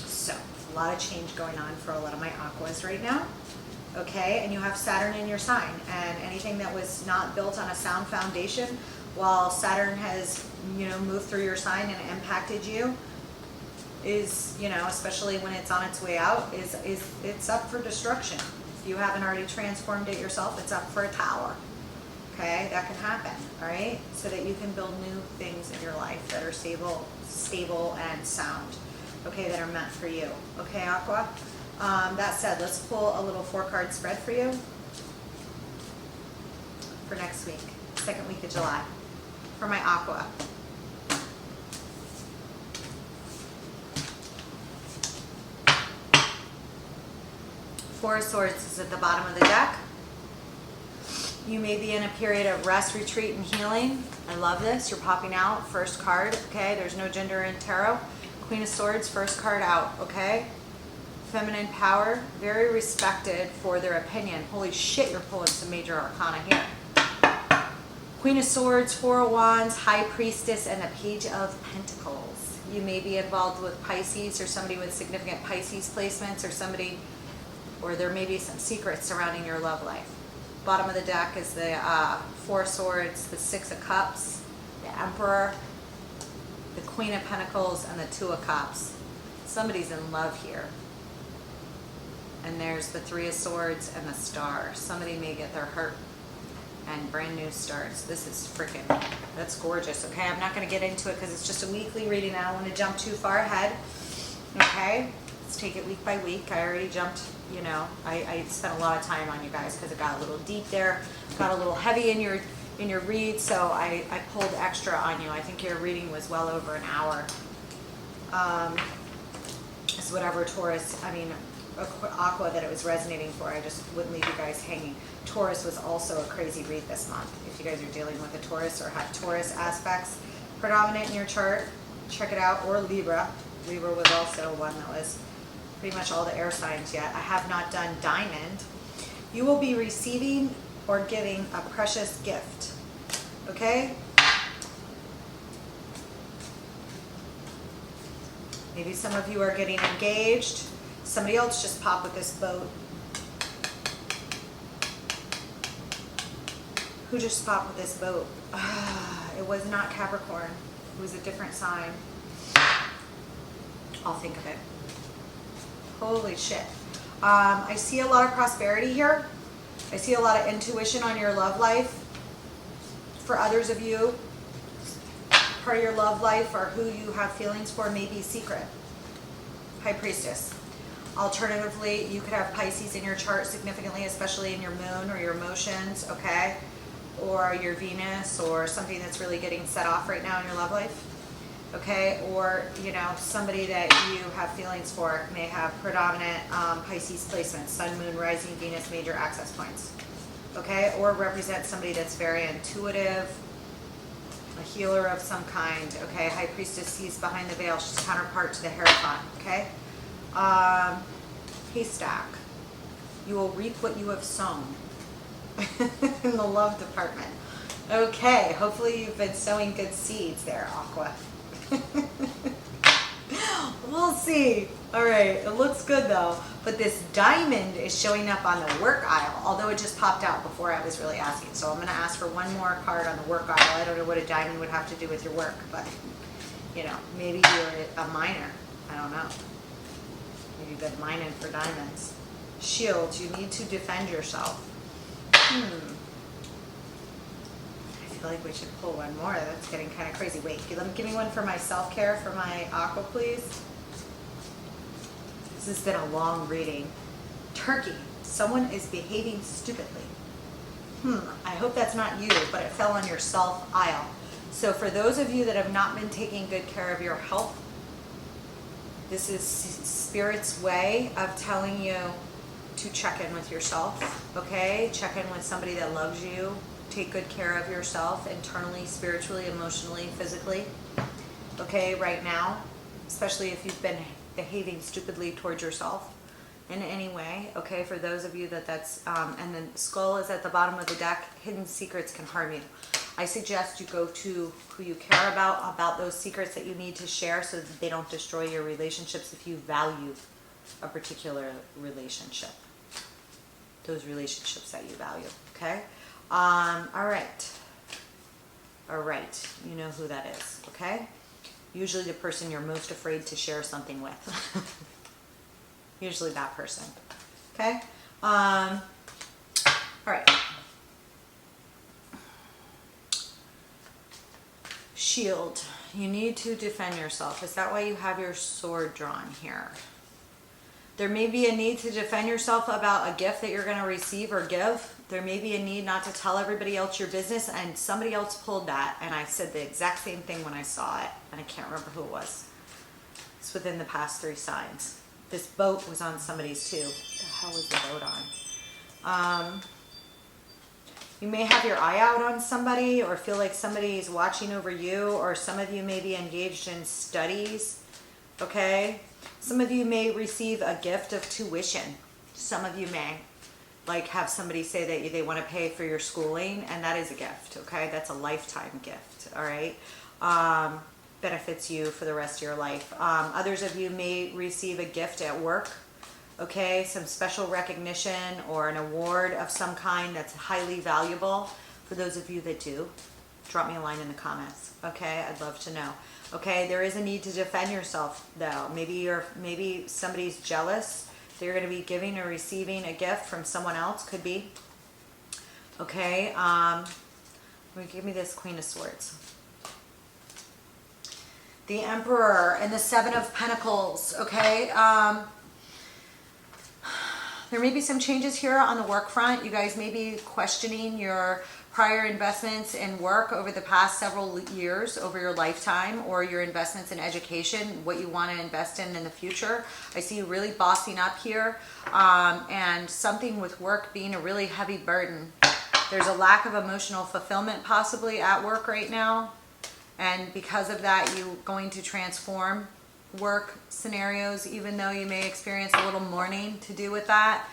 So, a lot of change going on for a lot of my Aquas right now. Okay, and you have Saturn in your sign, and anything that was not built on a sound foundation, while Saturn has, you know, moved through your sign and impacted you, is, you know, especially when it's on its way out, it's up for destruction. If you haven't already transformed it yourself, it's up for a tower. Okay, that can happen, all right? So that you can build new things in your life that are stable and sound, okay, that are meant for you. Okay, Aqua? That said, let's pull a little 4-card spread for you for next week, 2nd week of July, for my Aqua. Four of Swords is at the bottom of the deck. You may be in a period of rest, retreat, and healing. I love this. You're popping out. First card, okay? There's no gender in tarot. Queen of Swords, first card out, okay? Feminine power, very respected for their opinion. Holy shit, you're pulling some major arcana here. Queen of Swords, 4 of Wands, High Priestess, and the Page of Pentacles. You may be involved with Pisces or somebody with significant Pisces placements, or there may be some secrets surrounding your love life. Bottom of the deck is the 4 of Swords, the 6 of Cups, the Emperor, the Queen of Pentacles, and the 2 of Cups. Somebody's in love here. And there's the 3 of Swords and the Star. Somebody may get their heart and brand new starts. This is freaking, that's gorgeous. Okay, I'm not going to get into it because it's just a weekly reading. I don't want to jump too far ahead. Okay, let's take it week by week. I already jumped, you know, I spent a lot of time on you guys because it got a little deep there, got a little heavy in your read, so I pulled extra on you. I think your reading was well over an hour. So whatever Taurus, I mean, Aqua that it was resonating for, I just wouldn't leave you guys hanging. Taurus was also a crazy read this month. If you guys are dealing with a Taurus or have Taurus aspects predominant in your chart, check it out. Or Libra. Libra was also one that was pretty much all the air signs yet. I have not done Diamond. You will be receiving or giving a precious gift. Okay? Maybe some of you are getting engaged. Somebody else just popped with this boat. Who just popped with this boat? It was not Capricorn. It was a different sign. I'll think of it. Holy shit. I see a lot of prosperity here. I see a lot of intuition on your love life. For others of you, part of your love life or who you have feelings for may be secret. High Priestess. Alternatively, you could have Pisces in your chart significantly, especially in your moon or your emotions, okay? Or your Venus or something that's really getting set off right now in your love life, okay? Or, you know, somebody that you have feelings for may have predominant Pisces placement, Sun, Moon, Rising, Venus, major access points, okay? Or represent somebody that's very intuitive, a healer of some kind, okay? High Priestess sees behind the veil. She's counterpart to the Hierophant, okay? Haystack. You will reap what you have sown in the love department. Okay, hopefully you've been sowing good seeds there, Aqua. We'll see. All right, it looks good though. But this Diamond is showing up on the work aisle, although it just popped out before I was really asking. So I'm going to ask for one more card on the work aisle. I don't know what a diamond would have to do with your work, but, you know, maybe you're a miner. I don't know. Maybe you've been mining for diamonds. Shield, you need to defend yourself. I feel like we should pull one more. That's getting kind of crazy. Wait, give me one for my self-care for my Aqua, please. This has been a long reading. Turkey. Someone is behaving stupidly. I hope that's not you, but it fell on your self aisle. So for those of you that have not been taking good care of your health, this is Spirit's way of telling you to check in with yourself, okay? Check in with somebody that loves you, take good care of yourself internally, spiritually, emotionally, physically, okay, right now, especially if you've been behaving stupidly towards yourself in any way, okay, for those of you that's, and then skull is at the bottom of the deck, hidden secrets can harm you. I suggest you go to who you care about those secrets that you need to share so that they don't destroy your relationships if you value a particular relationship. Those relationships that you value, okay? All right. All right, you know who that is, okay? Usually the person you're most afraid to share something with. Usually that person, okay? All right. Shield, you need to defend yourself. Is that why you have your sword drawn here? There may be a need to defend yourself about a gift that you're going to receive or give. There may be a need not to tell everybody else your business, and somebody else pulled that, and I said the exact same thing when I saw it, and I can't remember who it was. It's within the past 3 signs. This boat was on somebody's too. What the hell was the boat on? You may have your eye out on somebody or feel like somebody's watching over you, or some of you may be engaged in studies, okay? Some of you may receive a gift of tuition. Some of you may like have somebody say that they want to pay for your schooling, and that is a gift, okay? That's a lifetime gift, all right? Benefits you for the rest of your life. Others of you may receive a gift at work, okay? Some special recognition or an award of some kind that's highly valuable. For those of you that do, drop me a line in the comments, okay? I'd love to know. Okay, there is a need to defend yourself though. Maybe somebody's jealous that you're going to be giving or receiving a gift from someone else, could be. Okay, give me this Queen of Swords. The Emperor and the 7 of Pentacles, okay? There may be some changes here on the work front. You guys may be questioning your prior investments in work over the past several years, over your lifetime, or your investments in education, what you want to invest in the future. I see you really bossing up here, and something with work being a really heavy burden. There's a lack of emotional fulfillment possibly at work right now, and because of that, you're going to transform work scenarios, even though you may experience a little mourning to do with that.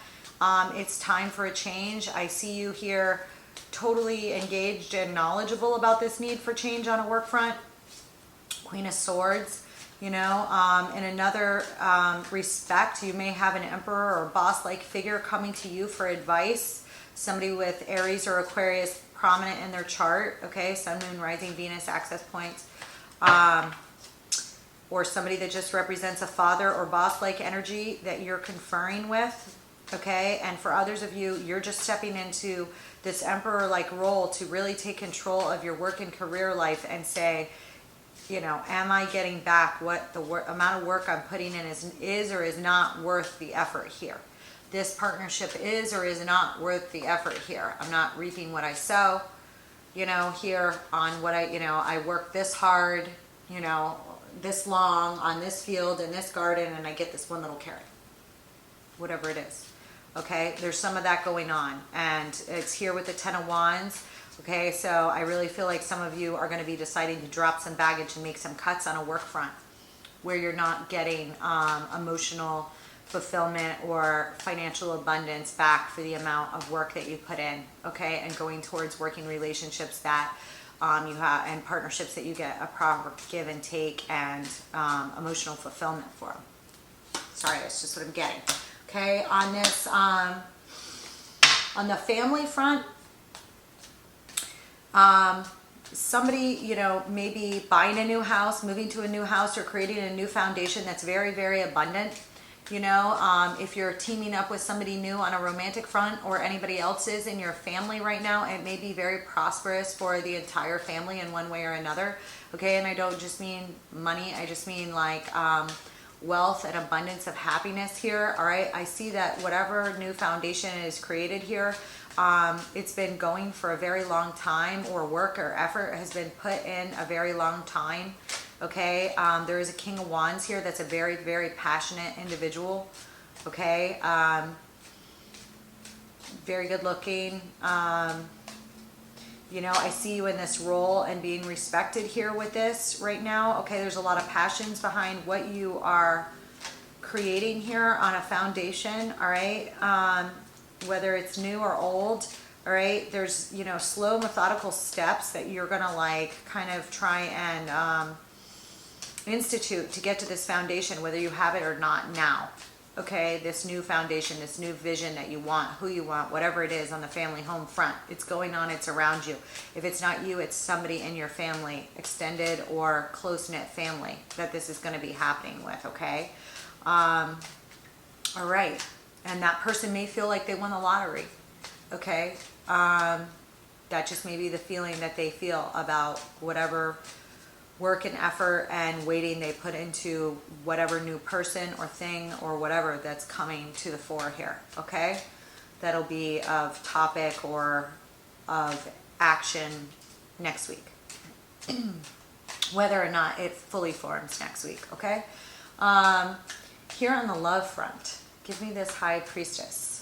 It's time for a change. I see you here totally engaged and knowledgeable about this need for change on a work front. Queen of Swords, you know, in another respect, you may have an emperor or boss-like figure coming to you for advice. Somebody with Aries or Aquarius prominent in their chart, okay? Sun, Moon, Rising, Venus, access points. Or somebody that just represents a father or boss-like energy that you're conferring with, okay? And for others of you, you're just stepping into this emperor-like role to really take control of your work and career life and say, you know, am I getting back what the amount of work I'm putting in is or is not worth the effort here? This partnership is or is not worth the effort here. I'm not reaping what I sow, you know, here on what I work this hard, you know, this long on this field in this garden, and I get this one little carrot, whatever it is. Okay, there's some of that going on, and it's here with the 10 of Wands. Okay, so I really feel like some of you are going to be deciding to drop some baggage and make some cuts on a work front where you're not getting emotional fulfillment or financial abundance back for the amount of work that you put in, okay, and going towards working relationships that you have, and partnerships that you get a proper give and take and emotional fulfillment for them. Sorry, that's just what I'm getting. Okay, on this, on the family front, somebody, you know, maybe buying a new house, moving to a new house, or creating a new foundation that's very, very abundant. You know, if you're teaming up with somebody new on a romantic front, or anybody else is in your family right now, it may be very prosperous for the entire family in one way or another. Okay, and I don't just mean money, I just mean like wealth and abundance of happiness here. All right, I see that whatever new foundation is created here, it's been going for a very long time, or work or effort has been put in a very long time. Okay, there is a King of Wands here that's a very, very passionate individual. Okay, very good looking. You know, I see you in this role and being respected here with this right now. Okay, there's a lot of passions behind what you are creating here on a foundation, all right? Whether it's new or old, all right? There's, you know, slow methodical steps that you're gonna like kind of try and institute to get to this foundation, whether you have it or not now. Okay, this new foundation, this new vision that you want, who you want, whatever it is on the family home front, it's going on, it's around you. If it's not you, it's somebody in your family, extended or close-knit family, that this is going to be happening with, okay? All right, and that person may feel like they won the lottery, okay? That just may be the feeling that they feel about whatever work and effort and waiting they put into whatever new person or thing or whatever that's coming to the fore here, okay? That'll be of topic or of action next week. Whether or not it fully forms next week, okay? Here on the love front, give me this High Priestess.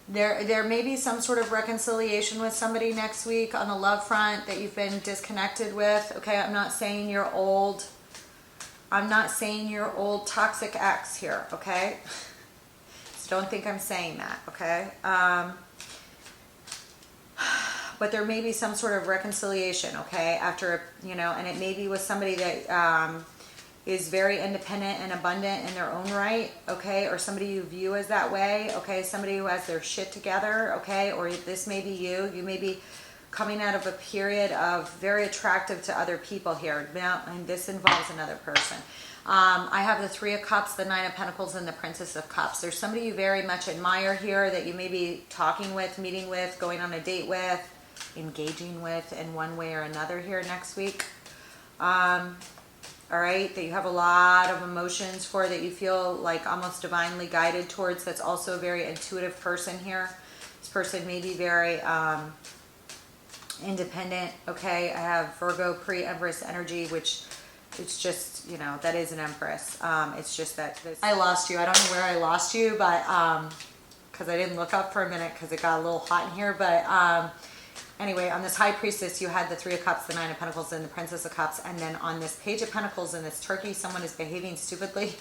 There may be some sort of reconciliation with somebody next week on the love front that you've been disconnected with. Okay, I'm not saying your old toxic ex here, okay? So don't think I'm saying that, okay? But there may be some sort of reconciliation, okay? After, you know, and it may be with somebody that is very independent and abundant in their own right, okay, or somebody you view as that way, okay, somebody who has their shit together, okay, or this may be you may be coming out of a period of very attractive to other people here now, and this involves another person. I have the Three of Cups, the Nine of Pentacles, and the Princess of Cups. There's somebody you very much admire here that you may be talking with, meeting with, going on a date with, engaging with in one way or another here next week. All right, that you have a lot of emotions for, that you feel like almost divinely guided towards. That's also a very intuitive person here. This person may be very independent, okay? I have Virgo pre-Empress energy, which it's just, you know, that is an Empress. It's just that I lost you. I don't know where I lost you, but because I didn't look up for a minute because it got a little hot in here, but anyway, on this High Priestess, you had the Three of Cups, the Nine of Pentacles, and the Princess of Cups. And then on this Page of Pentacles in this turkey, someone is behaving stupidly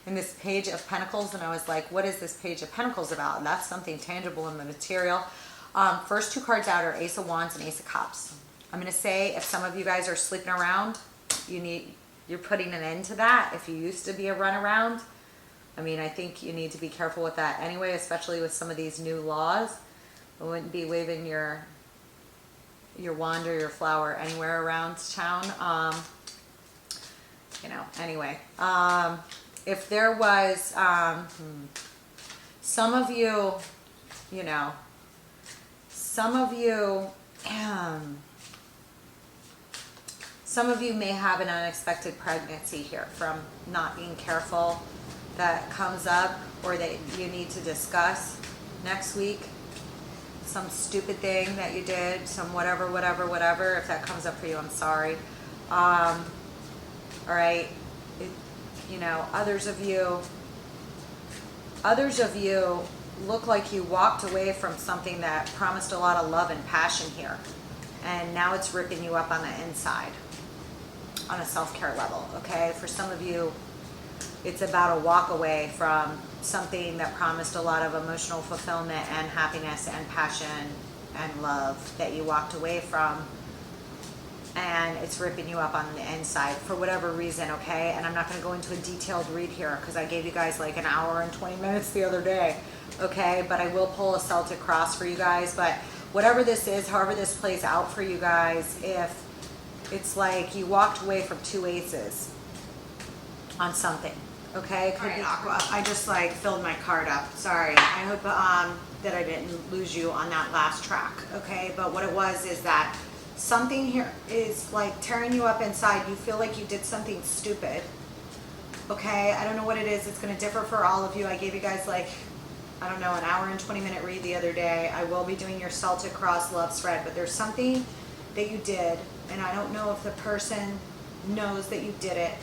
in this Page of Pentacles. And I was like, what is this Page of Pentacles about? And that's something tangible in the material. First two cards out are Ace of Wands and Ace of Cups. I'm going to say if some of you guys are sleeping around, you're putting an end to that. If you used to be a runaround, I mean, I think you need to be careful with that anyway, especially with some of these new laws. I wouldn't be waving your wand or your flower anywhere around town. You know, anyway, if there was some of you, you know, some of you may have an unexpected pregnancy here from not being careful that comes up, or that you need to discuss next week. Some stupid thing that you did, some whatever. If that comes up for you, I'm sorry. All right. You know, others of you look like you walked away from something that promised a lot of love and passion here. And now it's ripping you up on the inside on a self-care level, okay? For some of you, it's about a walk away from something that promised a lot of emotional fulfillment and happiness and passion and love that you walked away from, and it's ripping you up on the inside for whatever reason, okay? And I'm not going to go into a detailed read here because I gave you guys like an hour and 20 minutes the other day, okay? But I will pull a Celtic cross for you guys. But whatever this is, however this plays out for you guys, if it's like you walked away from two aces on something, okay? Could be Aqua. I just like filled my card up. Sorry. I hope that I didn't lose you on that last track, okay? But what it was is that something here is like tearing you up inside. You feel like you did something stupid, okay? I don't know what it is. It's going to differ for all of you. I gave you guys like, I don't know, an hour and 20 minute read the other day. I will be doing your Celtic cross love spread, but there's something that you did, and I don't know if the person knows that you did it,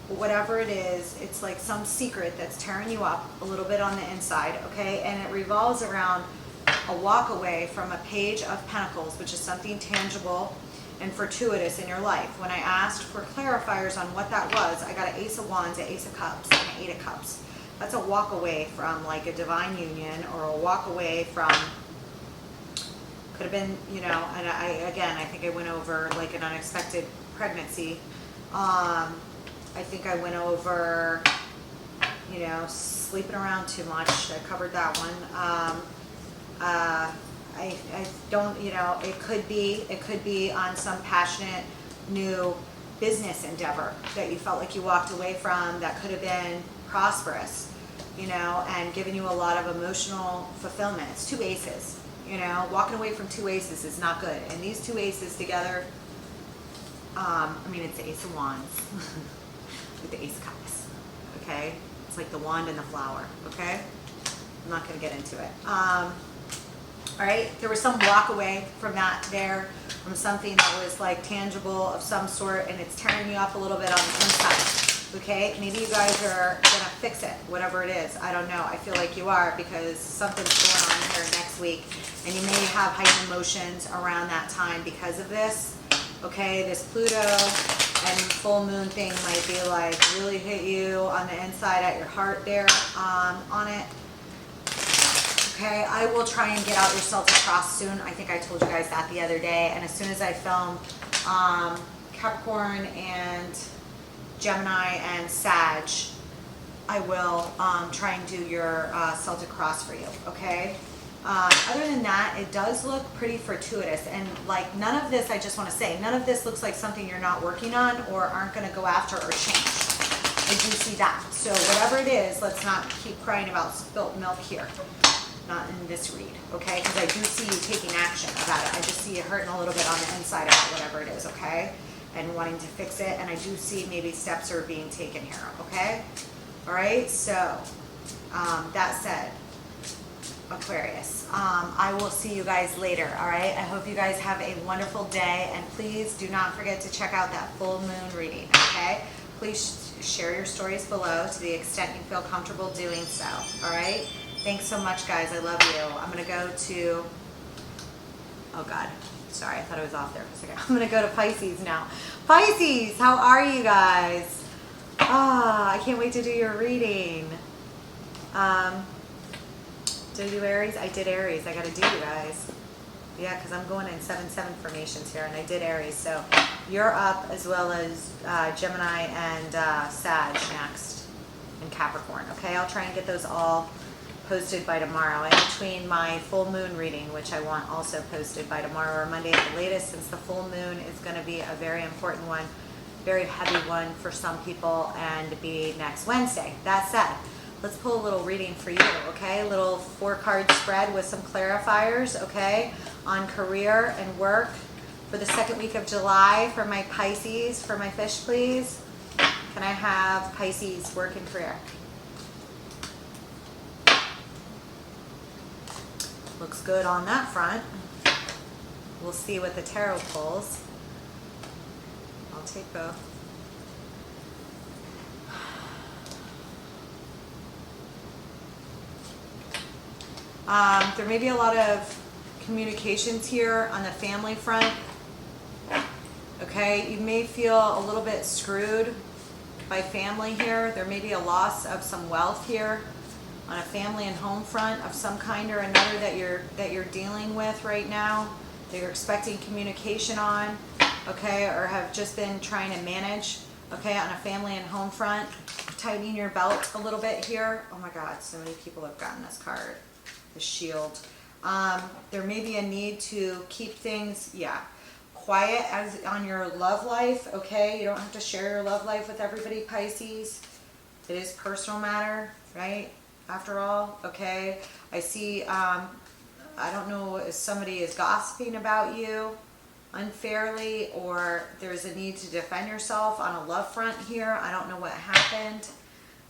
but whatever it is, it's like some secret that's tearing you up a little bit on the inside, okay? And it revolves around a walk away from a page of pentacles, which is something tangible and fortuitous in your life. When I asked for clarifiers on what that was, I got an Ace of Wands, an Ace of Cups, and an Eight of Cups. That's a walk away from like a divine union, or a walk away from, could have been, you know, and I think I went over like an unexpected pregnancy. I think I went over, you know, sleeping around too much. I covered that one. I don't, you know, it could be on some passionate new business endeavor that you felt like you walked away from that could have been prosperous, you know, and given you a lot of emotional fulfillment. It's two aces, you know, walking away from two aces is not good. And these two aces together, I mean, it's the Ace of Wands with the Ace of Cups, okay? It's like the wand and the flower, okay? I'm not going to get into it. All right, there was some walk away from that there, from something that was like tangible of some sort, and it's tearing you up a little bit on the inside, okay? Maybe you guys are gonna fix it, whatever it is. I don't know. I feel like you are, because something's going on here next week, and you may have heightened emotions around that time because of this, okay? This Pluto and full moon thing might be like really hit you on the inside at your heart there, on it. Okay, I will try and get out your Celtic cross soon. I think I told you guys that the other day. And as soon as I film Capricorn and Gemini and Sag, I will try and do your Celtic cross for you, okay? Other than that, it does look pretty fortuitous. And like none of this, I just want to say, none of this looks like something you're not working on or aren't going to go after or change. I do see that. So whatever it is, let's not keep crying about spilt milk here. Not in this read, okay? Because I do see you taking action about it. I just see you hurting a little bit on the inside about whatever it is, okay? And wanting to fix it. And I do see maybe steps are being taken here, okay? All right, so that said, Aquarius, I will see you guys later, all right? I hope you guys have a wonderful day. And please do not forget to check out that full moon reading, okay? Please share your stories below to the extent you feel comfortable doing so, all right? Thanks so much, guys. I love you. I'm going to go to, oh God, sorry, I thought it was off there for a second. I'm going to go to Pisces now. Pisces, how are you guys? I can't wait to do your reading. Did I do Aries? I did Aries. I got to do you guys. Yeah, because I'm going in 7-7 formations here, and I did Aries. So you're up, as well as Gemini and Sag next, and Capricorn. Okay, I'll try and get those all posted by tomorrow, in between my full moon reading, which I want also posted by tomorrow or Monday at the latest, since the full moon is going to be a very important one, very heavy one for some people, and be next Wednesday. That said, let's pull a little reading for you, okay? A little 4-card spread with some clarifiers, okay, on career and work for the second week of July for my Pisces. For my fish, please. Can I have Pisces work and career? Looks good on that front. We'll see what the tarot pulls. I'll take both. There may be a lot of communications here on the family front. Okay, you may feel a little bit screwed by family here. There may be a loss of some wealth here on a family and home front of some kind or another that you're dealing with right now, that you're expecting communication on, okay, or have just been trying to manage, okay, on a family and home front. Tightening your belt a little bit here. Oh my God, so many people have gotten this card, the Shield. There may be a need to keep things, quiet as on your love life, okay? You don't have to share your love life with everybody, Pisces. It is personal matter, right? After all, okay? I see, I don't know if somebody is gossiping about you unfairly, or there's a need to defend yourself on a love front here. I don't know what happened,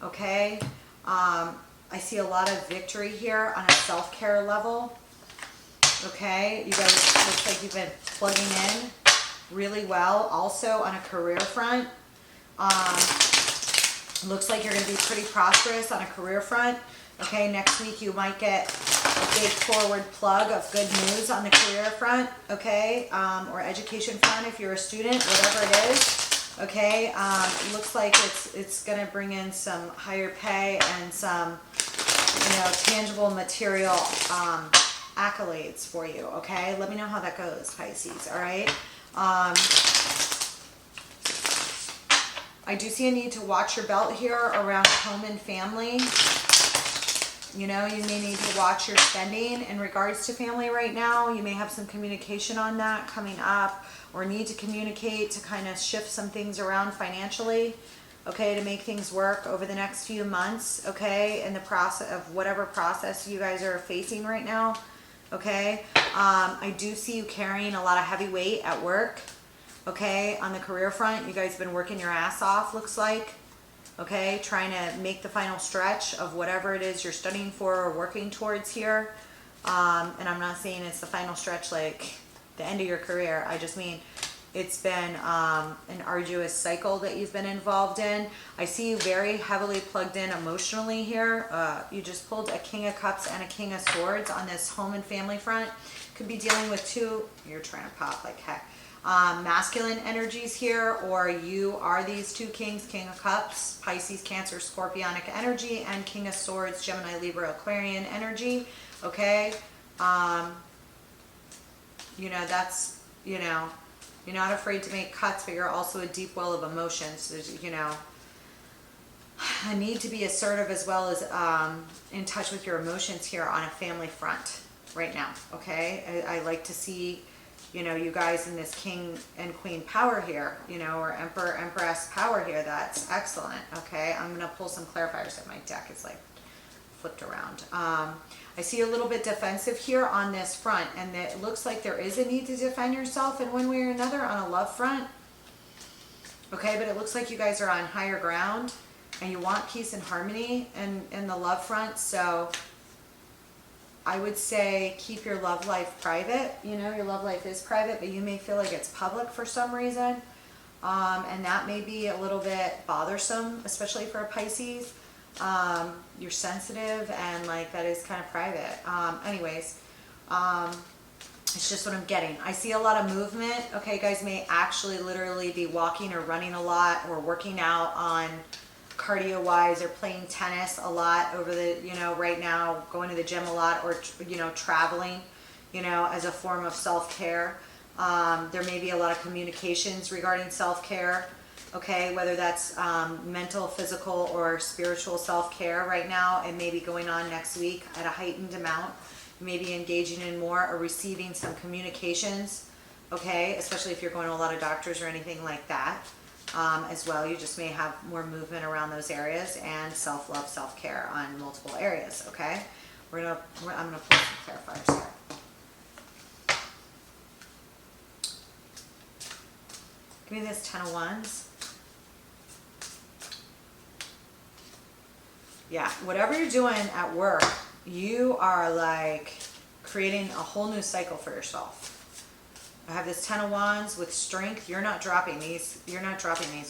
okay? I see a lot of victory here on a self-care level, okay? You guys, looks like you've been plugging in really well. Also on a career front, Looks like you're going to be pretty prosperous on a career front. Okay, next week you might get a big forward plug of good news on the career front, okay, or education front if you're a student, whatever it is, okay. Looks like it's going to bring in some higher pay and some, tangible material accolades for you, okay. Let me know how that goes, Pisces, all right. I do see a need to watch your belt here around home and family. You may need to watch your spending in regards to family right now. You may have some communication on that coming up, or need to communicate to kind of shift some things around financially, okay, to make things work over the next few months, okay, in the process of whatever process you guys are facing right now, okay. I do see you carrying a lot of heavy weight at work, okay, on the career front. You guys have been working your ass off, looks like. Okay, trying to make the final stretch of whatever it is you're studying for or working towards here. And I'm not saying it's the final stretch like the end of your career. I just mean it's been an arduous cycle that you've been involved in. I see you very heavily plugged in emotionally here. You just pulled a King of Cups and a King of Swords on this home and family front. Could be dealing with two, you're trying to pop like heck. Masculine energies here, or you are these two kings, King of Cups, Pisces, Cancer, Scorpionic energy, and King of Swords, Gemini, Libra, Aquarian energy, okay. That's, you're not afraid to make cuts, but you're also a deep well of emotions. There's, a need to be assertive as well as in touch with your emotions here on a family front right now, okay. I like to see you guys in this king and queen power here, or emperor, empress power here. That's excellent, okay. I'm going to pull some clarifiers if my deck is like flipped around. I see a little bit defensive here on this front, and it looks like there is a need to defend yourself in one way or another on a love front, okay. But it looks like you guys are on higher ground and you want peace and harmony in the love front. So I would say keep your love life private. Your love life is private, but you may feel like it's public for some reason. And that may be a little bit bothersome, especially for a Pisces. You're sensitive and like that is kind of private. Anyways, it's just what I'm getting. I see a lot of movement. Okay, you guys may actually literally be walking or running a lot or working out on cardio wise, or playing tennis a lot over the, right now, going to the gym a lot, or, traveling, as a form of self-care. There may be a lot of communications regarding self-care, okay, whether that's mental, physical, or spiritual self-care right now. It may be going on next week at a heightened amount. You may be engaging in more or receiving some communications, okay, especially if you're going to a lot of doctors or anything like that. As well, you just may have more movement around those areas, and self-love, self-care on multiple areas, okay? I'm gonna pull some clarifiers here. Give me this 10 of Wands. Yeah, whatever you're doing at work, you are like creating a whole new cycle for yourself. I have this 10 of Wands with strength. You're not dropping these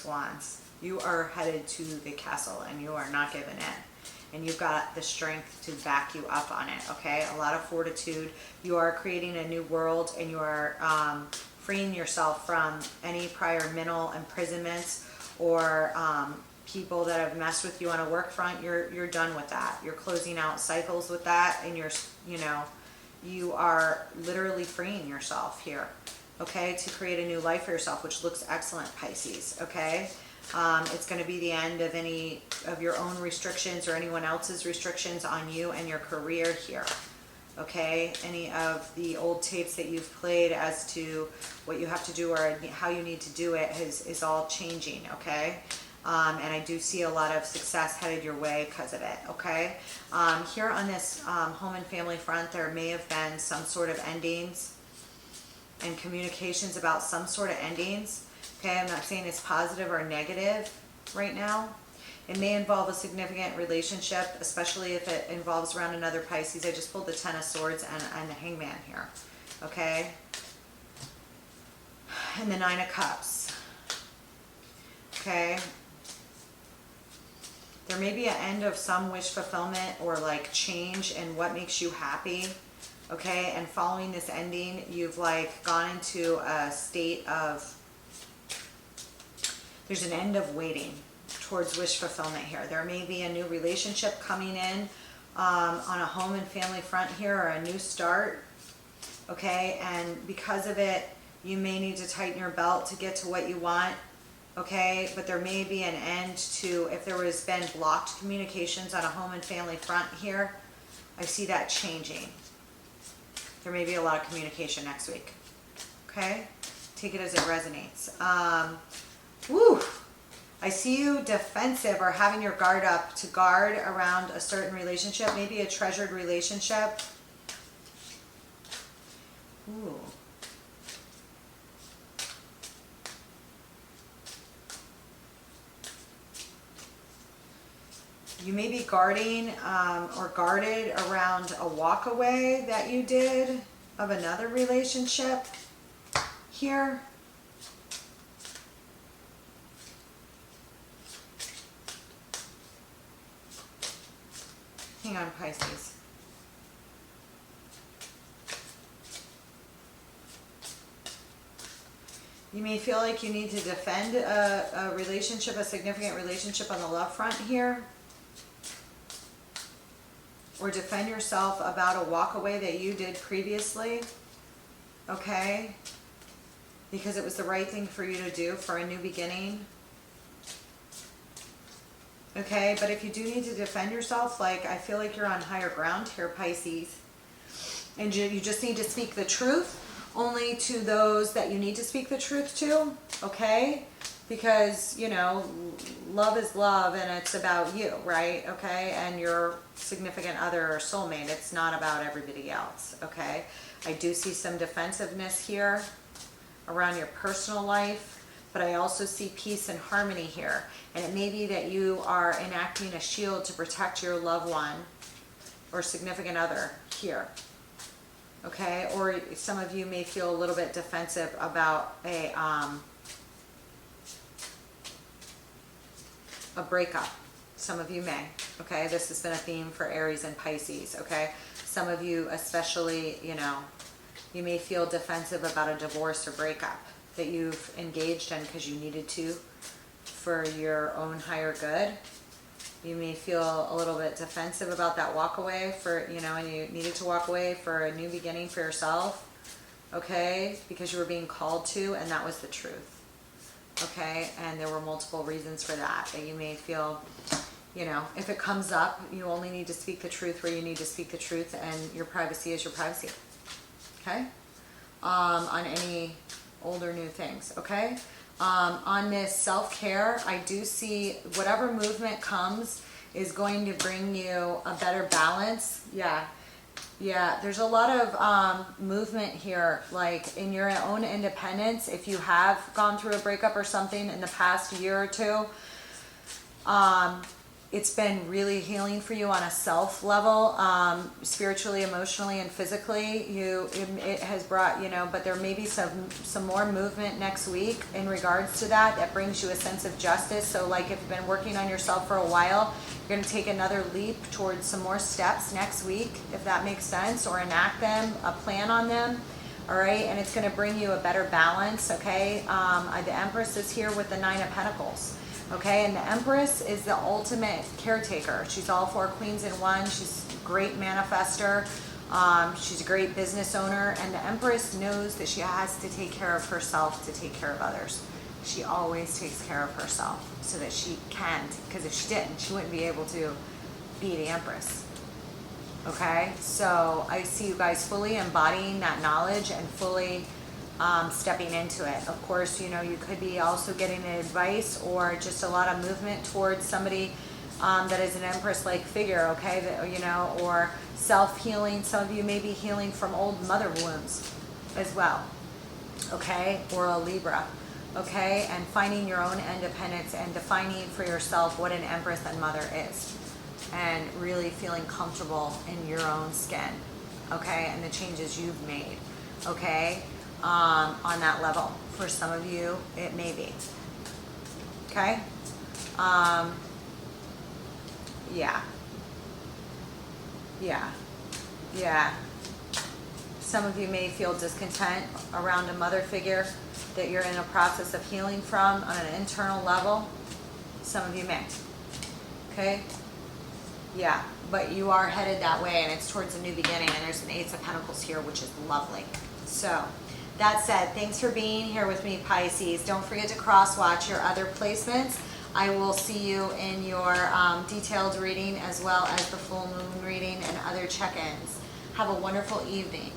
wands. You are headed to the castle and you are not giving in. And you've got the strength to back you up on it, okay? A lot of fortitude. You are creating a new world, and you are freeing yourself from any prior mental imprisonments or people that have messed with you on a work front. You're done with that. You're closing out cycles with that, and you are literally freeing yourself here, okay, to create a new life for yourself, which looks excellent, Pisces, okay. It's going to be the end of any of your own restrictions or anyone else's restrictions on you and your career here, okay. Any of the old tapes that you've played as to what you have to do or how you need to do it is all changing, okay. And I do see a lot of success headed your way because of it, okay? Here on this home and family front, there may have been some sort of endings and communications about some sort of endings, okay? I'm not saying it's positive or negative right now. It may involve a significant relationship, especially if it involves around another Pisces. I just pulled the 10 of Swords and the Hangman here, okay? And the 9 of Cups, okay? There may be an end of some wish fulfillment or like change in what makes you happy. Okay, and following this ending, you've like gone into a state of, there's an end of waiting towards wish fulfillment here. There may be a new relationship coming in on a home and family front here, or a new start. Okay, and because of it, you may need to tighten your belt to get to what you want. Okay, but there may be an end to, if there has been blocked communications on a home and family front here, I see that changing. There may be a lot of communication next week. Okay, take it as it resonates. Woo! I see you defensive or having your guard up to guard around a certain relationship, maybe a treasured relationship. Ooh. You may be guarding or guarded around a walk away that you did of another relationship here. Hang on, Pisces. You may feel like you need to defend a relationship, a significant relationship on the love front here. Or defend yourself about a walk away that you did previously. Okay? Because it was the right thing for you to do for a new beginning. Okay, but if you do need to defend yourself, like I feel like you're on higher ground here, Pisces. And you just need to speak the truth only to those that you need to speak the truth to, okay? Because, you know, love is love and it's about you, right? Okay, and your significant other or soulmate, it's not about everybody else, okay? I do see some defensiveness here around your personal life, but I also see peace and harmony here. And it may be that you are enacting a shield to protect your loved one or significant other here. Okay, or some of you may feel a little bit defensive about a breakup. Some of you may. Okay, this has been a theme for Aries and Pisces. Okay, some of you especially, you know, you may feel defensive about a divorce or breakup that you've engaged in because you needed to for your own higher good. You may feel a little bit defensive about that walk away for, you know, and you needed to walk away for a new beginning for yourself, okay, because you were being called to, and that was the truth, okay, and there were multiple reasons for that you may feel, you know, if it comes up, you only need to speak the truth where you need to speak the truth, and your privacy is your privacy, okay, on any old or new things, okay. On this self-care, I do see whatever movement comes is going to bring you a better balance. Yeah, there's a lot of movement here, like in your own independence. If you have gone through a breakup or something in the past year or two, it's been really healing for you on a self level, spiritually, emotionally, and physically. It has brought, you know, but there may be some more movement next week in regards to that brings you a sense of justice. So like if you've been working on yourself for a while, you're going to take another leap towards some more steps next week, if that makes sense, or enact them, a plan on them. All right, and it's going to bring you a better balance, okay? The Empress is here with the Nine of Pentacles. Okay, and the Empress is the ultimate caretaker. She's all four queens in one. She's a great manifester. She's a great business owner. And the Empress knows that she has to take care of herself to take care of others. She always takes care of herself so that she can, because if she didn't, she wouldn't be able to be the Empress. Okay, so I see you guys fully embodying that knowledge and fully stepping into it. Of course, you know, you could be also getting advice or just a lot of movement towards somebody that is an Empress-like figure, okay, that, you know, or self-healing. Some of you may be healing from old mother wounds as well, okay, or a Libra, okay, and finding your own independence and defining for yourself what an Empress and mother is, and really feeling comfortable in your own skin, okay, and the changes you've made, okay, on that level. For some of you, it may be, okay. Yeah. Yeah. Yeah. Some of you may feel discontent around a mother figure that you're in a process of healing from on an internal level. Some of you may. Okay? Yeah, but you are headed that way, and it's towards a new beginning, and there's an Ace of Pentacles here, which is lovely. So, that said, thanks for being here with me, Pisces. Don't forget to cross-watch your other placements. I will see you in your detailed reading as well as the full moon reading and other check-ins. Have a wonderful evening.